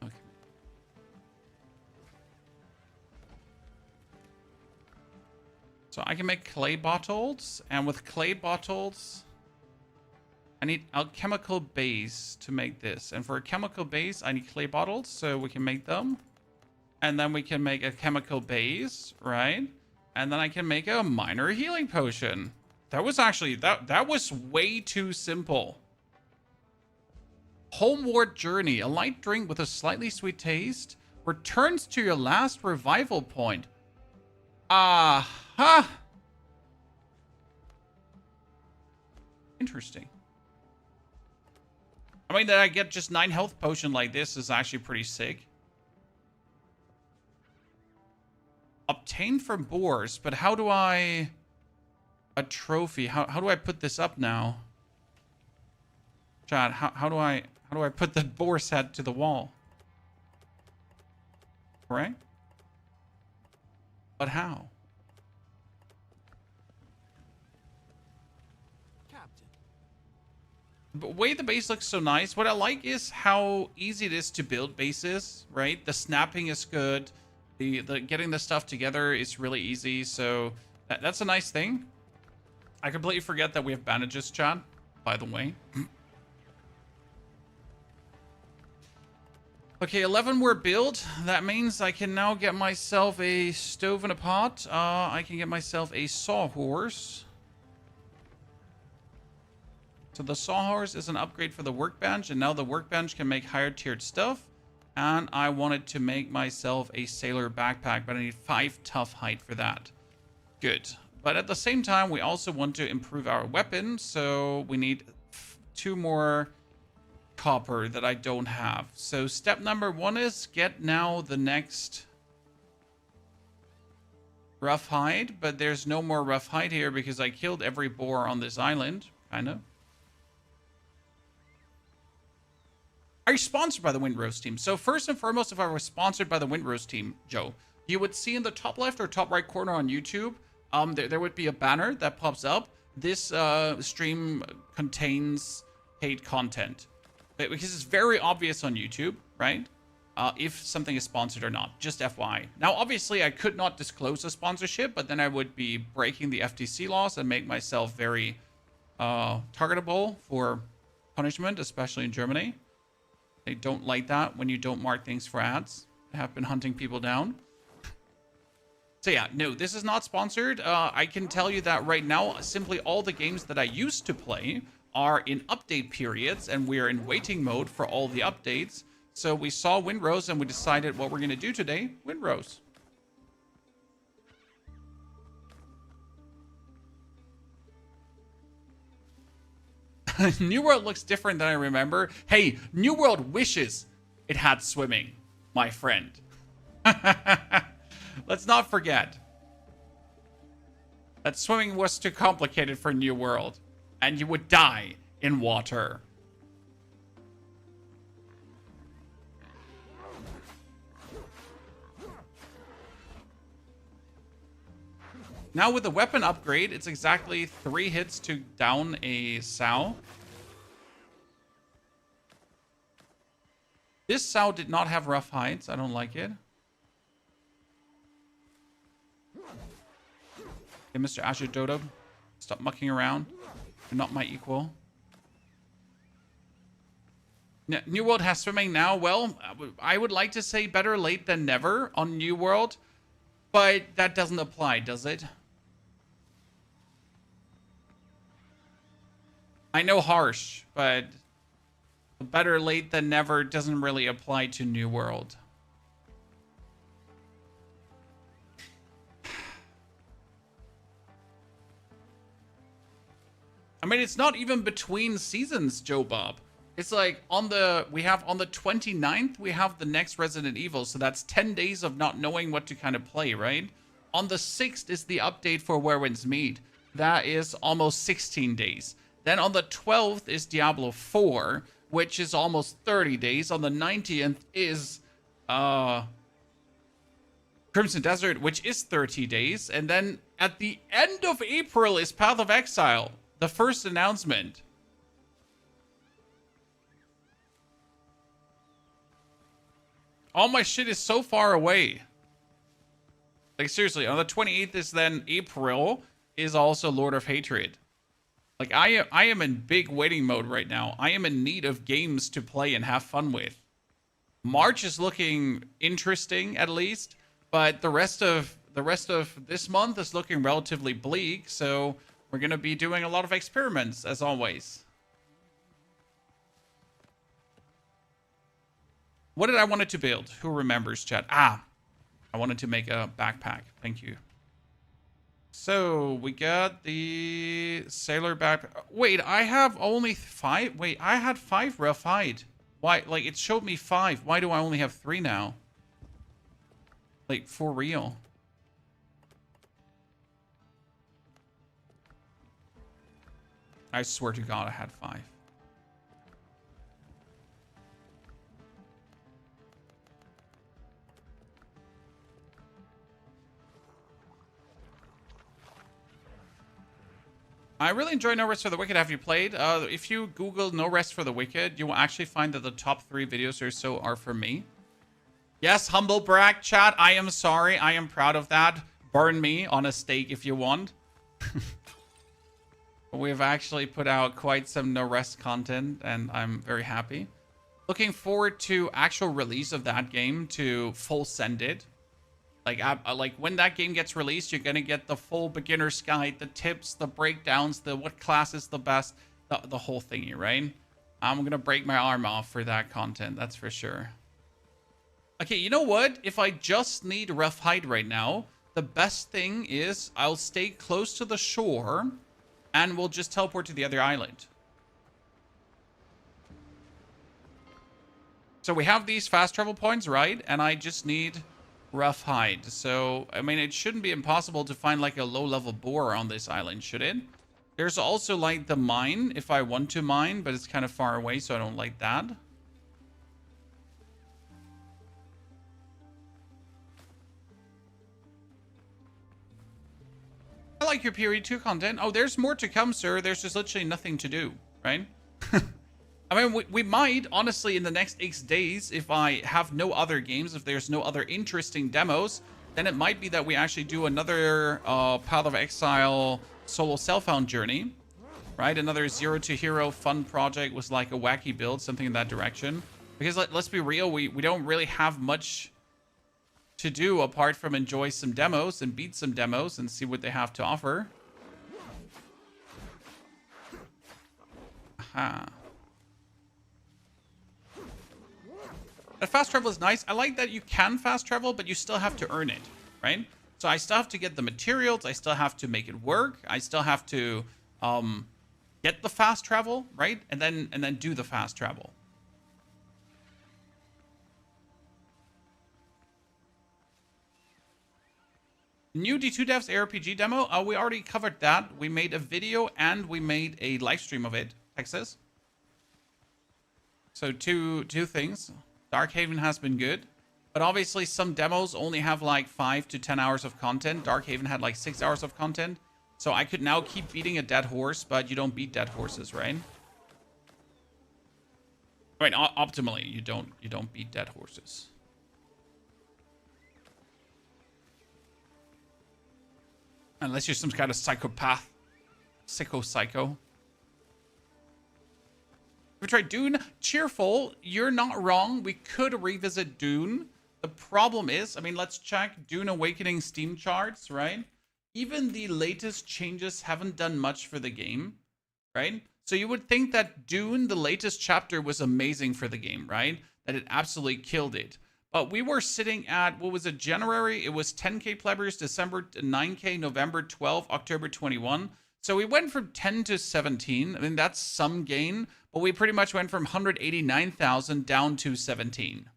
Okay. So I can make clay bottles, and with clay bottles, I need a chemical base to make this. And for a chemical base, I need clay bottles, so we can make them. And then we can make a chemical base, right? And then I can make a minor healing potion. That was actually, that was way too simple. Homeward Journey, a light drink with a slightly sweet taste, returns to your last revival point. Aha! Interesting. I mean, that I get just 9 health potion like this is actually pretty sick. Obtained from boars, but how do I... A trophy. How do I put this up now? Chad, how do I put the boar's head to the wall? Right? But how? Captain. The way the base looks so nice, what I like is how easy it is to build bases, right? The snapping is good. The getting the stuff together is really easy, so that's a nice thing. I completely forget that we have bandages, Chad, by the way. Okay, 11 were built. That means I can now get myself a stove and a pot. I can get myself a sawhorse. So the sawhorse is an upgrade for the workbench, and now the workbench can make higher tiered stuff. And I wanted to make myself a sailor backpack, but I need 5 tough height for that. Good. But at the same time, we also want to improve our weapon, so we need 2 more copper that I don't have. So step number 1 is get now the next rough hide, but there's no more rough hide here because I killed every boar on this island, kind of. Are you sponsored by the Windrose team? So first and foremost, if I was sponsored by the Windrose team, Joe, you would see in the top left or top right corner on YouTube, there would be a banner that pops up. This stream contains paid content. Because it's very obvious on YouTube, right? If something is sponsored or not. Just FYI. Now, obviously, I could not disclose a sponsorship, but then I would be breaking the FTC laws and make myself very targetable for punishment, especially in Germany. They don't like that when you don't mark things for ads. They have been hunting people down. So yeah, no, this is not sponsored. I can tell you that right now, simply all the games that I used to play are in update periods, and we're in waiting mode for all the updates. So we saw Windrose, and we decided what we're going to do today, Windrose. New World looks different than I remember. Hey, New World wishes it had swimming, my friend. Let's not forget that swimming was too complicated for New World, and you would die in water. Now with the weapon upgrade, it's exactly 3 hits to down a sow. This sow did not have rough hides. I don't like it. Okay, Mr. Azure Dodo, stop mucking around. You're not my equal. New World has swimming now. Well, I would like to say better late than never on New World, but that doesn't apply, does it? I know harsh, but better late than never doesn't really apply to New World. I mean, it's not even between seasons, Joe Bob. It's like on the 29th, we have the next Resident Evil. So that's 10 days of not knowing what to kind of play, right? On the 6th is the update for Where Winds Meet. That is almost 16 days. Then on the 12th is Diablo 4, which is almost 30 days. On the 19th is Crimson Desert, which is 30 days. And then at the end of April is Path of Exile, the first announcement. All my shit is so far away. Like, seriously, on the 28th is then April is also Lord of Hatred. Like, I am in big waiting mode right now. I am in need of games to play and have fun with. March is looking interesting, at least, but the rest of this month is looking relatively bleak, so we're going to be doing a lot of experiments, as always. What did I want it to build? Who remembers, chat? I wanted to make a backpack. Thank you. So, we got the sailor backpack. Wait, I have only 5? Wait, I had 5 rough hide. Why? Like, it showed me 5. Why do I only have 3 now? Like, for real. I swear to God I had 5. I really enjoy No Rest for the Wicked. Have you played? If you Google No Rest for the Wicked, you will actually find that the top 3 videos or so are for me. Yes, humble brag, chat. I am sorry. I am proud of that. Burn me on a stake if you want. We've actually put out quite some No Rest content, and I'm very happy. Looking forward to actual release of that game to full send it. Like when that game gets released, you're gonna get the full beginner's guide, the tips, the breakdowns, the what class is the best, the whole thingy, right? I'm gonna break my arm off for that content, that's for sure. Okay, you know what? If I just need rough hide right now, the best thing is I'll stay close to the shore, and we'll just teleport to the other island. So we have these fast travel points, right? And I just need rough hide. So, I mean, it shouldn't be impossible to find like a low-level boar on this island, should it? There's also like the mine, if I want to mine, but it's kind of far away, so I don't like that. I like your period 2 content. Oh, there's more to come, sir. There's just literally nothing to do, right? I mean, we might, honestly, in the next X days, if I have no other games, if there's no other interesting demos, then it might be that we actually do another Path of Exile solo self-found journey, right? Another Zero to Hero fun project with like a wacky build, something in that direction. Because let's be real, we don't really have much to do apart from enjoy some demos and beat some demos and see what they have to offer. Aha. But fast travel is nice. I like that you can fast travel, but you still have to earn it, right? So I still have to get the materials. I still have to make it work. I still have to get the fast travel, right? And then do the fast travel. New D2 Devs ARPG demo. We already covered that. We made a video and we made a live stream of it. Texas. So two things. Darkhaven has been good, but obviously some demos only have like 5 to 10 hours of content. Darkhaven had like 6 hours of content. So I could now keep beating a dead horse, but you don't beat dead horses, right? I mean, optimally, you don't beat dead horses. Unless you're some kind of psychopath. Psycho. We tried Dune. Cheerful, you're not wrong. We could revisit Dune. The problem is, I mean, let's check Dune Awakening Steam charts, right? Even the latest changes haven't done much for the game, right? So you would think that Dune, the latest chapter, was amazing for the game, right? That it absolutely killed it. But we were sitting at, what was it, January? It was 10k plebers, December 9k, November 12, October 21. So we went from 10 to 17. I mean, that's some gain. But we pretty much went from 189,000 down to 17.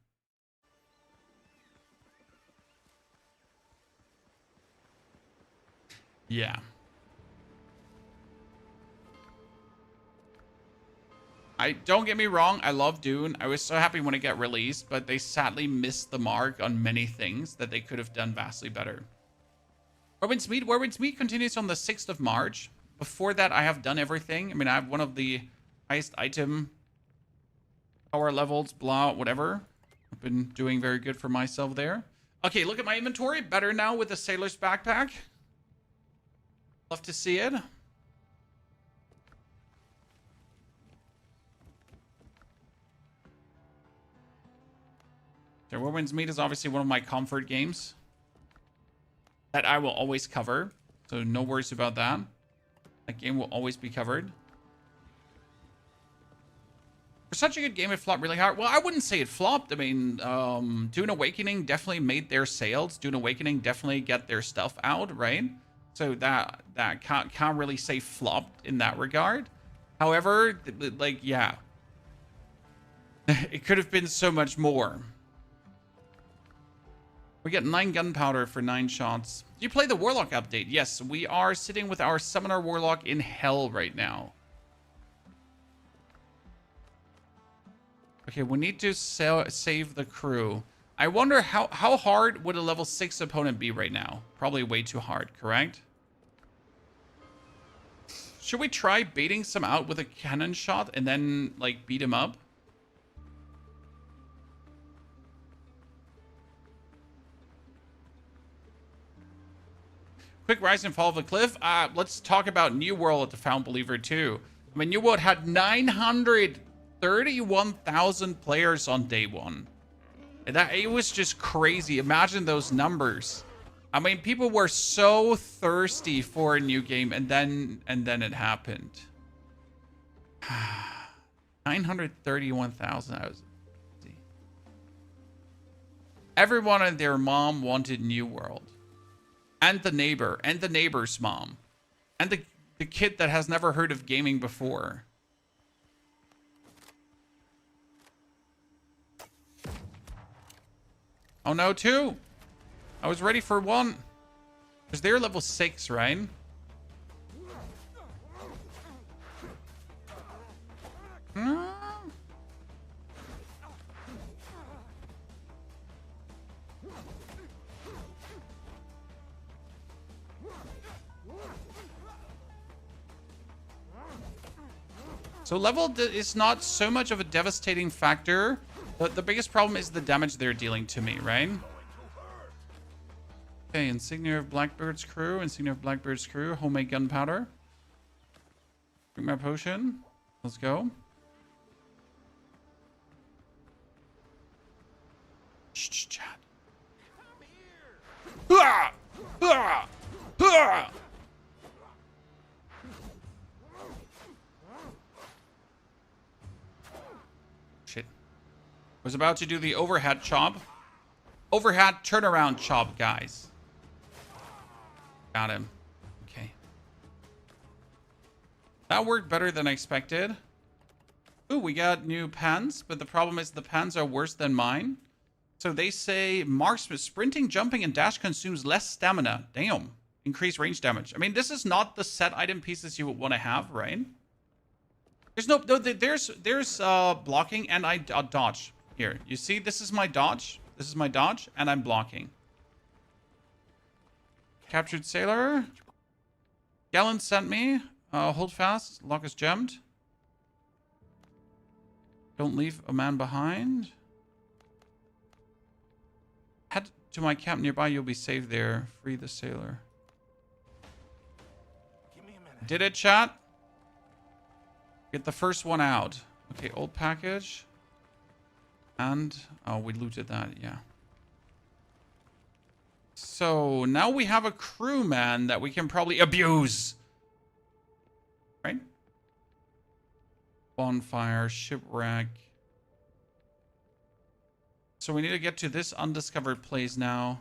Yeah. Don't get me wrong, I love Dune. I was so happy when it got released, but they sadly missed the mark on many things that they could have done vastly better. Werwin's Meat continues on the 6th of March. Before that, I have done everything. I mean, I have one of the highest item power levels, blah, whatever. I've been doing very good for myself there. Okay, look at my inventory. Better now with the sailor's backpack. Love to see it. So Whirlwind's Meat is obviously one of my comfort games that I will always cover. So no worries about that. That game will always be covered. For such a good game, it flopped really hard. Well, I wouldn't say it flopped. I mean, Dune Awakening definitely made their sales. Dune Awakening definitely get their stuff out, right? So that can't really say flopped in that regard. However, like, yeah. It could have been so much more. We get 9 gunpowder for 9 shots. Do you play the Warlock update? Yes, we are sitting with our Summoner Warlock in hell right now. Okay, we need to save the crew. I wonder how hard would a level 6 opponent be right now? Probably way too hard, correct? Should we try baiting some out with a cannon shot and then, like, beat him up? Quick rise and fall of a cliff. Let's talk about New World at the Found Believer 2. I mean, New World had 931,000 players on day 1. It was just crazy. Imagine those numbers. I mean, people were so thirsty for a new game, and then it happened. 931,000. That was crazy. Everyone and their mom wanted New World. And the neighbor, and the neighbor's mom, and the kid that has never heard of gaming before. Oh no, 2. I was ready for 1. Because they're level 6, right? So level is not so much of a devastating factor. The biggest problem is the damage they're dealing to me, right? Okay, Insignia of Blackbird's crew. Insignia of Blackbird's crew. Homemade gunpowder. Drink my potion. Let's go. Shh, chat. Ah! Ah! Ah! Was about to do the overhead chop. Overhead turnaround chop, guys. Got him. Okay. That worked better than I expected. Ooh, we got new pans, but the problem is the pans are worse than mine. So they say marksman, sprinting, jumping, and dash consumes less stamina. Damn. Increased range damage. I mean, this is not the set item pieces you would want to have, right? There's blocking and I dodge. Here, you see, this is my dodge. This is my dodge, and I'm blocking. Captured sailor. Gallant sent me. Hold fast. Lock is gemmed. Don't leave a man behind. Head to my camp nearby. You'll be safe there. Free the sailor. Give me a minute. Did it, chat? Get the first one out. Okay, old package. And, oh, we looted that, yeah. So, now we have a crewman that we can probably abuse. Right? Bonfire, shipwreck. So we need to get to this undiscovered place now.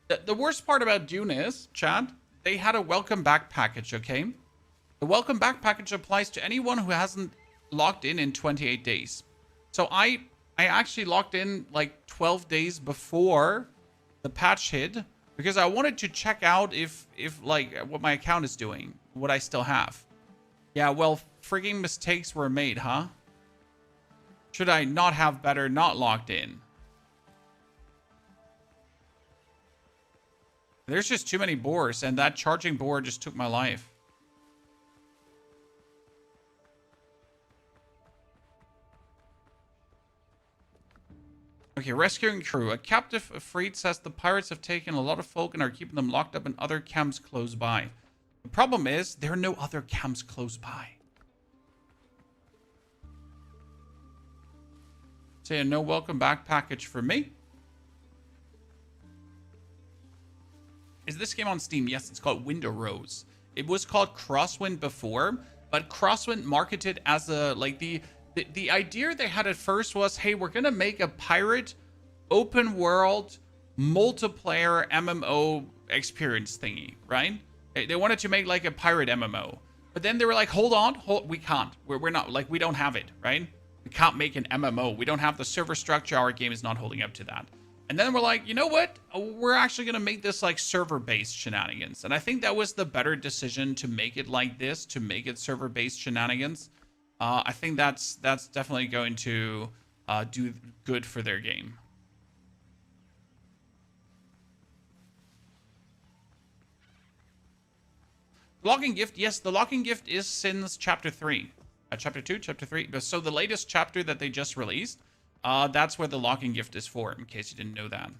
The worst part about Dune is, chat, they had a welcome back package, okay? The welcome back package applies to anyone who hasn't logged in 28 days. So I actually logged in like 12 days before the patch hit because I wanted to check out if like what my account is doing, what I still have. Yeah, well, frigging mistakes were made, huh? Should I not have better not logged in? There's just too many boars, and that charging boar just took my life. Okay, rescuing crew. A captive freed says the pirates have taken a lot of folk and are keeping them locked up in other camps close by. The problem is, there are no other camps close by. Say a no welcome back package for me. Is this game on Steam? Yes, it's called Windrose. It was called Crosswind before, but Crosswind marketed as a, like, the idea they had at first was, hey, we're gonna make a pirate open world multiplayer MMO experience thingy, right? They wanted to make like a pirate MMO, but then they were like, hold on, we can't. We're not, like, we don't have it, right? We can't make an MMO. We don't have the server structure. Our game is not holding up to that. And then we're like, you know what? We're actually going to make this like server-based shenanigans. And I think that was the better decision to make it like this, to make it server-based shenanigans. I think that's definitely going to do good for their game. Locking gift. Yes, the locking gift is since chapter 3. Chapter 2, chapter 3. So the latest chapter that they just released, that's where the locking gift is for, in case you didn't know that.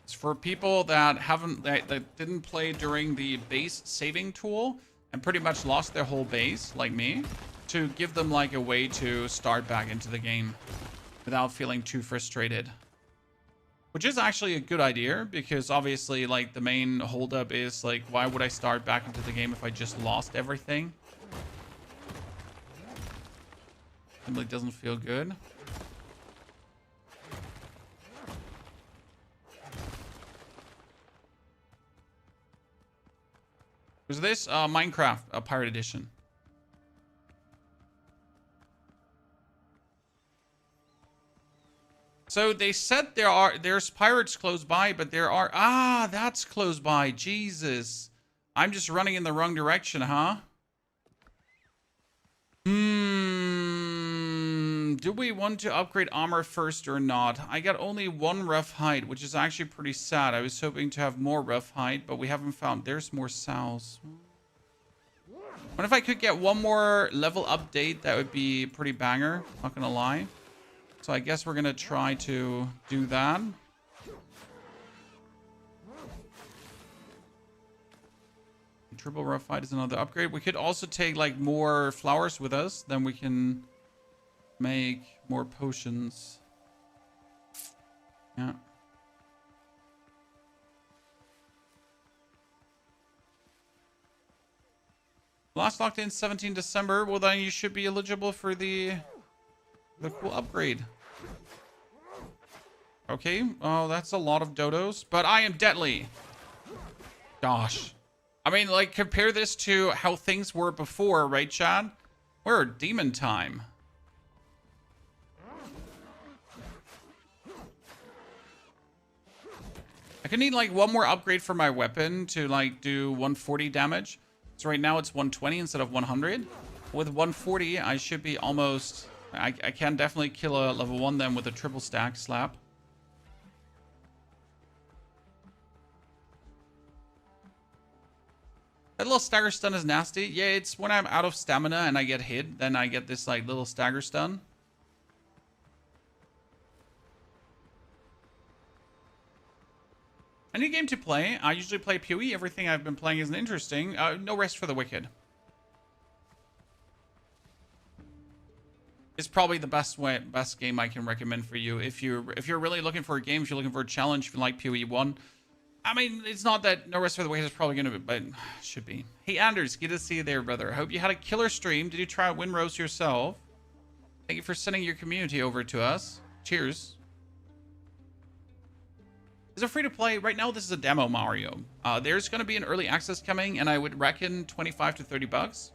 It's for people that that didn't play during the base saving tool and pretty much lost their whole base, like me, to give them like a way to start back into the game without feeling too frustrated. Which is actually a good idea, because obviously, like, the main holdup is, like, why would I start back into the game if I just lost everything? Simply doesn't feel good. Was this Minecraft, a Pirate Edition? So they said there's pirates close by, but there are... Ah, that's close by. Jesus. I'm just running in the wrong direction, huh? Do we want to upgrade armor first or not? I got only 1 rough hide, which is actually pretty sad. I was hoping to have more rough hide, but we haven't found... There's more sows. What if I could get 1 more level update? That would be pretty banger. Not gonna lie. So I guess we're going to try to do that. Triple rough hide is another upgrade. We could also take like more flowers with us. Then we can make more potions. Yeah. Last locked in 17 December. Well, then you should be eligible for the cool upgrade. Okay, oh, that's a lot of dodos, but I am deadly. Gosh. I mean, like, compare this to how things were before, right, Chad? We're demon time. I could need, like, 1 more upgrade for my weapon to, like, do 140 damage. So right now it's 120 instead of 100. With 140, I should be almost... I can definitely kill a level 1 then with a triple stack slap. That little stagger stun is nasty. Yeah, it's when I'm out of stamina and I get hit, then I get this like little stagger stun. Any game to play. I usually play PoE. Everything I've been playing isn't interesting. No Rest for the Wicked. It's probably the best game I can recommend for you. If you're really looking for a game, if you're looking for a challenge, if you like PoE 1. I mean, it's not that No Rest for the Wicked is probably going to be, but should be. Hey, Anders, good to see you there, brother. I hope you had a killer stream. Did you try Windrose yourself? Thank you for sending your community over to us. Cheers. Is it free to play? Right now, this is a demo, Mario. There's going to be an early access coming, and I would reckon 25 to 30 bucks,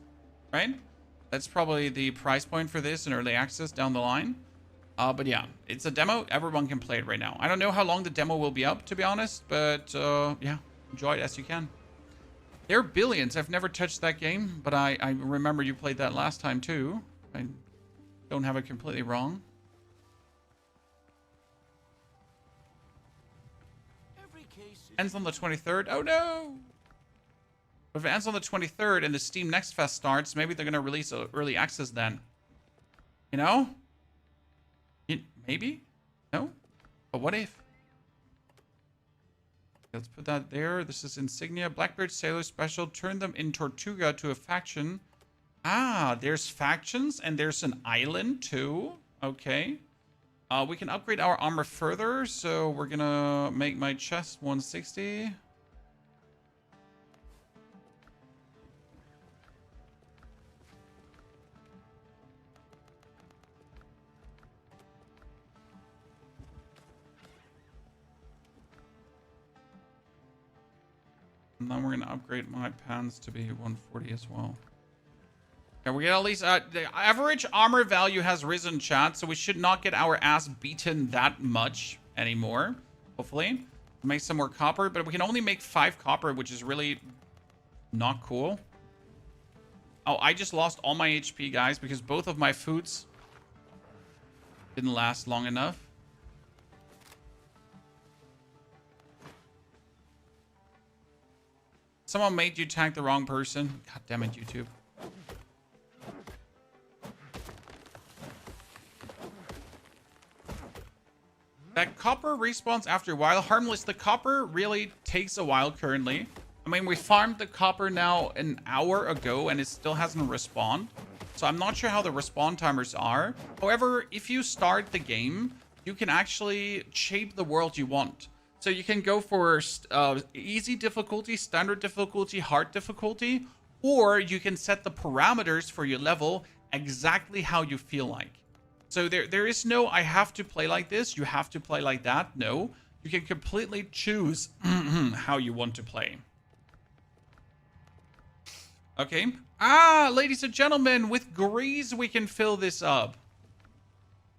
right? That's probably the price point for this in early access down the line. But yeah, it's a demo. Everyone can play it right now. I don't know how long the demo will be up, to be honest, but yeah, enjoy it as you can. There are billions. I've never touched that game, but I remember you played that last time too. I don't have it completely wrong. Ends on the 23rd. Oh no! But if it ends on the 23rd and the Steam Next Fest starts, maybe they're going to release early access then. You know? Maybe? No? But what if? Let's put that there. This is Insignia. Blackbeard Sailor Special. Turn them in Tortuga to a faction. Ah, there's factions and there's an island too. Okay. We can upgrade our armor further. So we're going to make my chest 160. And then we're going to upgrade my pants to be 140 as well. Yeah, we get at least... the average armor value has risen, chat, so we should not get our ass beaten that much anymore. Hopefully. Make some more copper, but we can only make 5 copper, which is really not cool. Oh, I just lost all my HP, guys, because both of my foods didn't last long enough. Someone made you tag the wrong person. God damn it, YouTube. That copper respawns after a while. Harmless, the copper really takes a while currently. I mean, we farmed the copper now an hour ago and it still hasn't respawned. So I'm not sure how the respawn timers are. However, if you start the game, you can actually shape the world you want. So you can go for easy difficulty, standard difficulty, hard difficulty, or you can set the parameters for your level exactly how you feel like. So there is no, I have to play like this, you have to play like that. No, you can completely choose how you want to play. Okay. Ah, ladies and gentlemen, with grease we can fill this up.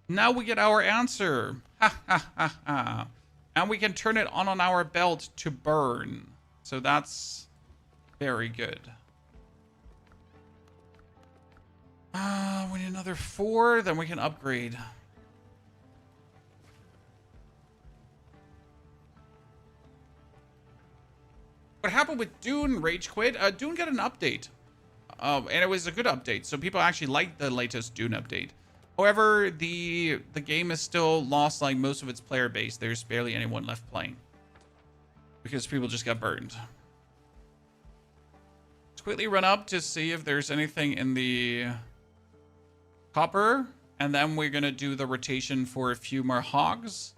Now we get our answer. Ha ha ha ha. And we can turn it on our belt to burn. So that's very good. We need another 4, then we can upgrade. What happened with Dune Rage Quit? Dune got an update. And it was a good update. So people actually liked the latest Dune update. However, the game has still lost like most of its player base. There's barely anyone left playing. Because people just got burned. Let's quickly run up to see if there's anything in the copper. And then we're going to do the rotation for a few more hogs.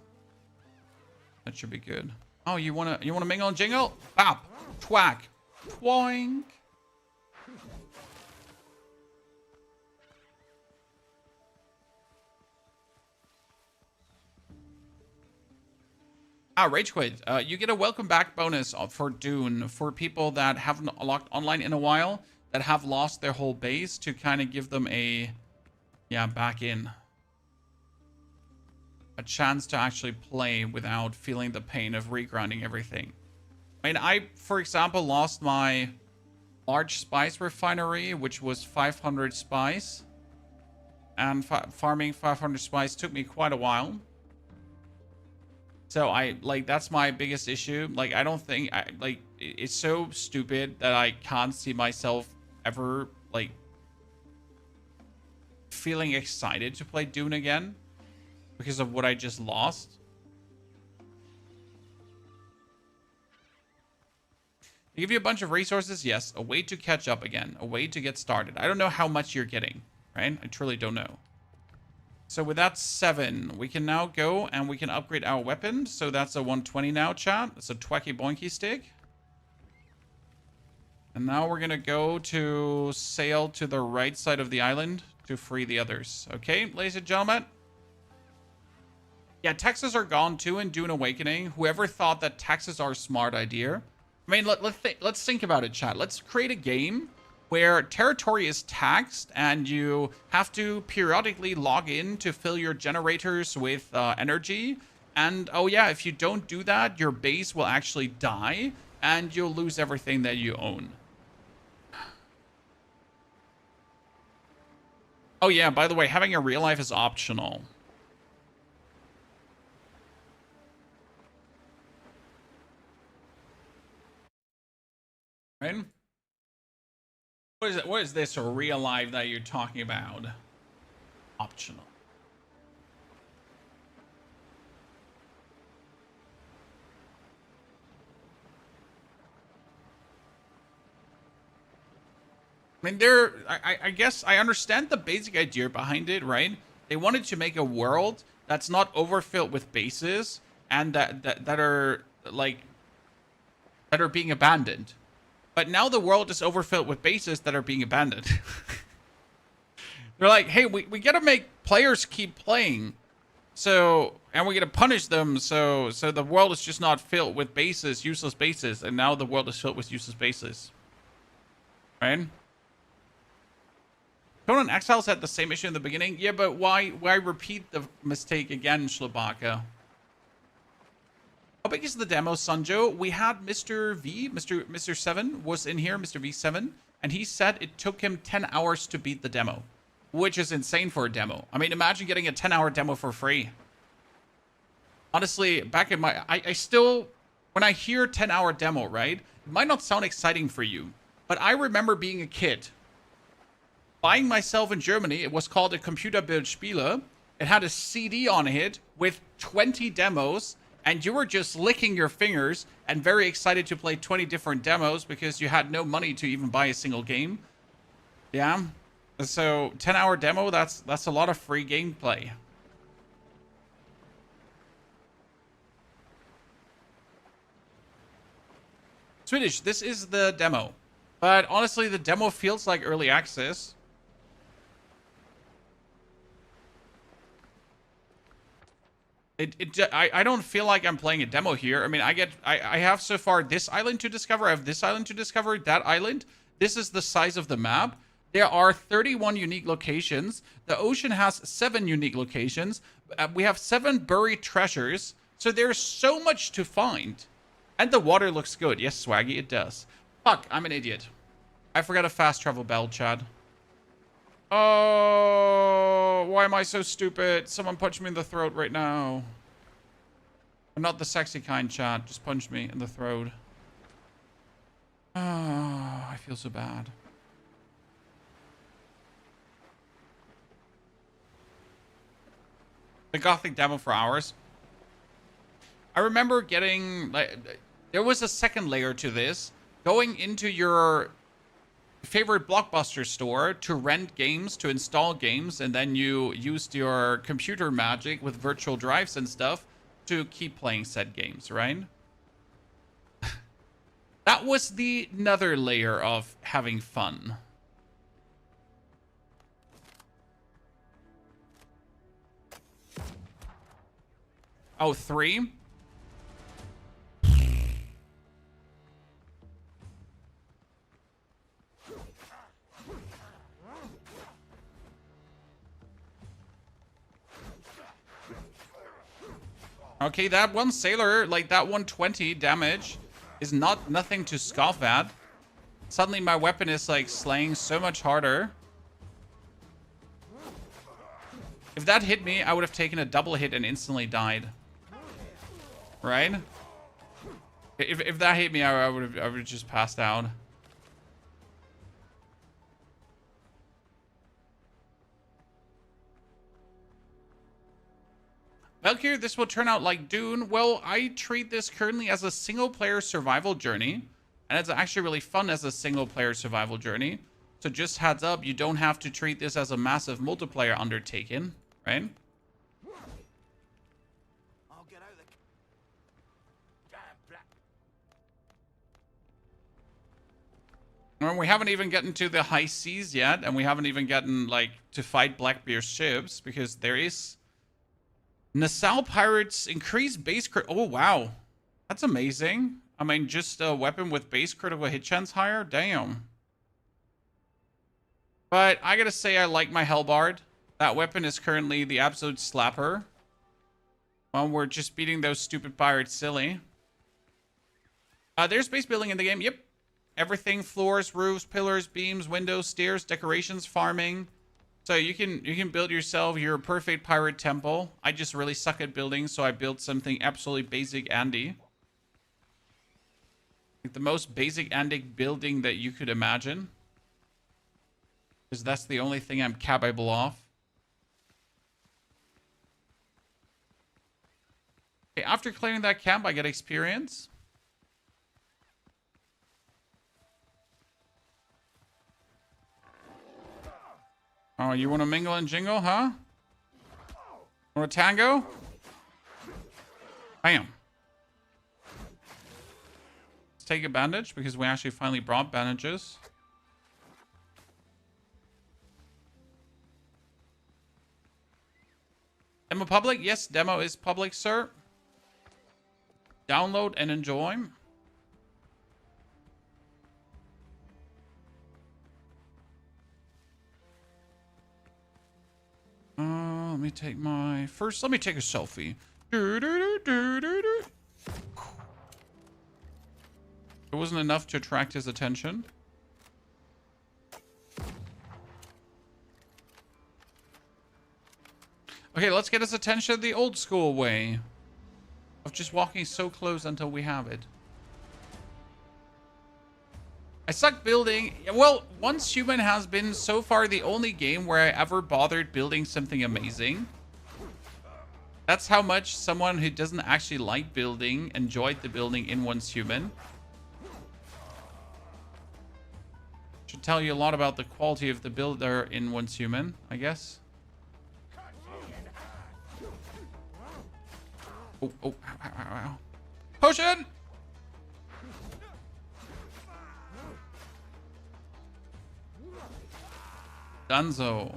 That should be good. Oh, you want to mingle and jingle? Bop. Twack. Twoink. Rage Quit. You get a welcome back bonus for Dune for people that haven't logged online in a while, that have lost their whole base, to kind of give them a, back in. A chance to actually play without feeling the pain of regrinding everything. I mean, I, for example, lost my large spice refinery, which was 500 spice. And farming 500 spice took me quite a while. So that's my biggest issue. Like, I don't think, it's so stupid that I can't see myself ever, like, feeling excited to play Dune again because of what I just lost. They give you a bunch of resources, yes. A way to catch up again. A way to get started. I don't know how much you're getting, right? I truly don't know. So with that 7, we can now go and we can upgrade our weapon. So that's a 120 now, chat. It's a twacky boinky stick. And now we're going to go to sail to the right side of the island to free the others. Okay, ladies and gentlemen. Yeah, taxes are gone too in Dune Awakening. Whoever thought that taxes are a smart idea. I mean, let's think about it, chat. Let's create a game where territory is taxed and you have to periodically log in to fill your generators with energy. And, oh yeah, if you don't do that, your base will actually die and you'll lose everything that you own. Oh yeah, by the way, having a real life is optional. Right? What is it? What is this real life that you're talking about? Optional. I mean, I guess I understand the basic idea behind it, right? They wanted to make a world that's not overfilled with bases and that are like that are being abandoned. But now the world is overfilled with bases that are being abandoned. They're like, hey, we gotta make players keep playing. So, and we gotta punish them so the world is just not filled with bases, useless bases, and now the world is filled with useless bases. Right? Conan Exiles had the same issue in the beginning. Yeah, but why repeat the mistake again, Schlabaka? How big is the demo, Sanjo? We had Mr. 7 was in here, Mr. V7, and he said it took him 10 hours to beat the demo, which is insane for a demo. I mean, imagine getting a 10-hour demo for free. Honestly, back in my... I still... When I hear 10-hour demo, right? It might not sound exciting for you, but I remember being a kid. Buying myself in Germany, it was called a Computerbildspiele. It had a CD on it with 20 demos, and you were just licking your fingers and very excited to play 20 different demos because you had no money to even buy a single game. Yeah. So 10-hour demo, that's a lot of free gameplay. Swedish, this is the demo. But honestly, the demo feels like early access. I don't feel like I'm playing a demo here. I mean, I have so far this island to discover. I have this island to discover, that island. This is the size of the map. There are 31 unique locations. The ocean has 7 unique locations. We have 7 buried treasures. So there's so much to find. And the water looks good. Yes, Swaggy, it does. Fuck, I'm an idiot. I forgot a fast travel bell, Chad. Oh, why am I so stupid? Someone punch me in the throat right now. I'm not the sexy kind, Chad. Just punch me in the throat. Oh, I feel so bad. The Gothic demo for hours. I remember getting, like, there was a second layer to this. Going into your favorite Blockbuster store to rent games, to install games, and then you used your computer magic with virtual drives and stuff to keep playing said games, right? That was the another layer of having fun. Oh, 3? Okay, that one sailor, like that 120 damage is nothing to scoff at. Suddenly my weapon is like slaying so much harder. If that hit me, I would have taken a double hit and instantly died. Right? If that hit me, I would have just passed out. Valkyrie, this will turn out like Dune. Well, I treat this currently as a single-player survival journey. And it's actually really fun as a single-player survival journey. So just heads up, you don't have to treat this as a massive multiplayer undertaking, right? I'll get out of the... Damn black. And we haven't even gotten to the high seas yet. And we haven't even gotten, like, to fight Blackbeard's ships. Because there is... Nassau Pirates increase base crit. Oh, wow. That's amazing. I mean, just a weapon with base critical hit chance higher? Damn. But I gotta say, I like my Hellbard. That weapon is currently the absolute slapper. Well, we're just beating those stupid pirates silly. There's base building in the game. Yep. Everything, floors, roofs, pillars, beams, windows, stairs, decorations, farming. So you can build yourself your perfect pirate temple. I just really suck at building, so I built something absolutely basic Andy. Like the most basic Andy building that you could imagine. Because that's the only thing I'm capable of. Okay, after clearing that camp, I get experience. Oh, you want to mingle and jingle, huh? Want a tango? Bam. Let's take a bandage because we actually finally brought bandages. Demo public? Yes, demo is public, sir. Download and enjoy. Let me take my... First, let me take a selfie. It wasn't enough to attract his attention. Okay, let's get his attention the old school way. Of just walking so close until we have it. I suck building. Well, Once Human has been so far the only game where I ever bothered building something amazing. That's how much someone who doesn't actually like building enjoyed the building in Once Human. Should tell you a lot about the quality of the builder in Once Human, I guess. Oh, ow, ow, ow, ow. Potion! Dunzo.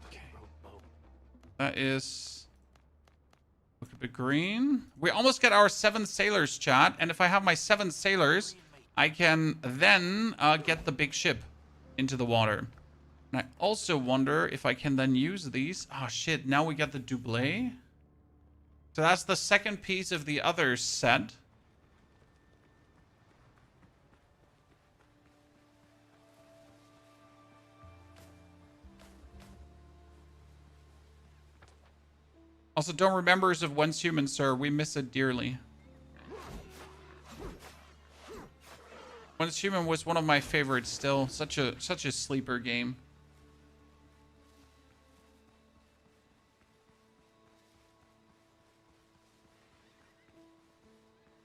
Okay. That is... Look a bit green. We almost get our 7 sailors, chat. And if I have my 7 sailors, I can then get the big ship into the water. And I also wonder if I can then use these. Oh, shit. Now we get the doublé. So that's the second piece of the other set. Also, don't remember us of Once Human, sir. We miss it dearly. Once Human was one of my favorites still. Such a sleeper game.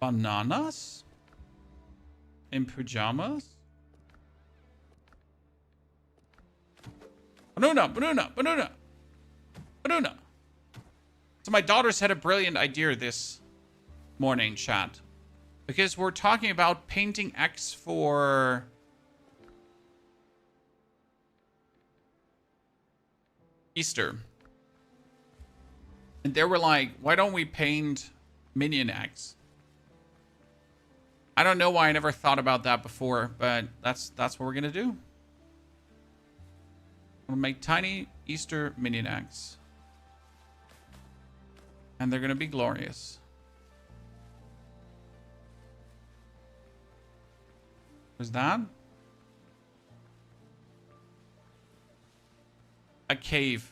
Bananas? In pajamas? Banana, banana, banana. Banana. So my daughters had a brilliant idea this morning, chat. Because we're talking about painting X for... Easter. And they were like, why don't we paint Minion X? I don't know why I never thought about that before, but that's what we're going to do. We'll make tiny Easter Minion X. And they're going to be glorious. What's that? A cave.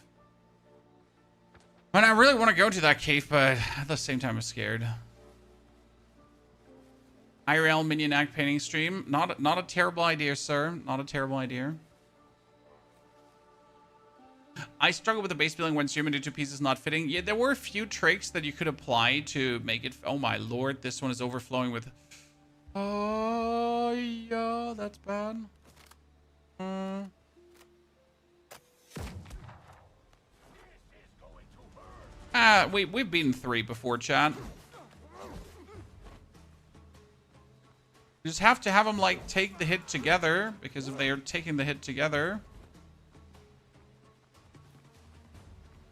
And I really want to go to that cave, but at the same time I'm scared. IRL Minion Act painting stream. Not a terrible idea, sir. Not a terrible idea. I struggle with the base building when Human into 2 pieces not fitting. Yeah, there were a few tricks that you could apply to make it... Oh my lord, this one is overflowing with... Oh, yeah, that's bad. We've beaten 3 before, chat. You just have to have them, like, take the hit together. Because if they are taking the hit together...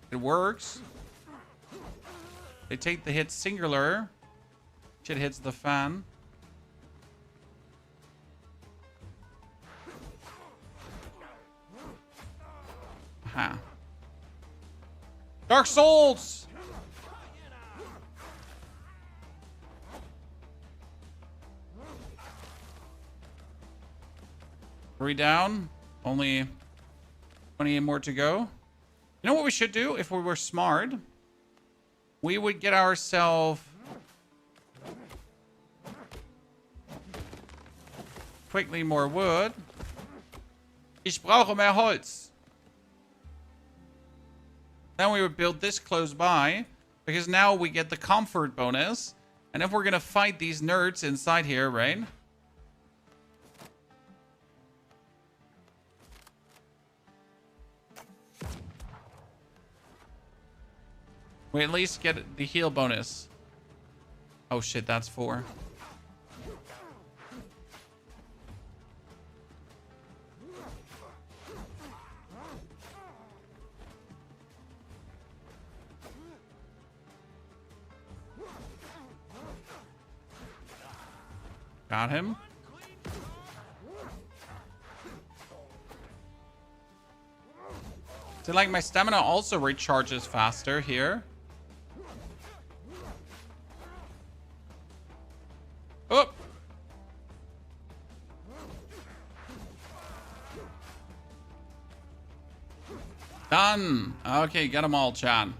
It works. They take the hit singular. Shit hits the fan. Aha. Dark Souls! 3 down. Only 28 more to go. You know what we should do if we were smart? We would get ourselves quickly more wood. Ich brauche mehr Holz. Then we would build this close by, because now we get the comfort bonus. And if we're gonna fight these nerds inside here, right? We at least get the heal bonus. Oh shit, that's 4. Got him. So like my stamina also recharges faster here. Oh! Done. Okay, got them all, Chan.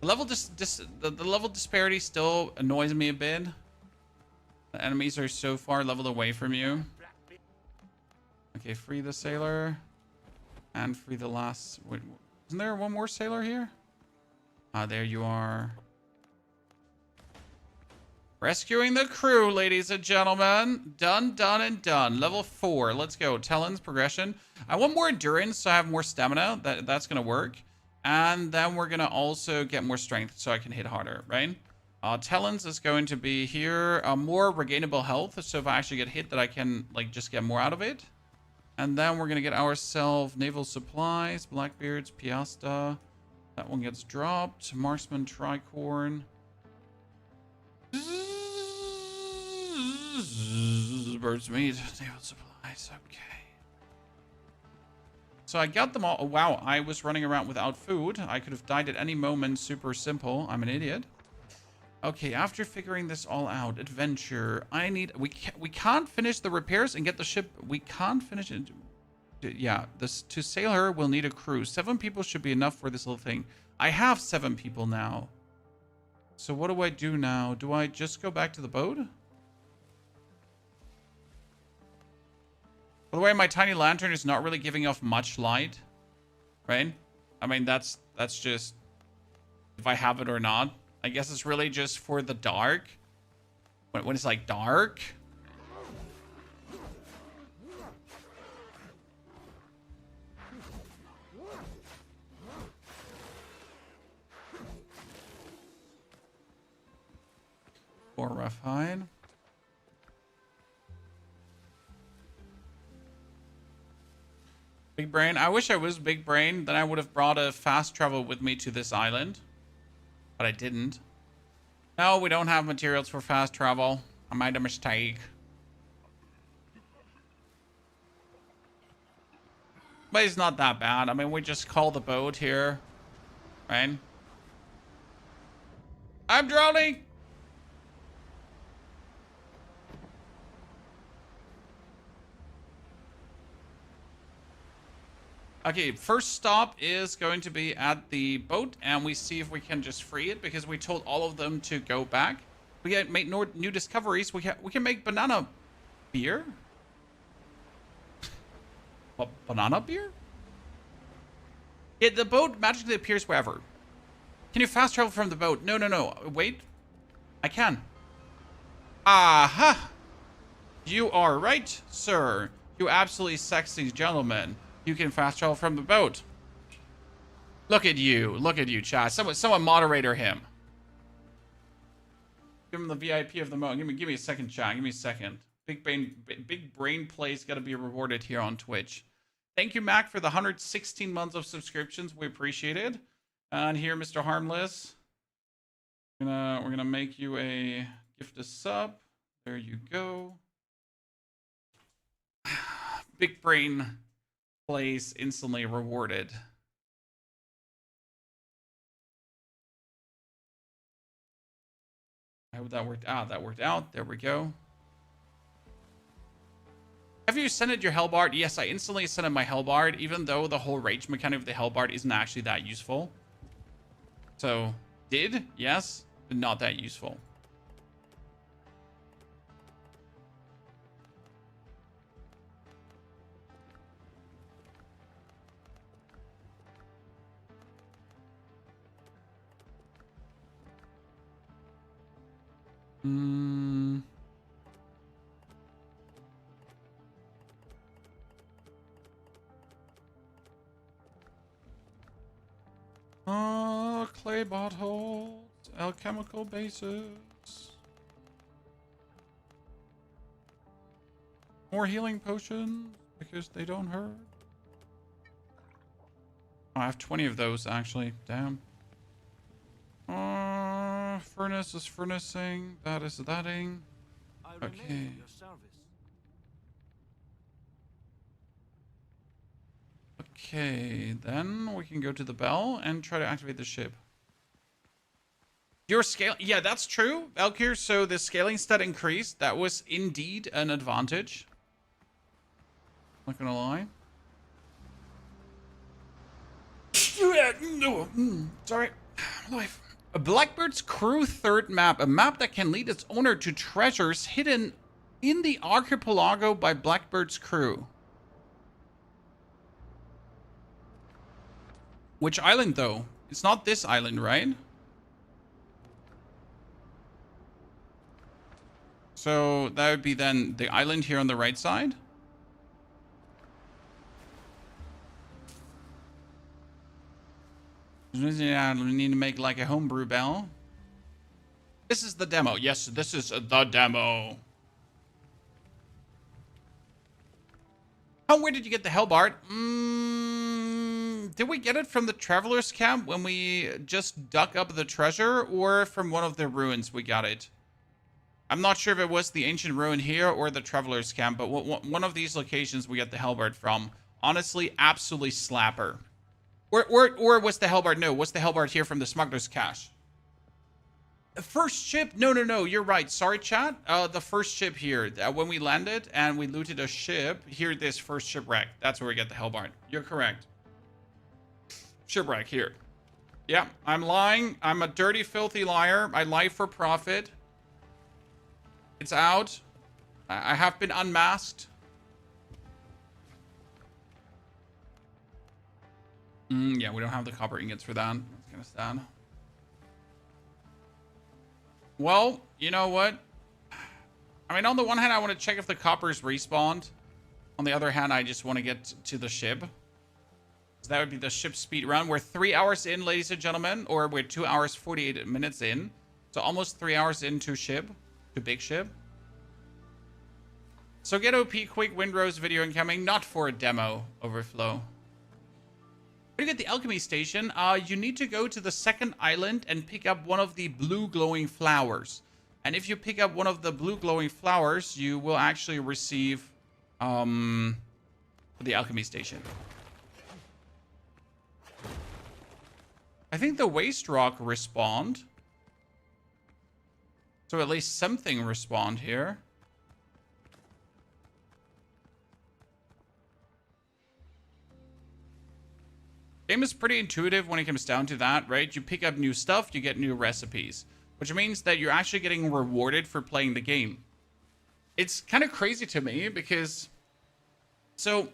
The level the level disparity still annoys me a bit. The enemies are so far leveled away from you. Okay, free the sailor. And free the last... Wait, isn't there one more sailor here? Ah, there you are. Rescuing the crew, ladies and gentlemen. Done, done, and done. Level 4. Let's go. Talon's progression. I want more endurance, so I have more stamina. That's going to work. And then we're going to also get more strength, so I can hit harder, right? Talons is going to be here. More regainable health, so if I actually get hit, that I can, like, just get more out of it. And then we're going to get ourselves naval supplies, Blackbeards, Piasta. That one gets dropped. Marksman, Tricorn. Bird's meat, naval supplies, okay. So I got them all. Oh, wow, I was running around without food. I could have died at any moment. Super simple. I'm an idiot. Okay, after figuring this all out, adventure. We can't finish the repairs and get the ship. We can't finish it. Yeah, to sail her, we'll need a crew. 7 people should be enough for this little thing. I have 7 people now. So what do I do now? Do I just go back to the boat? By the way, my tiny lantern is not really giving off much light, right? I mean, that's just if I have it or not. I guess it's really just for the dark. When it's like dark. Or rough hide. Big brain. I wish I was big brain. Then I would have brought a fast travel with me to this island. But I didn't. No, we don't have materials for fast travel. I made a mistake. But it's not that bad. I mean, we just call the boat here. Right? I'm drowning! Okay, first stop is going to be at the boat, and we see if we can just free it, because we told all of them to go back. We can make new discoveries. We can make banana beer. What, banana beer? Yeah, the boat magically appears wherever. Can you fast travel from the boat? No, no, no. Wait. I can. Aha! You are right, sir. You absolutely sexy gentleman. You can fast travel from the boat. Look at you. Look at you, chat. Someone moderator him. Give him the VIP of the moment. Give me a second, chat. Give me a second. Big brain plays got to be rewarded here on Twitch. Thank you, Mac, for the 116 months of subscriptions. We appreciate it. And here, Mr. Harmless. We're gonna make you a gift a sub. There you go. Big brain plays instantly rewarded. I hope that worked out. That worked out. There we go. Have you ascended your Hellbard? Yes, I instantly ascended my Hellbard, even though the whole rage mechanic of the Hellbard isn't actually that useful. So, yes, but not that useful. Hmm. Clay bottles, alchemical bases. More healing potions because they don't hurt. Oh, I have 20 of those actually. Damn. Furnace is furnacing. That is thatting. I Okay. remain at your service. Okay, then we can go to the bell and try to activate the ship. Your scale, yeah, that's true, Valkyr. So the scaling stat increased. That was indeed an advantage. Not gonna lie. Sorry, life. A Blackbird's Crew third map, a map that can lead its owner to treasures hidden in the archipelago by Blackbird's crew. Which island, though? It's not this island, right? So that would be then the island here on the right side. Yeah, we need to make like a homebrew bell. This is the demo. Yes, this is the demo. Oh, where did you get the Hellbart? Did we get it from the Traveler's Camp when we just dug up the treasure, or from one of the ruins we got it? I'm not sure if it was the ancient ruin here or the Traveler's Camp, but one of these locations we got the Hellbart from. Honestly, absolutely slapper. Or was the Hellbart? No, was the Hellbart here from the Smuggler's Cache? The first ship? No, you're right. Sorry, chat. The first ship here. When we landed and we looted a ship, here, this first shipwreck. That's where we get the Hellbart. You're correct. Shipwreck here. Yeah, I'm lying. I'm a dirty, filthy liar. I lie for profit. It's out. I have been unmasked. Yeah, we don't have the copper ingots for that. That's kind of sad. Well, you know what? I mean, on the one hand, I want to check if the copper's respawned. On the other hand, I just want to get to the ship. So that would be the ship speed run. We're 3 hours in, ladies and gentlemen. Or we're 2 hours, 48 minutes in. So almost 3 hours into ship. To big ship. So get OP quick Windrose video incoming. Not for a demo, Overflow. To get the alchemy station, you need to go to the second island and pick up one of the blue glowing flowers. And if you pick up one of the blue glowing flowers, you will actually receive the alchemy station. I think the waste rock respawned. So at least something respawned here. Game is pretty intuitive when it comes down to that, right? You pick up new stuff, you get new recipes, which means that you're actually getting rewarded for playing the game. It's kind of crazy to me because, so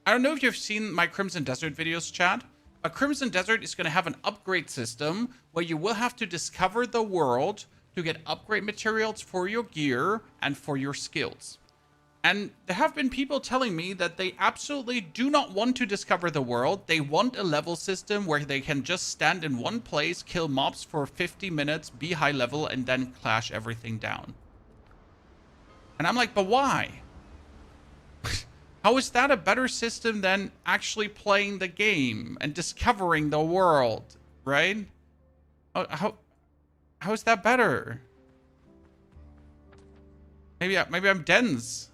I don't know if you've seen my Crimson Desert videos, chat. A Crimson Desert is going to have an upgrade system where you will have to discover the world to get upgrade materials for your gear and for your skills. And there have been people telling me that they absolutely do not want to discover the world. They want a level system where they can just stand in one place, kill mobs for 50 minutes, be high level, and then clash everything down. And I'm like, but why? How is that a better system than actually playing the game and discovering the world, right? How is that better? Maybe I'm dense.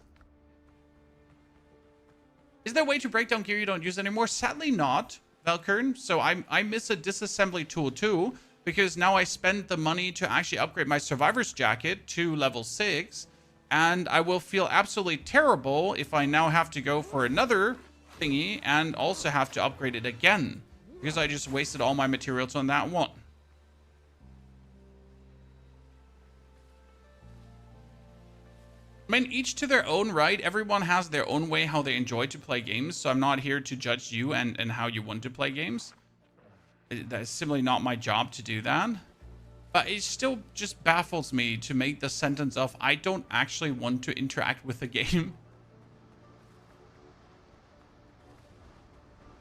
Is there a way to break down gear you don't use anymore? Sadly not, Valkyrn. So I miss a disassembly tool too, because now I spend the money to actually upgrade my Survivor's Jacket to level 6, and I will feel absolutely terrible if I now have to go for another thingy and also have to upgrade it again, because I just wasted all my materials on that one. I mean, each to their own, right? Everyone has their own way how they enjoy to play games, so I'm not here to judge you and how you want to play games. That is simply not my job to do that. But it still just baffles me to make the sentence of, I don't actually want to interact with the game.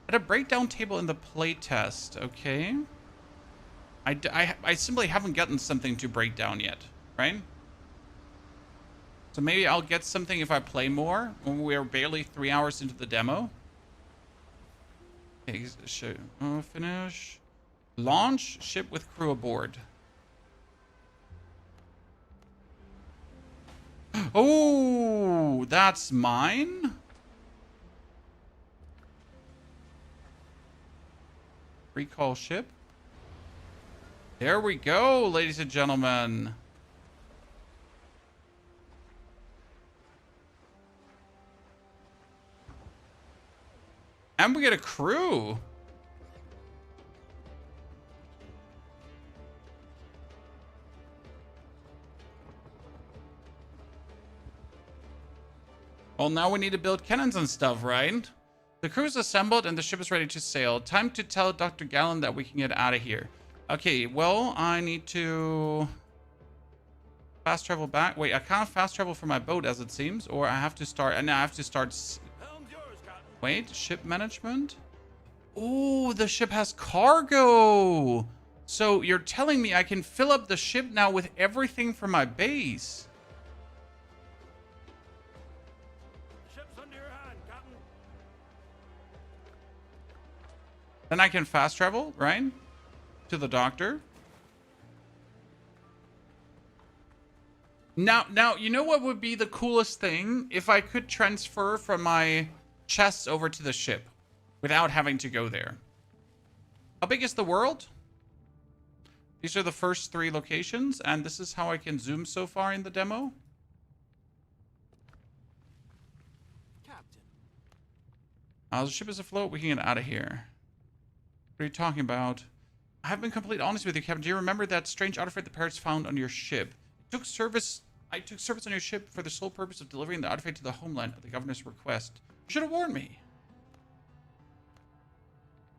At a breakdown table in the playtest, okay. I simply haven't gotten something to break down yet, right? So maybe I'll get something if I play more when we're barely 3 hours into the demo. Okay, finish. Launch ship with crew aboard. Oh, that's mine? Recall ship. There we go, ladies and gentlemen. And we get a crew. Well, now we need to build cannons and stuff, right? The crew's assembled and the ship is ready to sail. Time to tell Dr. Gallon that we can get out of here. Okay, well, I need to fast travel back. Wait, I can't fast travel from my boat as it seems, or I have to start, and now I have to start. Helm's yours, Captain. Wait, ship management? Oh, the ship has cargo. So you're telling me I can fill up the ship now with everything from my base? Ship's under your hand, Captain. Then I can fast travel, right? To the doctor. Now, you know what would be the coolest thing? If I could transfer from my chest over to the ship without having to go there. How big is the world? These are the first 3 locations, and this is how I can zoom so far in the demo. Captain. The ship is afloat. We can get out of here. What are you talking about? I have been completely honest with you, Captain. Do you remember that strange artifact the pirates found on your ship? I took service on your ship for the sole purpose of delivering the artifact to the homeland at the governor's request. You should have warned me.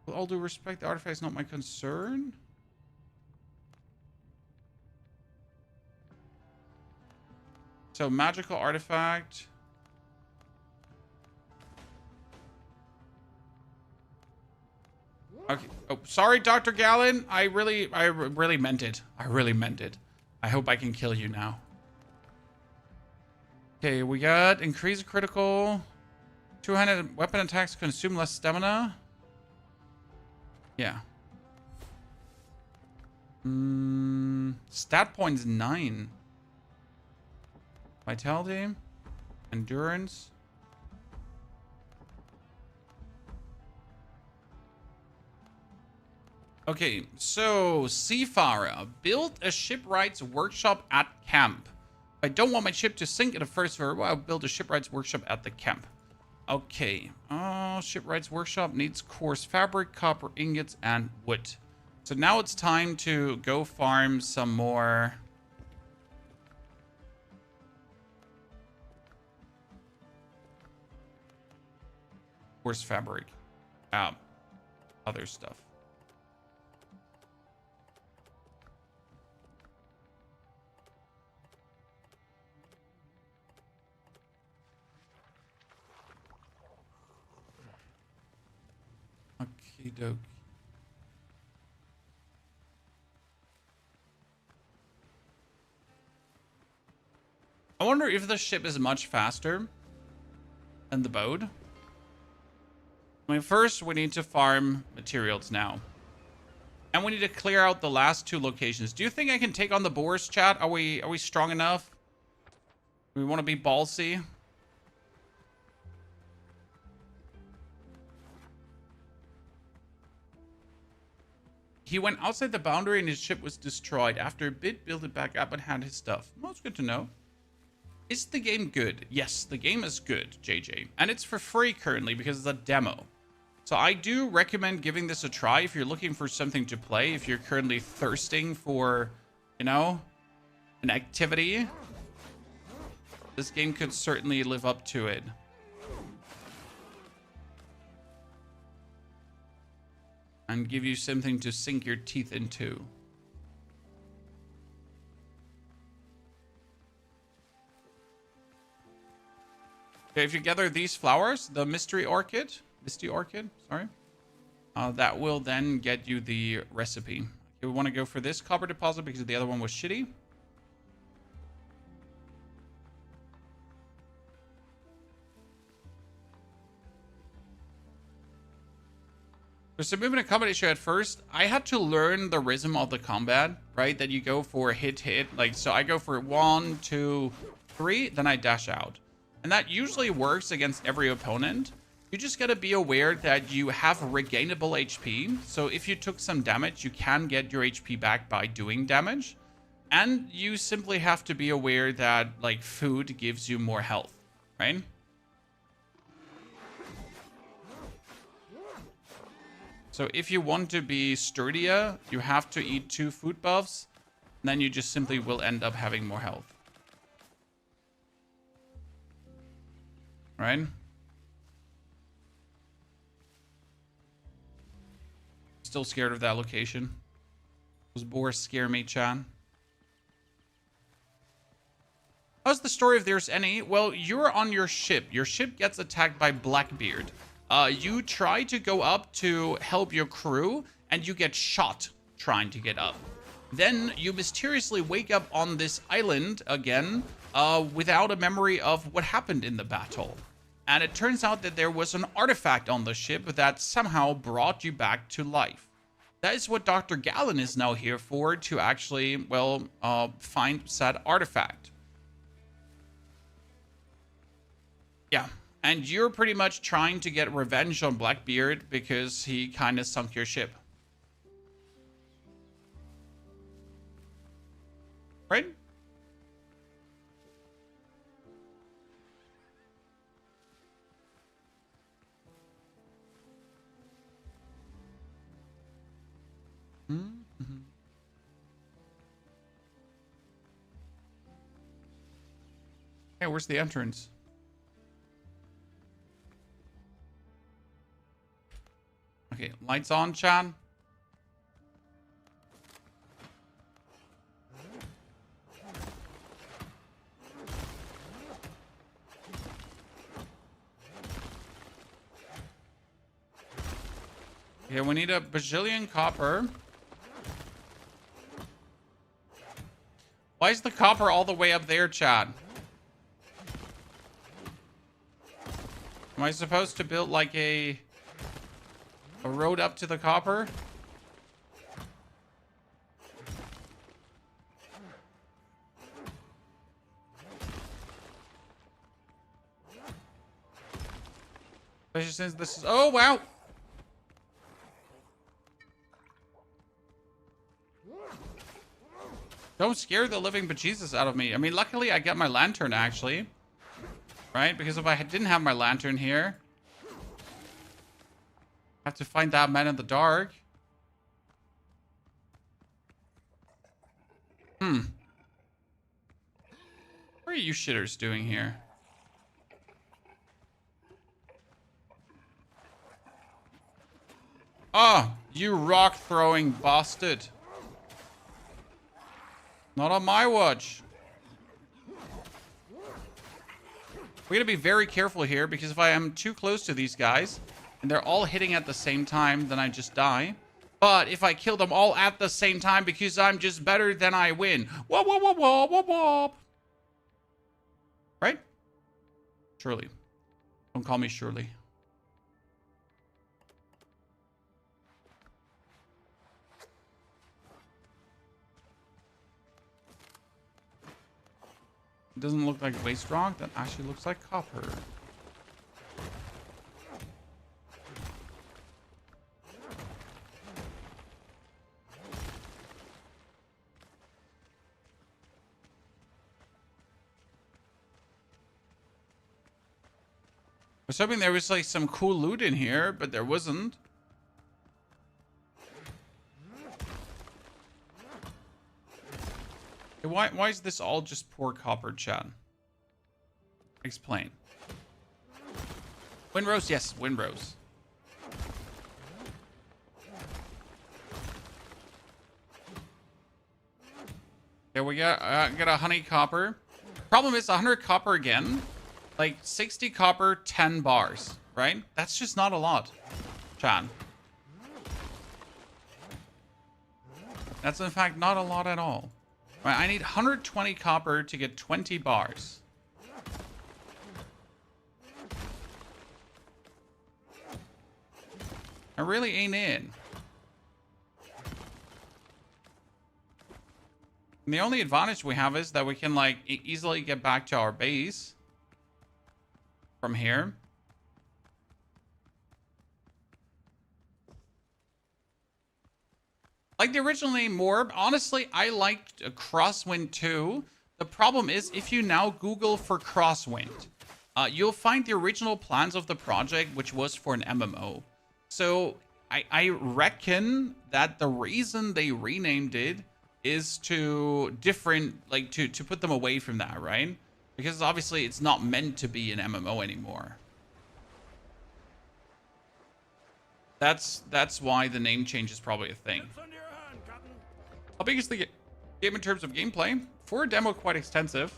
With all due respect, the artifact is not my concern. So, magical artifact. Okay. Oh, sorry, Dr. Gallon. I really meant it. I really meant it. I hope I can kill you now. Okay, we got increased critical. 200 weapon attacks consume less stamina. Yeah. Stat points 9. Vitality. Endurance. Okay, so Seafarer, build a shipwright's workshop at camp. If I don't want my ship to sink in the first vertical, I'll build a shipwright's workshop at the camp. Okay, shipwright's workshop needs coarse fabric, copper ingots, and wood. So now it's time to go farm some more coarse fabric. Other stuff. Okie dokie. I wonder if the ship is much faster than the boat. I mean, first we need to farm materials now. And we need to clear out the last 2 locations. Do you think I can take on the boars, chat? Are we strong enough? Do we want to be ballsy? He went outside the boundary and his ship was destroyed. After a bit, built it back up and had his stuff. Well, it's good to know. Is the game good? Yes, the game is good, JJ. And it's for free currently because it's a demo. So I do recommend giving this a try if you're looking for something to play. If you're currently thirsting for, you know, an activity. This game could certainly live up to it. And give you something to sink your teeth into. Okay, if you gather these flowers, the misty orchid, sorry, that will then get you the recipe. Okay, we want to go for this copper deposit because the other one was shitty. For some movement accommodation at first, I had to learn the rhythm of the combat, right? That you go for hit, like, so I go for 1, 2, 3, then I dash out. And that usually works against every opponent. You just gotta be aware that you have regainable HP. So if you took some damage, you can get your HP back by doing damage. And you simply have to be aware that, like, food gives you more health, right? So if you want to be sturdier, you have to eat 2 food buffs. Then you just simply will end up having more health. Right? Still scared of that location. Those boars scare me, Chan. How's the story if there's any? Well, you're on your ship. Your ship gets attacked by Blackbeard. You try to go up to help your crew, and you get shot trying to get up. Then you mysteriously wake up on this island again, without a memory of what happened in the battle. And it turns out that there was an artifact on the ship that somehow brought you back to life. That is what Dr. Gallon is now here for, to actually, well, find said artifact. Yeah. And you're pretty much trying to get revenge on Blackbeard because he kind of sunk your ship. Right? Mm-hmm. Hey, where's the entrance? Okay, lights on, Chan. Okay, we need a bajillion copper. Why is the copper all the way up there, Chad? Am I supposed to build like a road up to the copper? Especially since this is... Oh, wow! Don't scare the living bejesus out of me. I mean, luckily I get my lantern, actually. Right? Because if I didn't have my lantern here... I have to find that man in the dark. What are you shitters doing here? Oh, you rock-throwing bastard. Not on my watch. We gotta be very careful here, because if I am too close to these guys, and they're all hitting at the same time, then I just die. But if I kill them all at the same time because I'm just better, then I win. Wop, wop, wop, wop, wop, wop. Right? Shirley. Don't call me Shirley. It doesn't look like waste rock. That actually looks like copper. I was hoping there was like some cool loot in here, but there wasn't. Why is this all just poor copper, chat? Explain. Windrose? Yes, Windrose. There we go. Got a honey copper. Problem is 100 copper again. Like 60 copper, 10 bars, right? That's just not a lot, Chan. That's in fact not a lot at all. Right, I need 120 copper to get 20 bars. I really ain't in. And the only advantage we have is that we can like easily get back to our base from here. Like the original name Morb, honestly, I liked Crosswind too. The problem is if you now Google for Crosswind, you'll find the original plans of the project, which was for an MMO. So I reckon that the reason they renamed it is to to put them away from that, right? Because obviously it's not meant to be an MMO anymore. That's why the name change is probably a thing. How big is the game in terms of gameplay? For a demo, quite extensive.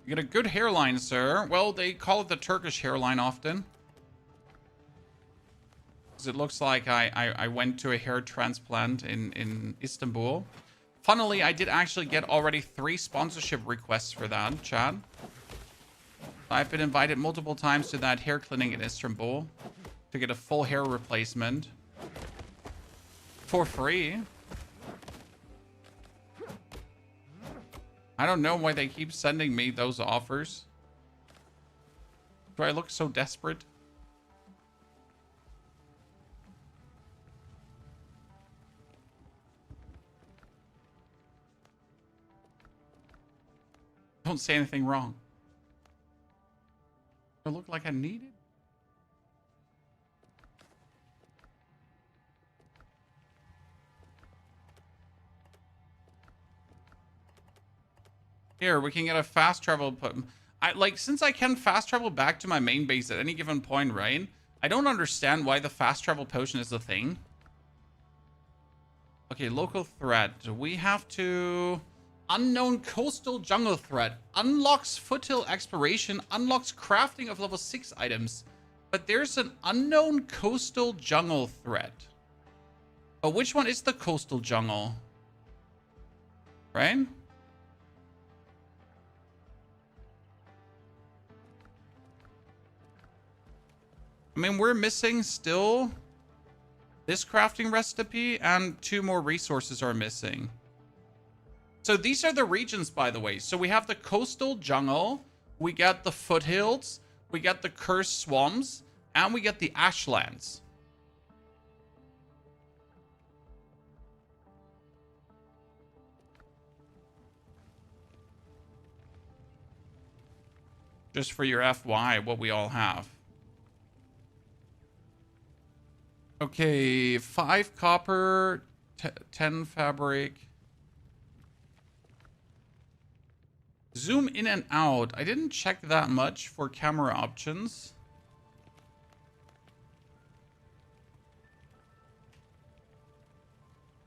You get a good hairline, sir. Well, they call it the Turkish hairline often. It looks like I went to a hair transplant in Istanbul. Funnily, I did actually get already 3 sponsorship requests for that, Chad. I've been invited multiple times to that hair clinic in Istanbul to get a full hair replacement for free. I don't know why they keep sending me those offers. Do I look so desperate? Don't say anything wrong. Do I look like I need it? Here, we can get a fast travel. Since I can fast travel back to my main base at any given point, right? I don't understand why the fast travel potion is a thing. Okay, local threat. We have to... Unknown coastal jungle threat. Unlocks foothill exploration. Unlocks crafting of level 6 items. But there's an unknown coastal jungle threat. But which one is the coastal jungle? Right? I mean, we're missing still this crafting recipe and 2 more resources are missing. So these are the regions, by the way. So we have the coastal jungle, we got the foothills, we got the cursed swamps, and we got the ashlands. Just for your FY, what we all have. Okay, 5 copper, 10 fabric. Zoom in and out. I didn't check that much for camera options.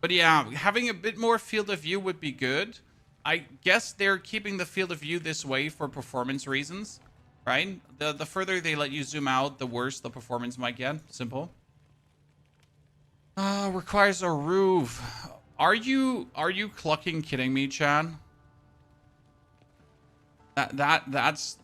But yeah, having a bit more field of view would be good. I guess they're keeping the field of view this way for performance reasons, right? The further they let you zoom out, the worse the performance might get. Simple. Requires a roof. Are you clucking kidding me, Chad? That's.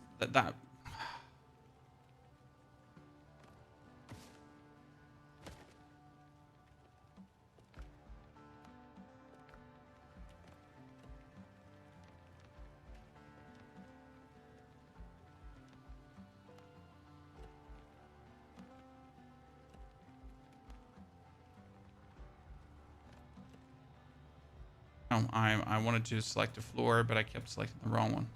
I wanted to select a floor, but I kept selecting the wrong one.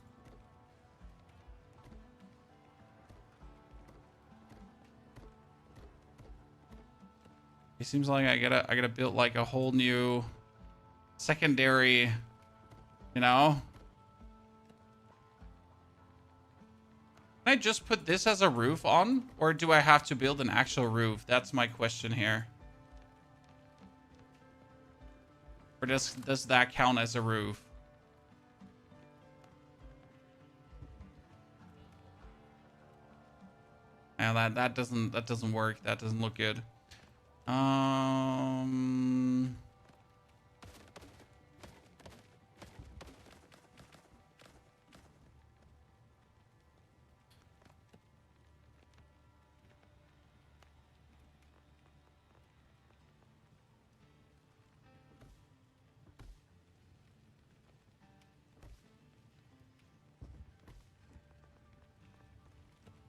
It seems like I gotta build like a whole new secondary, you know? just put this as a roof on? Or do I have to build an actual roof? That's my question here. Or does that count as a roof? Yeah, that doesn't work. That doesn't look good.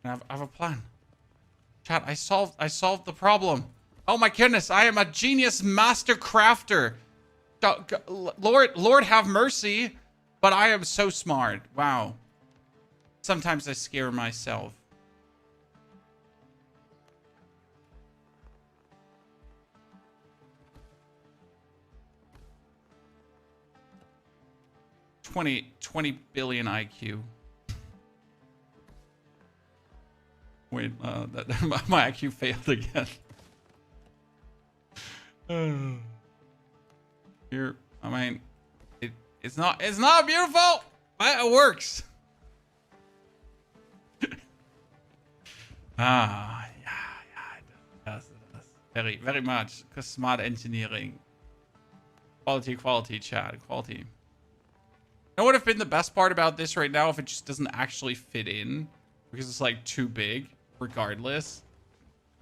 I have a plan. Chat, I solved the problem. Oh my goodness, I am a genius master crafter. Lord have mercy, but I am so smart. Wow. Sometimes I scare myself. $20 billion IQ. Wait, my IQ failed again. Here, I mean, it's not beautiful, but it works. Yeah, it does. Very much. Because smart engineering. Quality, chat, quality. You know what would have been the best part about this right now if it just doesn't actually fit in? Because it's like too big, regardless.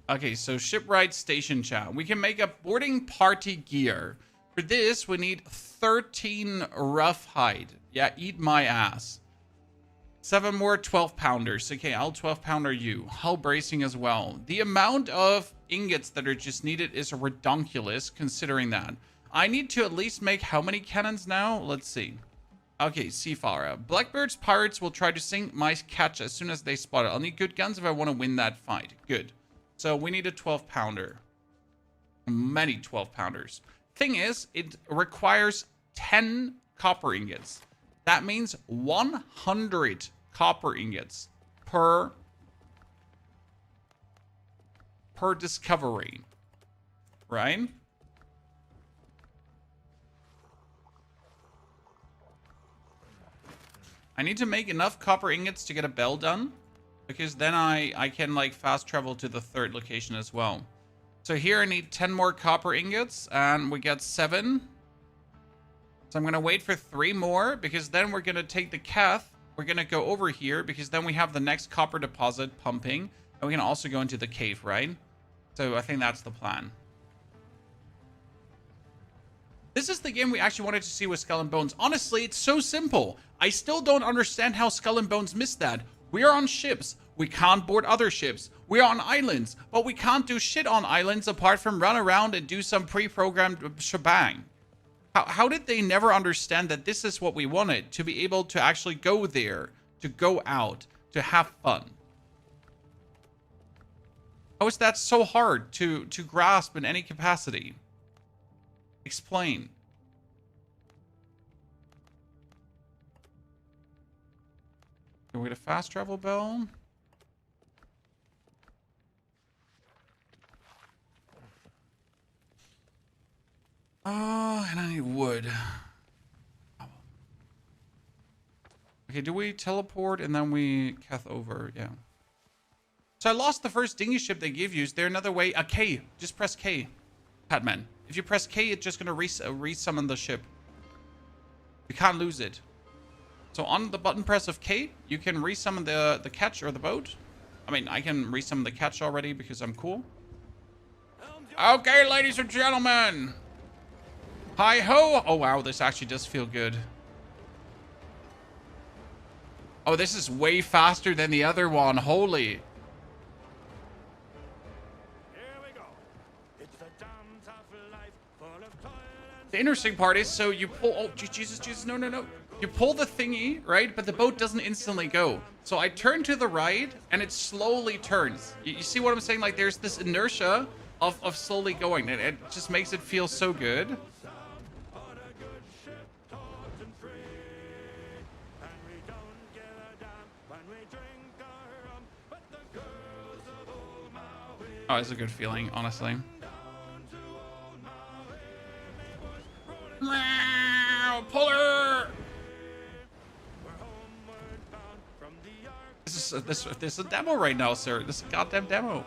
Okay, so shipwright station chat. We can make a boarding party gear. For this, we need 13 rough hide. Yeah, eat my ass. 7 more 12-pounders. Okay, I'll 12-pounder you. Hull bracing as well. The amount of ingots that are just needed is redonkulous, considering that. I need to at least make how many cannons now? Let's see. Okay, Seafarer. Blackbird's pirates will try to sink my catch as soon as they spot it. I'll need good guns if I want to win that fight. Good. So we need a 12-pounder. Many 12-pounders. Thing is, it requires 10 copper ingots. That means 100 copper ingots per discovery. Right? I need to make enough copper ingots to get a bell done, because then I can like fast travel to the 3rd location as well. So here I need 10 more copper ingots, and we got 7. So I'm going to wait for 3 more, because then we're going to take the Keth. We're going to go over here, because then we have the next copper deposit pumping, and we can also go into the cave, right? So I think that's the plan. This is the game we actually wanted to see with Skull and Bones. Honestly, it's so simple. I still don't understand how Skull and Bones missed that. We are on ships. We can't board other ships. We are on islands, but we can't do shit on islands apart from run around and do some pre-programmed shebang. How did they never understand that this is what we wanted? To be able to actually go there, to go out, to have fun. How is that so hard to grasp in any capacity? Explain. Can we get a fast travel bell? Oh, and I need wood. Okay, do we teleport and then we Keth over? Yeah. So I lost the first dinghy ship they give you. Is there another way? K. Just press K. Patman. If you press K, it's just going to resummon the ship. You can't lose it. So on the button press of K, you can resummon the catch or the boat. I mean, I can resummon the catch already because I'm cool. Okay, ladies and gentlemen. Hi-ho. Oh, wow, this actually does feel good. Oh, this is way faster than the other one. Holy. The interesting part is, so you pull... Oh, Jesus, no. You pull the thingy, right? But the boat doesn't instantly go. So I turn to the right, and it slowly turns. You see what I'm saying? Like, there's this inertia of slowly going. And it just makes it feel so good. Oh, it's a good feeling, honestly. Puller! This is a demo right now, sir. This is a goddamn demo.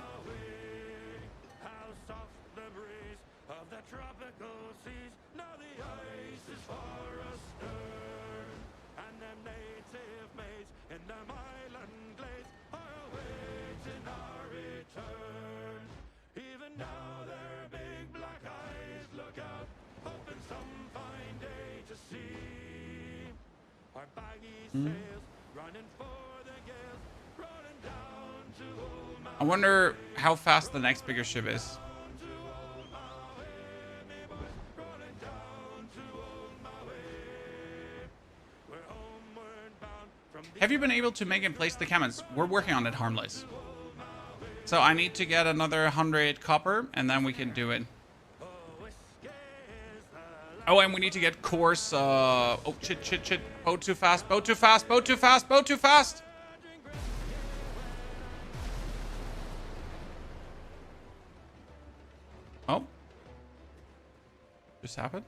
I wonder how fast the next bigger ship is. Have you been able to make and place the cannons? We're working on it, Harmless. So I need to get another 100 copper, and then we can do it. Oh, and we need to get course. Oh, shit. Boat too fast. Boat too fast. Boat too fast. Boat too fast. Oh. Just happened?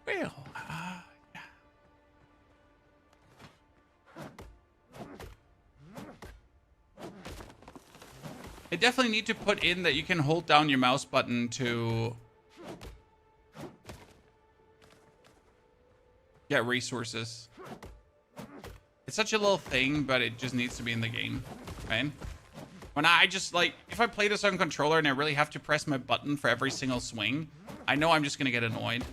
Well, yeah. I definitely need to put in that you can hold down your mouse button to get resources. It's such a little thing, but it just needs to be in the game, right? When I just, like, if I play this on controller and I really have to press my button for every single swing, I know I'm just gonna get annoyed.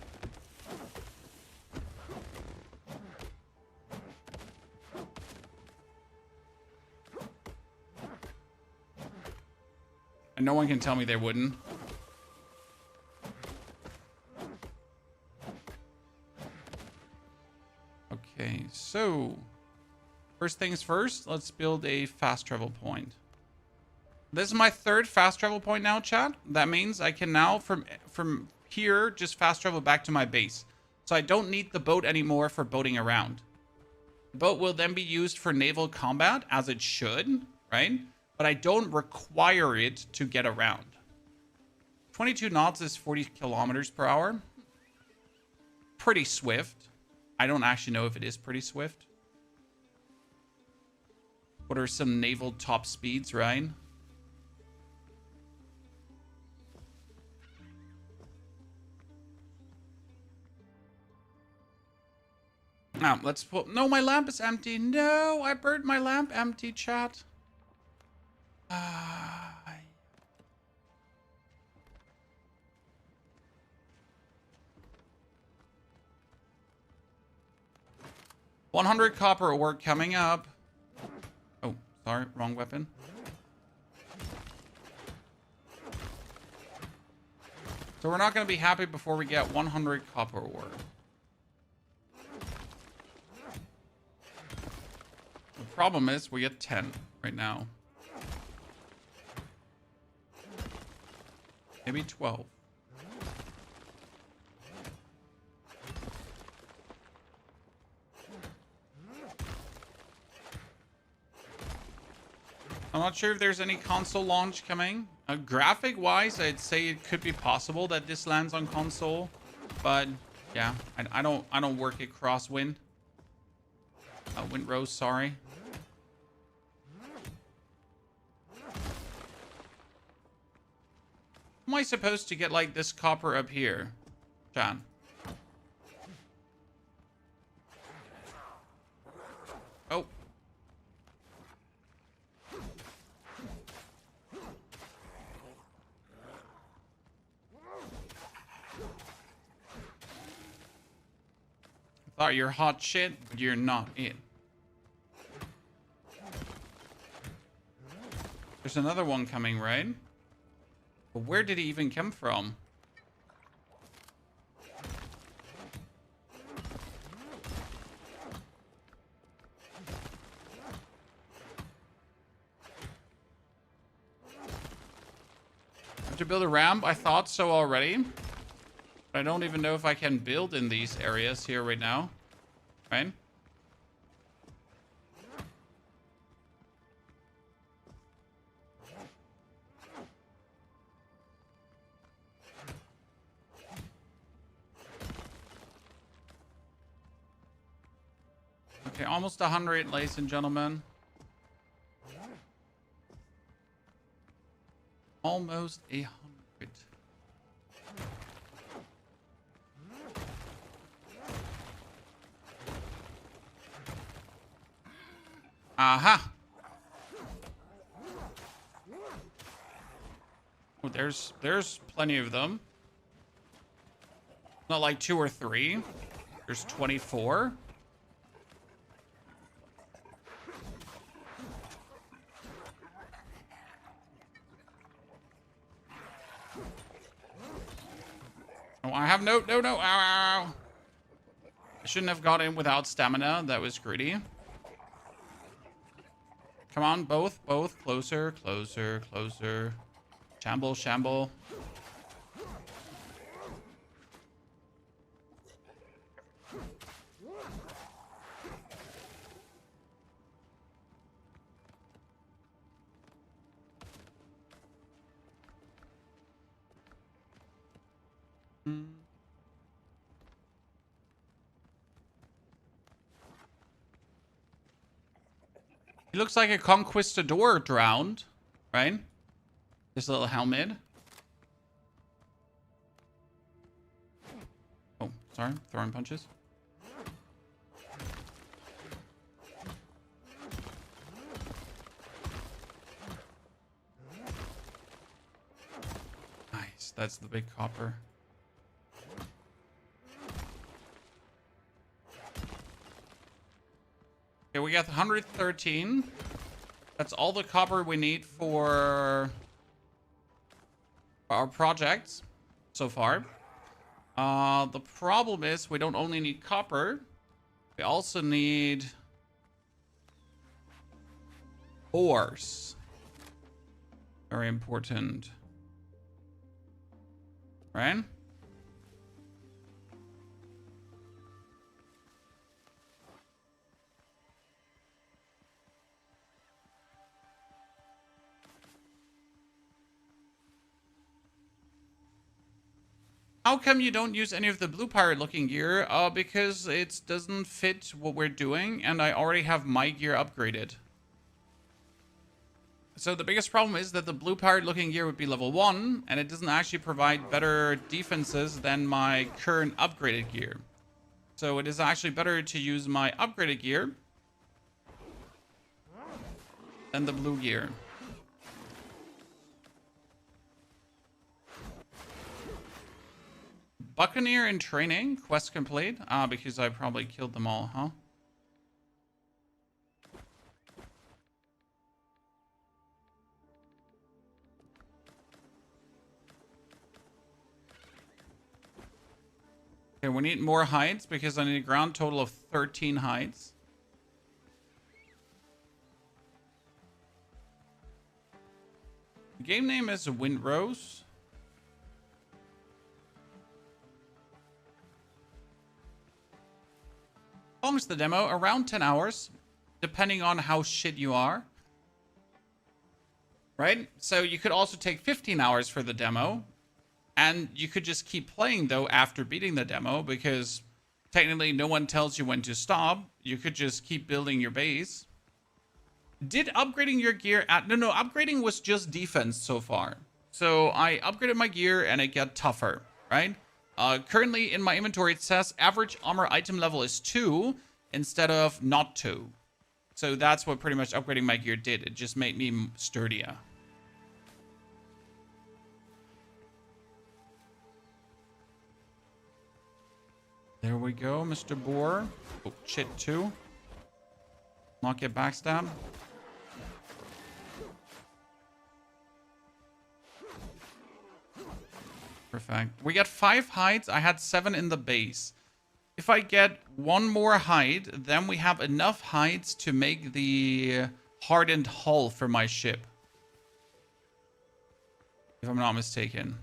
And no one can tell me they wouldn't. Okay, so first things first, let's build a fast travel point. This is my third fast travel point now, chat. That means I can now from here just fast travel back to my base. So I don't need the boat anymore for boating around. The boat will then be used for naval combat, as it should, right? But I don't require it to get around. 22 knots is 40 kilometers per hour. Pretty swift. I don't actually know if it is pretty swift. What are some naval top speeds, right? Now, let's put... No, my lamp is empty. No, I burned my lamp empty, chat. 100 copper ore coming up. Oh, sorry, wrong weapon. So we're not going to be happy before we get 100 copper ore. The problem is we get 10 right now. Maybe 12. I'm not sure if there's any console launch coming. Graphic-wise, I'd say it could be possible that this lands on console, but yeah, I don't work at Crosswind. Windrose, sorry. Am I supposed to get like this copper up here, John? Oh. I thought you're hot shit, but you're not it. There's another one coming, right? But where did he even come from? Have to build a ramp? I thought so already. But I don't even know if I can build in these areas here right now. Right? Okay, almost 100, ladies and gentlemen. Almost 100. Aha! Oh, there's plenty of them. Not like 2 or 3. There's 24. Oh, I have no. Ow, ow. I shouldn't have got in without stamina. That was greedy. Come on, both. Closer. Shamble. He looks like a conquistador drowned, right? This little helmet. Oh, sorry. Throwing punches. Nice. That's the big copper. Okay, we got 113. That's all the copper we need for our projects so far. The problem is we don't only need copper. We also need ores. Very important. Right? How come you don't use any of the blue pirate looking gear? Because it doesn't fit what we're doing and I already have my gear upgraded. So the biggest problem is that the blue pirate looking gear would be level 1 and it doesn't actually provide better defenses than my current upgraded gear. So it is actually better to use my upgraded gear than the blue gear. Buccaneer in training, quest complete. Because I probably killed them all, huh? Okay, we need more hides because I need a grand total of 13 hides. The game name is Windrose. How long is the demo? Around 10 hours, depending on how shit you are. Right? So you could also take 15 hours for the demo. And you could just keep playing, though, after beating the demo. Because technically no one tells you when to stop. You could just keep building your base. Did upgrading your gear... No, upgrading was just defense so far. So I upgraded my gear and it got tougher. Right? Currently in my inventory, it says average armor item level is 2 instead of not 2. So that's what pretty much upgrading my gear did. It just made me sturdier. There we go, Mr. Boar. Oh, shit, 2. Not get backstabbed. Perfect. We got 5 hides. I had 7 in the base. If I get 1 more hide, then we have enough hides to make the hardened hull for my ship. If I'm not mistaken.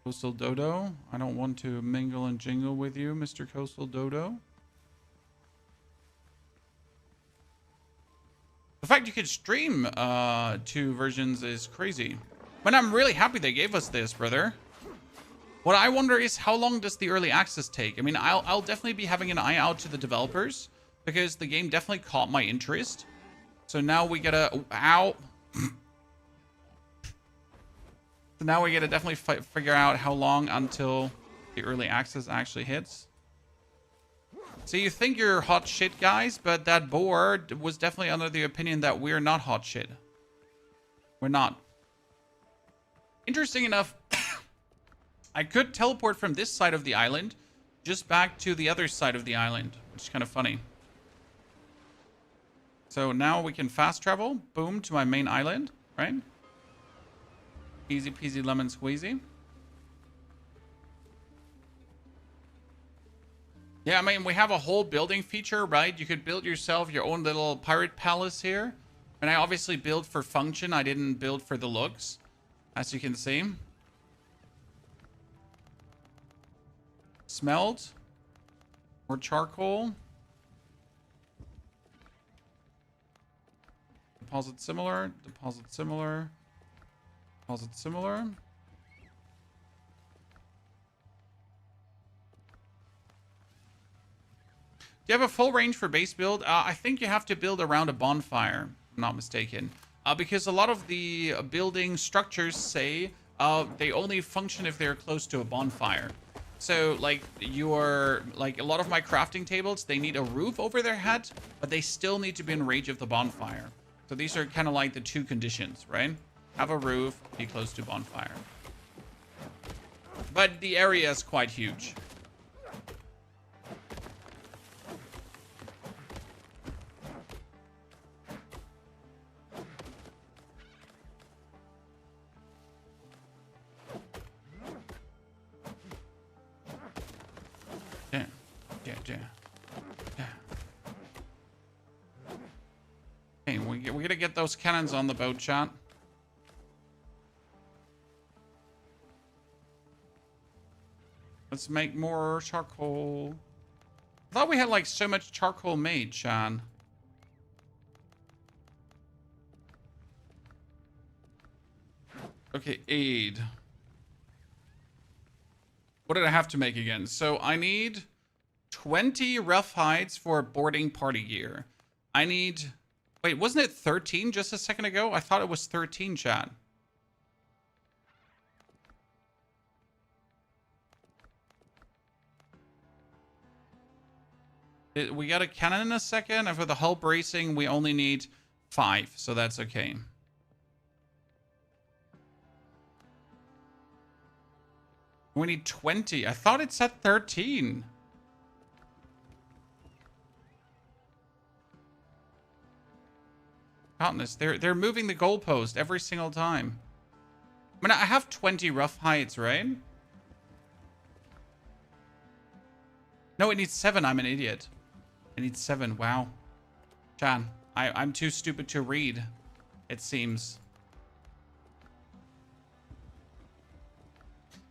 Coastal Dodo. I don't want to mingle and jingle with you, Mr. Coastal Dodo. The fact you could stream 2 versions is crazy. But I'm really happy they gave us this, brother. What I wonder is how long does the early access take? I mean, I'll definitely be having an eye out to the developers because the game definitely caught my interest. So now we gotta, ow. So now we gotta definitely figure out how long until the early access actually hits. So you think you're hot shit, guys, but that board was definitely under the opinion that we're not hot shit. We're not. Interesting enough, I could teleport from this side of the island just back to the other side of the island, which is kind of funny. So now we can fast travel, boom, to my main island, right? Easy peasy lemon squeezy. Yeah, I mean, we have a whole building feature, right? You could build yourself your own little pirate palace here. And I obviously built for function. I didn't build for the looks, as you can see. Smelt. More charcoal. Deposit similar. Deposit similar. Deposit similar. Do you have a full range for base build? I think you have to build around a bonfire, if I'm not mistaken. Because a lot of the building structures say they only function if they're close to a bonfire. So, like, a lot of my crafting tables, they need a roof over their head, but they still need to be in range of the bonfire. So these are kind of like the two conditions, right? Have a roof, be close to bonfire. But the area is quite huge. Okay, we're gonna get those cannons on the boat, chat. Let's make more charcoal. I thought we had like so much charcoal made, Chan. Okay, aid. What did I have to make again? So I need 20 rough hides for boarding party gear. I need... Wait, wasn't it 13 just a second ago? I thought it was 13, chat. We got a cannon in a second, and for the hull bracing, we only need 5, so that's okay. We need 20. I thought it said 13. Goodness, they're moving the goalpost every single time. I mean, I have 20 rough hides, right? No, it needs 7. I'm an idiot. I need 7. Wow. Chan, I'm too stupid to read, it seems.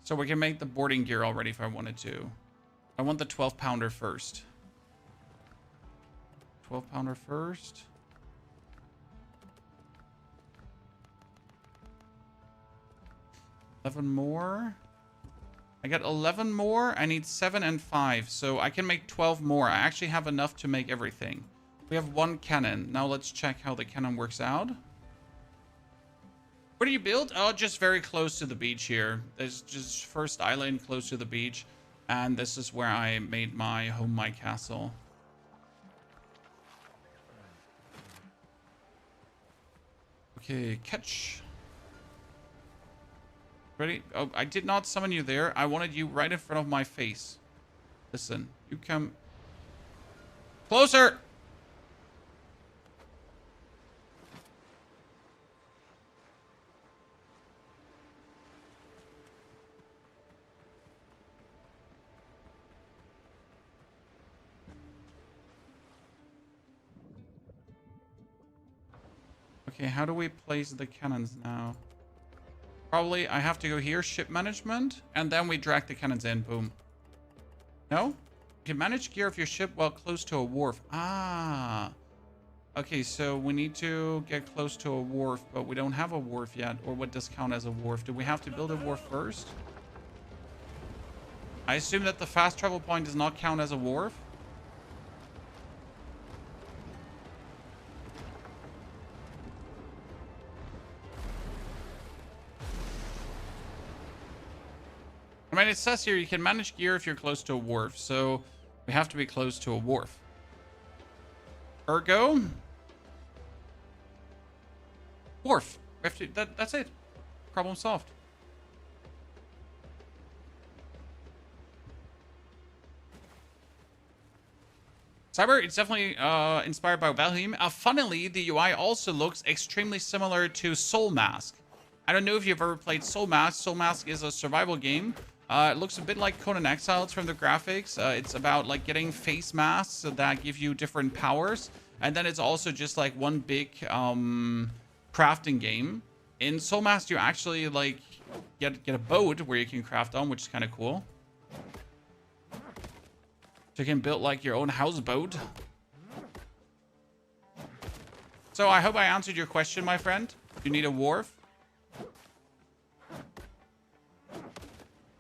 So we can make the boarding gear already if I wanted to. I want the 12-pounder first. 12-pounder first. $11 more. I got 11 more. I need 7 and 5. So I can make 12 more. I actually have enough to make everything. We have 1 cannon. Now let's check how the cannon works out. Where do you build? Oh, just very close to the beach here. There's just first island close to the beach. And this is where I made my home, my castle. Okay, catch. Ready? Oh, I did not summon you there. I wanted you right in front of my face. Listen, you come closer. Okay, how do we place the cannons now? Probably I have to go here, ship management, and then we drag the cannons in. Boom. No? You can manage gear of your ship while close to a wharf. Ah. Okay, so we need to get close to a wharf, but we don't have a wharf yet. Or what does count as a wharf? Do we have to build a wharf first? I assume that the fast travel point does not count as a wharf. I mean, it says here you can manage gear if you're close to a wharf, so we have to be close to a wharf. Ergo, wharf. We have to, that's it. Problem solved. Cyber, it's definitely inspired by Valheim. Funnily, the UI also looks extremely similar to Soul Mask. I don't know if you've ever played Soul Mask. Soul Mask is a survival game. It looks a bit like Conan Exiles from the graphics. It's about like getting face masks that give you different powers. And then it's also just like one big crafting game. In Soul Mask, you actually like get a boat where you can craft on, which is kind of cool. So you can build like your own houseboat. So I hope I answered your question, my friend. You need a wharf.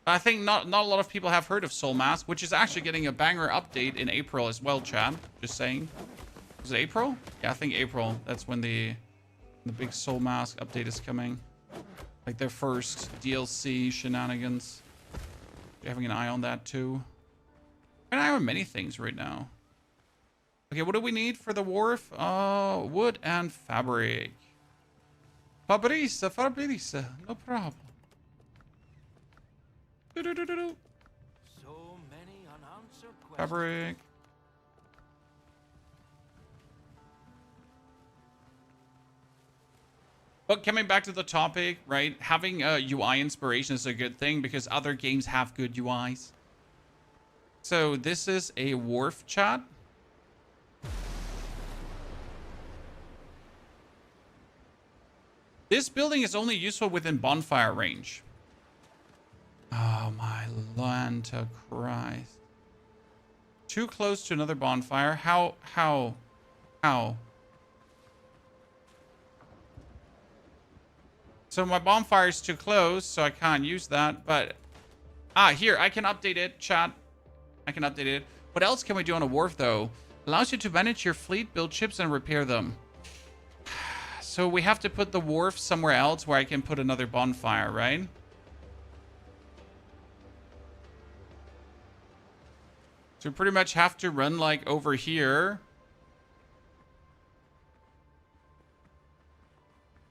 I think not a lot of people have heard of Soul Mask, which is actually getting a banger update in April as well, Chad. Just saying. Was it April? Yeah, I think April. That's when the big Soul Mask update is coming. Like their first DLC shenanigans. You're having an eye on that too. An eye on many things right now. Okay, what do we need for the wharf? Wood and fabric. Fabrice, no problem. So many unanswered questions. Fabric. But coming back to the topic, right? Having UI inspiration is a good thing because other games have good UIs. So this is a wharf, chat. This building is only useful within bonfire range. Oh my Lanta Christ. Too close to another bonfire. How? So my bonfire is too close, so I can't use that. But, here, I can update it, chat. I can update it. What else can we do on a wharf, though? Allows you to manage your fleet, build ships, and repair them. So we have to put the wharf somewhere else where I can put another bonfire, right? So we pretty much have to run like over here.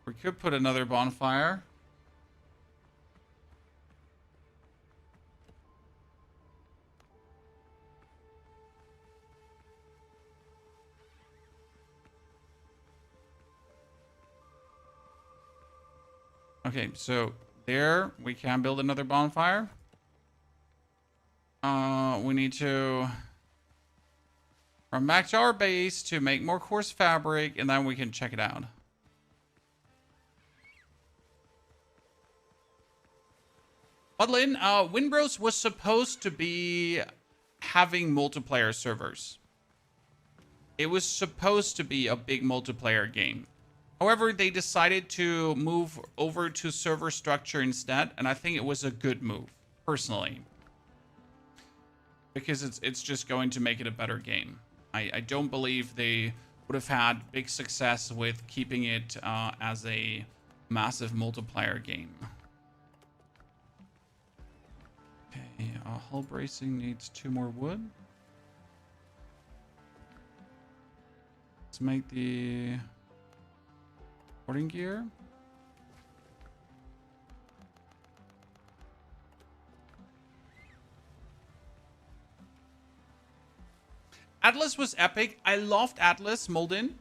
We could put another bonfire. Okay, so there we can build another bonfire. We need to run back to our base to make more coarse fabric, and then we can check it out. Budlin, Windrose was supposed to be having multiplayer servers. It was supposed to be a big multiplayer game. However, they decided to move over to server structure instead, and I think it was a good move, personally. Because it's just going to make it a better game. I don't believe they would have had big success with keeping it as a massive multiplayer game. Okay, hull bracing needs 2 more wood. Let's make the boarding gear. Atlas was epic. I loved Atlas, Molden,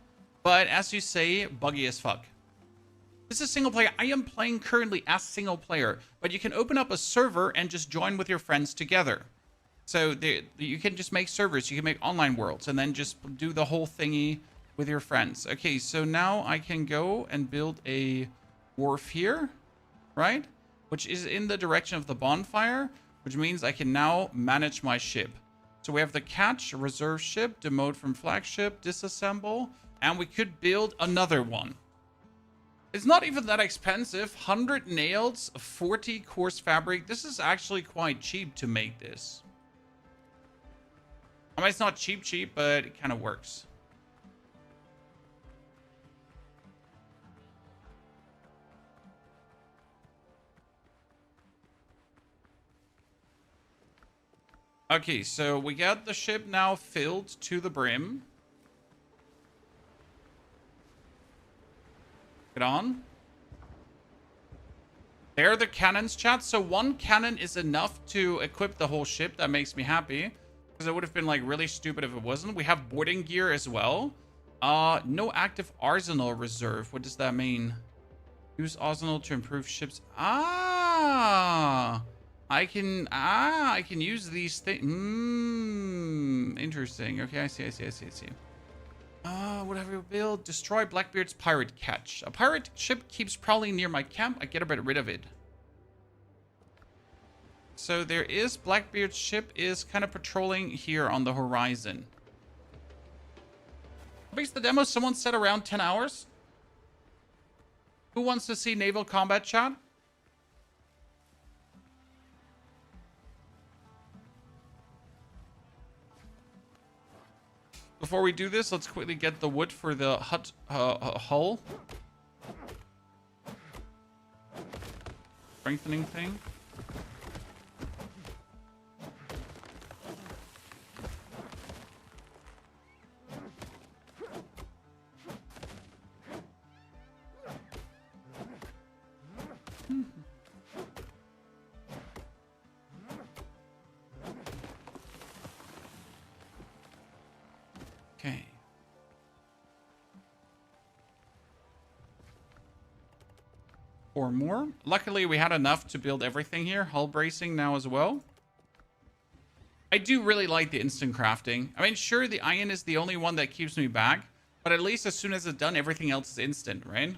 but as you say, buggy as fuck. This is single player. I am playing currently as single player, but you can open up a server and just join with your friends together. So you can just make servers. You can make online worlds and then just do the whole thingy with your friends. Okay, so now I can go and build a wharf here, right? Which is in the direction of the bonfire, which means I can now manage my ship. So we have the catch, reserve ship, demote from flagship, disassemble, and we could build another one. It's not even that expensive. 100 nails, 40 coarse fabric. This is actually quite cheap to make this. I mean, it's not cheap, but it kind of works. Okay, so we got the ship now filled to the brim. Get on. There are the cannons, chat. So one cannon is enough to equip the whole ship. That makes me happy. Because it would have been like really stupid if it wasn't. We have boarding gear as well. No active arsenal reserve. What does that mean? Use arsenal to improve ships. I can use these things. Interesting. Okay, I see. Whatever we build. Destroy Blackbeard's pirate catch. A pirate ship keeps prowling near my camp. I get rid of it. So there is Blackbeard's ship is kind of patrolling here on the horizon. How big's the demo? Someone said around 10 hours. Who wants to see naval combat, chat? Before we do this, let's quickly get the wood for the hut hull. Strengthening thing. Okay. Four more. Luckily, we had enough to build everything here. Hull bracing now as well. I do really like the instant crafting. I mean, sure, the iron is the only one that keeps me back, but at least as soon as it's done, everything else is instant, right?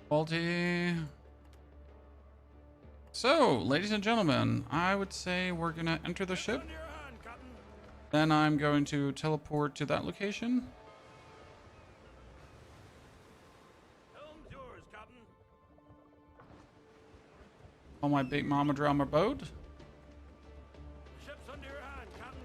Quality. So, ladies and gentlemen, I would say we're gonna enter the ship. Then I'm going to teleport to that location. Helm's yours, Captain. On my big mama drama boat. The ship's under your hand, Captain.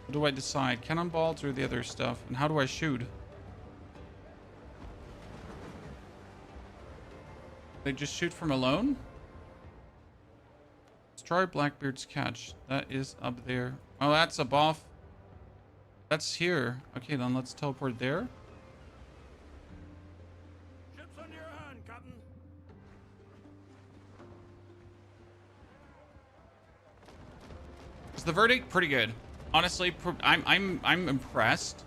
What do I decide? Cannonballs or the other stuff? And how do I shoot? They just shoot from alone? Destroy Blackbeard's catch. That is up there. Oh, that's above. That's here. Okay, then let's teleport there. Ship's under your hand, Captain. Is the verdict pretty good? Honestly, I'm impressed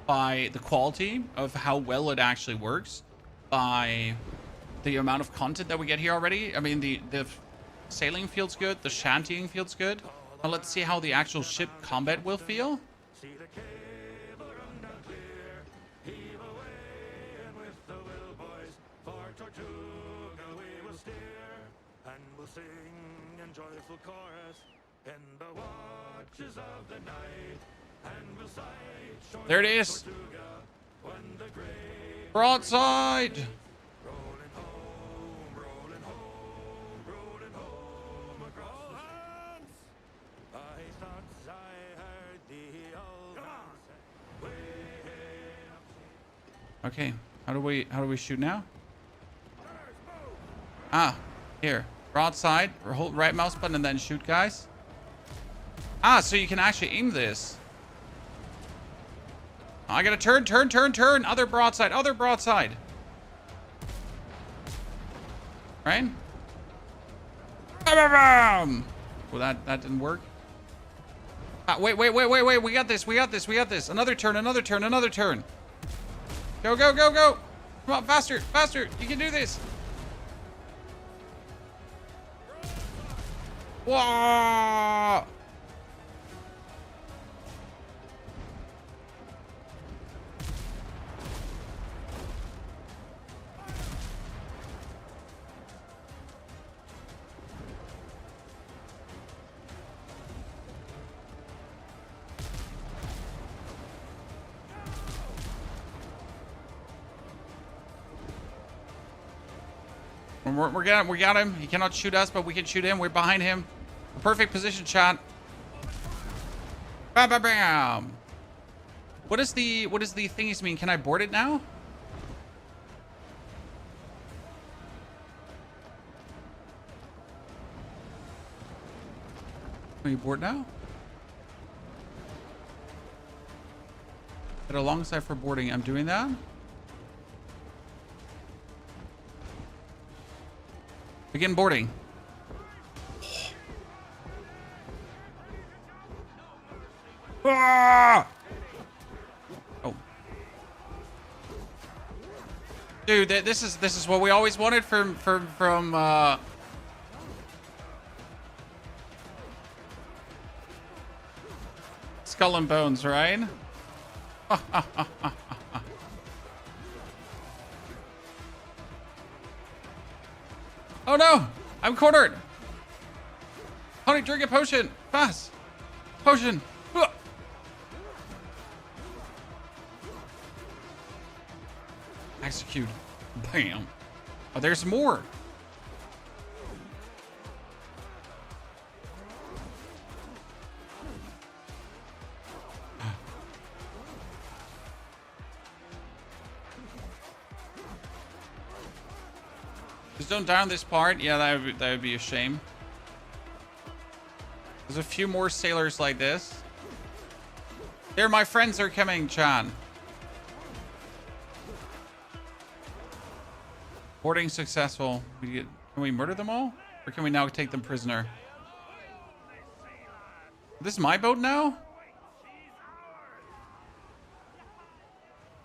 by the quality of how well it actually works, by the amount of content that we get here already. I mean, the sailing feels good, the shantying feels good. Now let's see how the actual ship combat will feel. See the cable run down clear. Heave away and with the will, boys. For Tortuga we will steer. And we'll sing in joyful chorus in the watches of the night. And we'll sight shore There it is. Tortuga when the great Broadside! rolling home, rolling home, rolling home across all hands. I thought I heard the old man say, way up. Okay, how do we shoot now? Ah, here. Broadside, or hold right mouse button and then shoot, guys. Ah, so you can actually aim this. I gotta turn. Other broadside. Right? Bam! Well, that didn't work. Ah, wait. We got this. Another turn. Go. Come on, faster. You can do this. Whoa! We got him. He cannot shoot us, but we can shoot him. We're behind him. Perfect position, chat. Bam, bam, bam. What does the thingies mean? Can I board it now? Can you board now? Hit alongside for boarding. I'm doing that. Begin boarding. Ah! Oh, dude, this is what we always wanted from Skull and Bones, right? Oh no! I'm cornered! Honey, drink a potion! Fast! Potion! Ugh. Execute. Bam. Oh, there's more. Just don't die on this part. Yeah, that would be a shame. There's a few more sailors like this. There, my friends are coming, Chan. Boarding successful. Can we murder them all? Or can we now take them prisoner? This is my boat now?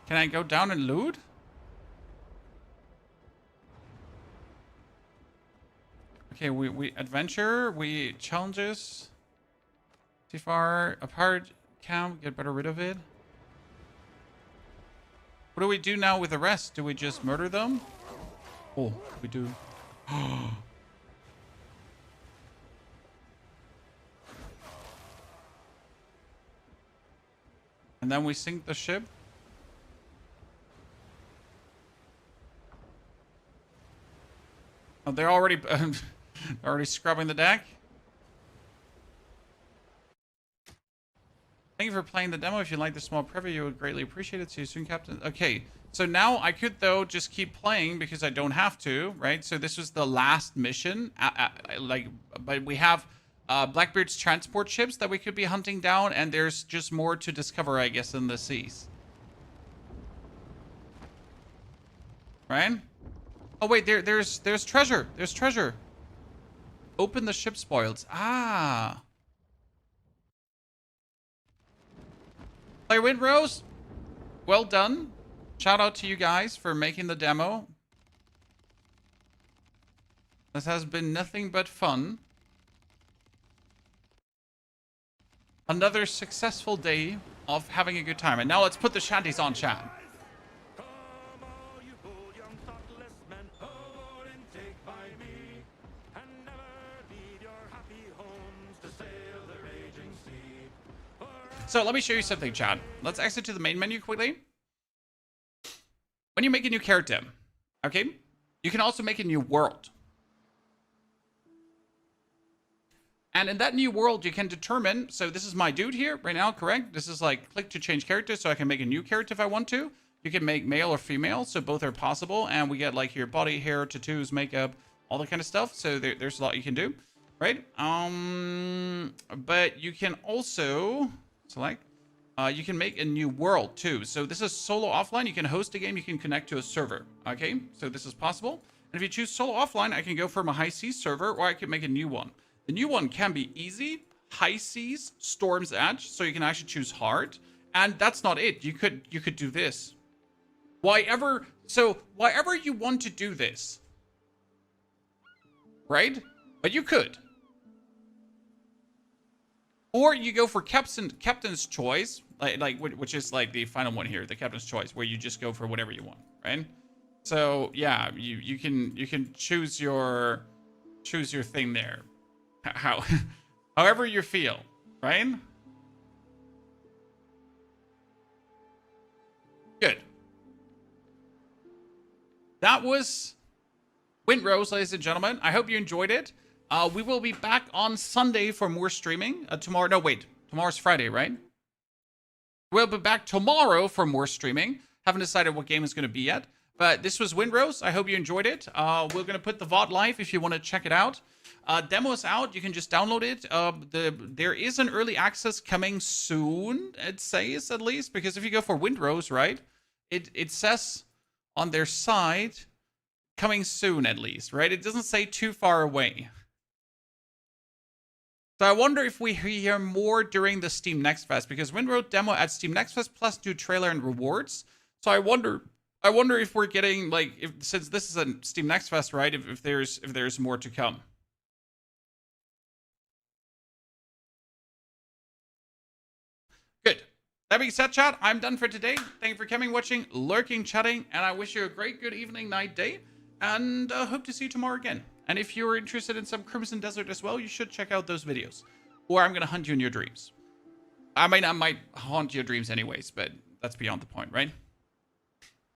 Can I go down and loot? Okay, we adventure, we challenges. Too far apart, camp, get better rid of it. What do we do now with the rest? Do we just murder them? Oh, we do. And then we sink the ship. Oh, they're already already scrubbing the deck. Thank you for playing the demo. If you like the small preview, you would greatly appreciate it. See you soon, Captain. Okay, so now I could, though, just keep playing because I don't have to, right? So this was the last mission. But we have Blackbeard's transport ships that we could be hunting down, and there's just more to discover, I guess, in the seas. Right? Oh, wait, there's treasure. There's treasure. Open the ship spoils. Ah. Player Windrose, well done. Shout out to you guys for making the demo. This has been nothing but fun. Another successful day of having a good time. And now let's put the shanties on, chat. Come all you bold young thoughtless men, aboard and take by me, and never leave your happy homes to sail the raging sea. So let me show you something, chat. Let's exit to the main menu quickly. When you make a new character, okay, you can also make a new world. And in that new world, you can determine, so this is my dude here right now, correct? This is like click to change character, so I can make a new character if I want to. You can make male or female, so both are possible. And we get like your body, hair, tattoos, makeup, all that kind of stuff. So there's a lot you can do, right? But you can also select, you can make a new world too. So this is solo offline. You can host a game, you can connect to a server, okay? So this is possible. And if you choose solo offline, I can go from a high seas server, or I can make a new one. The new one can be easy, high seas, storm's edge, so you can actually choose hard. And that's not it. You could do this. Whatever you want to do this, right? But you could. Or you go for captain's choice, which is like the final one here, the captain's choice, where you just go for whatever you want, right? So yeah, you can choose your thing there. However you feel, right? Good. That was Windrose, ladies and gentlemen. I hope you enjoyed it. We will be back on Sunday for more streaming. Tomorrow, no, wait. Tomorrow's Friday, right? We'll be back tomorrow for more streaming. Haven't decided what game is going to be yet. But this was Windrose. I hope you enjoyed it. We're going to put the VOD live if you want to check it out. Demo is out. You can just download it. There is an early access coming soon, it says at least. Because if you go for Windrose, right, it says on their site, coming soon at least, right? It doesn't say too far away. So I wonder if we hear more during the Steam Next Fest. Because Windrose demo at Steam Next Fest plus new trailer and rewards. So I wonder if we're getting, like, since this is a Steam Next Fest, right? If there's more to come. Good. That being said, chat, I'm done for today. Thank you for coming, watching, lurking, chatting, and I wish you a great, good evening, night, day, and hope to see you tomorrow again. And if you're interested in some Crimson Desert as well, you should check out those videos. Or I'm gonna hunt you in your dreams. I might haunt your dreams anyways, but that's beyond the point, right?